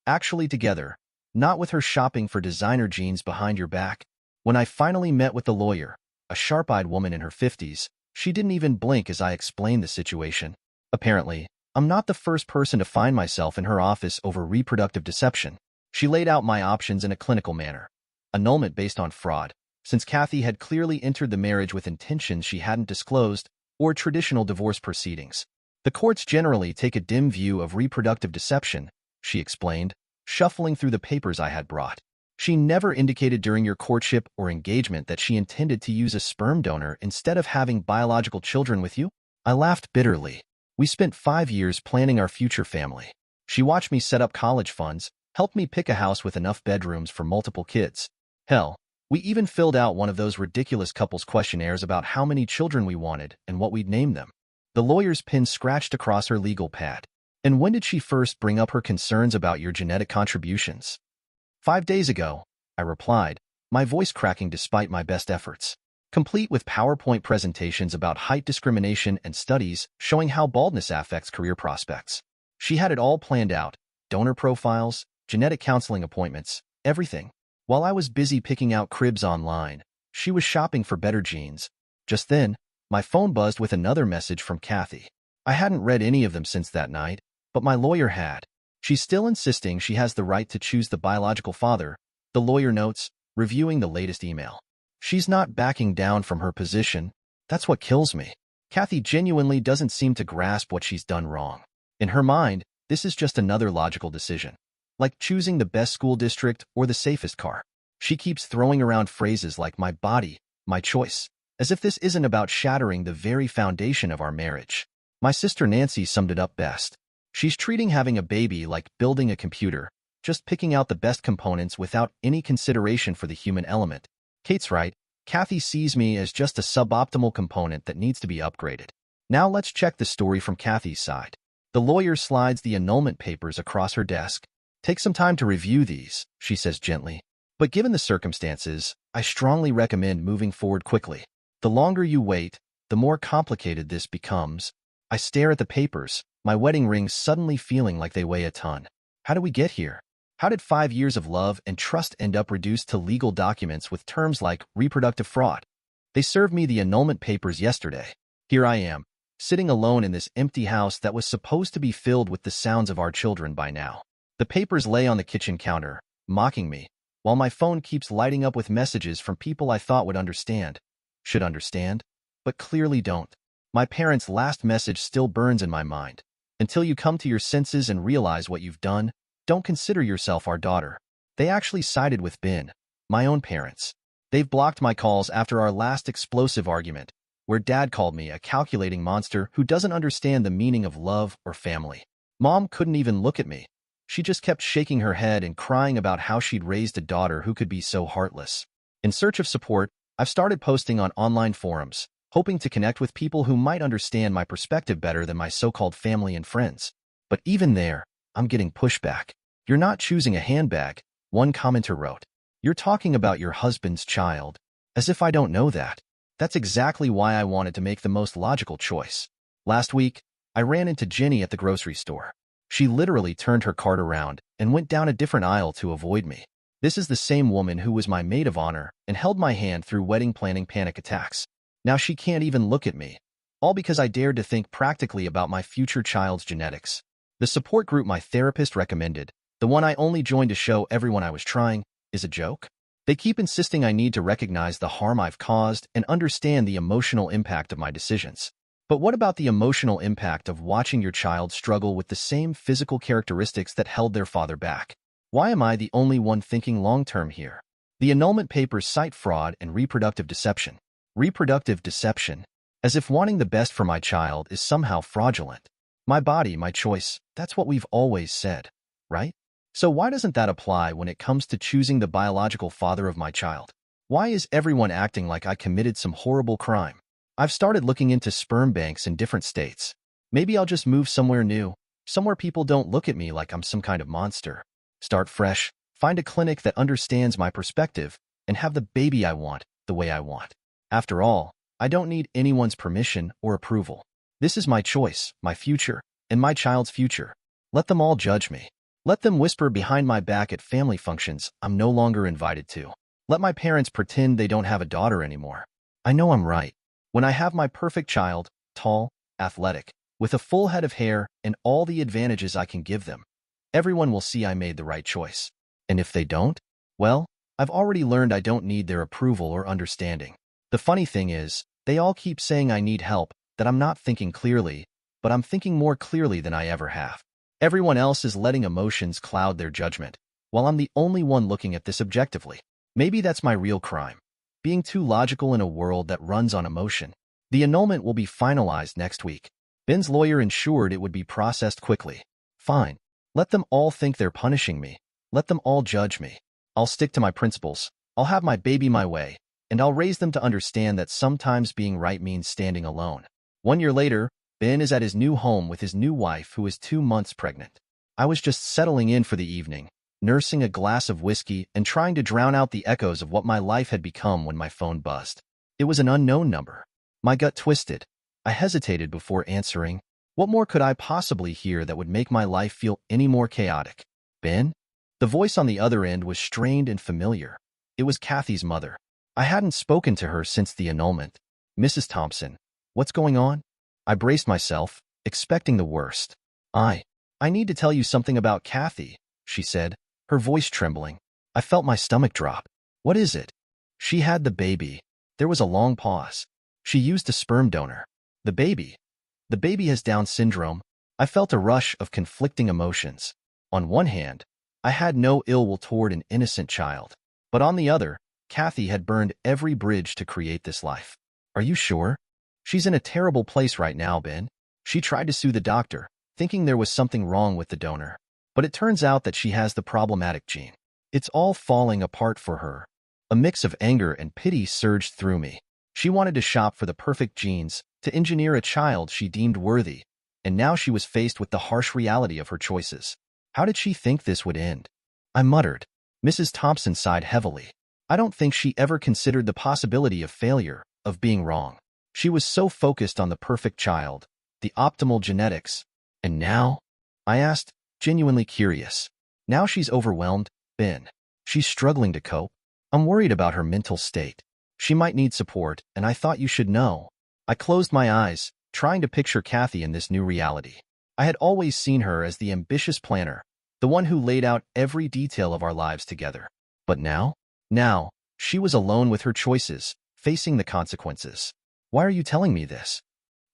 Actually together, not with her shopping for designer jeans behind your back. When I finally met with the lawyer, a sharp-eyed woman in her 50s, she didn't even blink as I explained the situation. Apparently, I'm not the first person to find myself in her office over reproductive deception. She laid out my options in a clinical manner. Annulment based on fraud, since Kathy had clearly entered the marriage with intentions she hadn't disclosed, or traditional divorce proceedings. The courts generally take a dim view of reproductive deception, she explained, shuffling through the papers I had brought. She never indicated during your courtship or engagement that she intended to use a sperm donor instead of having biological children with you? I laughed bitterly. We spent 5 years planning our future family. She watched me set up college funds, helped me pick a house with enough bedrooms for multiple kids. Hell, we even filled out one of those ridiculous couples questionnaires about how many children we wanted and what we'd name them. The lawyer's pen scratched across her legal pad. And when did she first bring up her concerns about your genetic contributions? 5 days ago, I replied, my voice cracking despite my best efforts. Complete with PowerPoint presentations about height discrimination and studies showing how baldness affects career prospects. She had it all planned out, donor profiles, genetic counseling appointments, everything. While I was busy picking out cribs online, she was shopping for better jeans. Just then, my phone buzzed with another message from Kathy. I hadn't read any of them since that night, but my lawyer had. She's still insisting she has the right to choose the biological father, the lawyer notes, reviewing the latest email. She's not backing down from her position. That's what kills me. Kathy genuinely doesn't seem to grasp what she's done wrong. In her mind, this is just another logical decision, like choosing the best school district or the safest car. She keeps throwing around phrases like my body, my choice, as if this isn't about shattering the very foundation of our marriage. My sister Nancy summed it up best. She's treating having a baby like building a computer, just picking out the best components without any consideration for the human element. Kate's right. Kathy sees me as just a suboptimal component that needs to be upgraded. Now let's check the story from Kathy's side. The lawyer slides the annulment papers across her desk. Take some time to review these, she says gently. But given the circumstances, I strongly recommend moving forward quickly. The longer you wait, the more complicated this becomes. I stare at the papers, my wedding rings suddenly feeling like they weigh a ton. How did we get here? How did 5 years of love and trust end up reduced to legal documents with terms like reproductive fraud? They served me the annulment papers yesterday. Here I am, sitting alone in this empty house that was supposed to be filled with the sounds of our children by now. The papers lay on the kitchen counter, mocking me, while my phone keeps lighting up with messages from people I thought would understand. Should understand, but clearly don't. My parents' last message still burns in my mind. Until you come to your senses and realize what you've done, don't consider yourself our daughter. They actually sided with Ben, my own parents. They've blocked my calls after our last explosive argument, where Dad called me a calculating monster who doesn't understand the meaning of love or family. Mom couldn't even look at me. She just kept shaking her head and crying about how she'd raised a daughter who could be so heartless. In search of support, I've started posting on online forums, hoping to connect with people who might understand my perspective better than my so-called family and friends. But even there, I'm getting pushback. You're not choosing a handbag, one commenter wrote. You're talking about your husband's child. As if I don't know that. That's exactly why I wanted to make the most logical choice. Last week, I ran into Jenny at the grocery store. She literally turned her cart around and went down a different aisle to avoid me. This is the same woman who was my maid of honor and held my hand through wedding planning panic attacks. Now she can't even look at me. All because I dared to think practically about my future child's genetics. The support group my therapist recommended, The one I only joined to show everyone I was trying is a joke? They keep insisting I need to recognize the harm I've caused and understand the emotional impact of my decisions. But what about the emotional impact of watching your child struggle with the same physical characteristics that held their father back? Why am I the only one thinking long-term here? The annulment papers cite fraud and reproductive deception. Reproductive deception, as if wanting the best for my child is somehow fraudulent. My body, my choice, that's what we've always said, right? So why doesn't that apply when it comes to choosing the biological father of my child? Why is everyone acting like I committed some horrible crime? I've started looking into sperm banks in different states. Maybe I'll just move somewhere new, somewhere people don't look at me like I'm some kind of monster. Start fresh, find a clinic that understands my perspective, and have the baby I want, the way I want. After all, I don't need anyone's permission or approval. This is my choice, my future, and my child's future. Let them all judge me. Let them whisper behind my back at family functions I'm no longer invited to. Let my parents pretend they don't have a daughter anymore. I know I'm right. When I have my perfect child, tall, athletic, with a full head of hair and all the advantages I can give them, everyone will see I made the right choice. And if they don't, well, I've already learned I don't need their approval or understanding. The funny thing is, they all keep saying I need help, that I'm not thinking clearly, but I'm thinking more clearly than I ever have. Everyone else is letting emotions cloud their judgment, while I'm the only one looking at this objectively. Maybe that's my real crime, being too logical in a world that runs on emotion. The annulment will be finalized next week. Ben's lawyer ensured it would be processed quickly. Fine. Let them all think they're punishing me. Let them all judge me. I'll stick to my principles. I'll have my baby my way, and I'll raise them to understand that sometimes being right means standing alone. 1 year later, Ben is at his new home with his new wife, who is 2 months pregnant. I was just settling in for the evening, nursing a glass of whiskey and trying to drown out the echoes of what my life had become when my phone buzzed. It was an unknown number. My gut twisted. I hesitated before answering. What more could I possibly hear that would make my life feel any more chaotic? Ben? The voice on the other end was strained and familiar. It was Kathy's mother. I hadn't spoken to her since the annulment. Mrs. Thompson, what's going on? I braced myself, expecting the worst. I need to tell you something about Kathy, she said, her voice trembling. I felt my stomach drop. What is it? She had the baby. There was a long pause. She used a sperm donor. The baby has Down syndrome. I felt a rush of conflicting emotions. On one hand, I had no ill will toward an innocent child. But on the other, Kathy had burned every bridge to create this life. Are you sure? She's in a terrible place right now, Ben. She tried to sue the doctor, thinking there was something wrong with the donor. But it turns out that she has the problematic gene. It's all falling apart for her. A mix of anger and pity surged through me. She wanted to shop for the perfect genes, to engineer a child she deemed worthy, and now she was faced with the harsh reality of her choices. How did she think this would end? I muttered. Mrs. Thompson sighed heavily. I don't think she ever considered the possibility of failure, of being wrong. She was so focused on the perfect child, the optimal genetics. And now? I asked, genuinely curious. Now she's overwhelmed, Ben. She's struggling to cope. I'm worried about her mental state. She might need support, and I thought you should know. I closed my eyes, trying to picture Kathy in this new reality. I had always seen her as the ambitious planner, the one who laid out every detail of our lives together. But now, she was alone with her choices, facing the consequences. Why are you telling me this?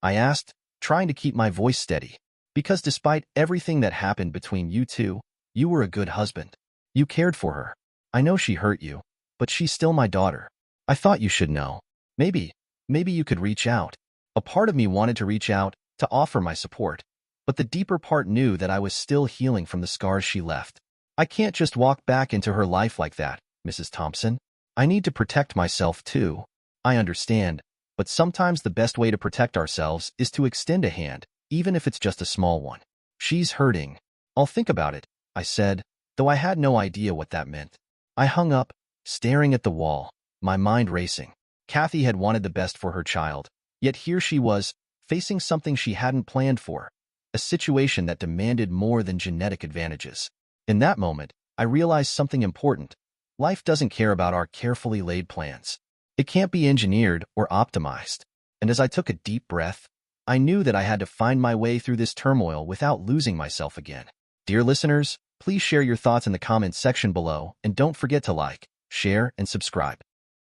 I asked, trying to keep my voice steady. Because despite everything that happened between you two, you were a good husband. You cared for her. I know she hurt you, but she's still my daughter. I thought you should know. Maybe you could reach out. A part of me wanted to reach out, to offer my support. But the deeper part knew that I was still healing from the scars she left. I can't just walk back into her life like that, Mrs. Thompson. I need to protect myself too. I understand, but sometimes the best way to protect ourselves is to extend a hand, even if it's just a small one. She's hurting. I'll think about it, I said, though I had no idea what that meant. I hung up, staring at the wall, my mind racing. Kathy had wanted the best for her child, yet here she was, facing something she hadn't planned for, a situation that demanded more than genetic advantages. In that moment, I realized something important. Life doesn't care about our carefully laid plans. It can't be engineered or optimized. And as I took a deep breath, I knew that I had to find my way through this turmoil without losing myself again. Dear listeners, Please share your thoughts in the comments section below and don't forget to like, share, and subscribe.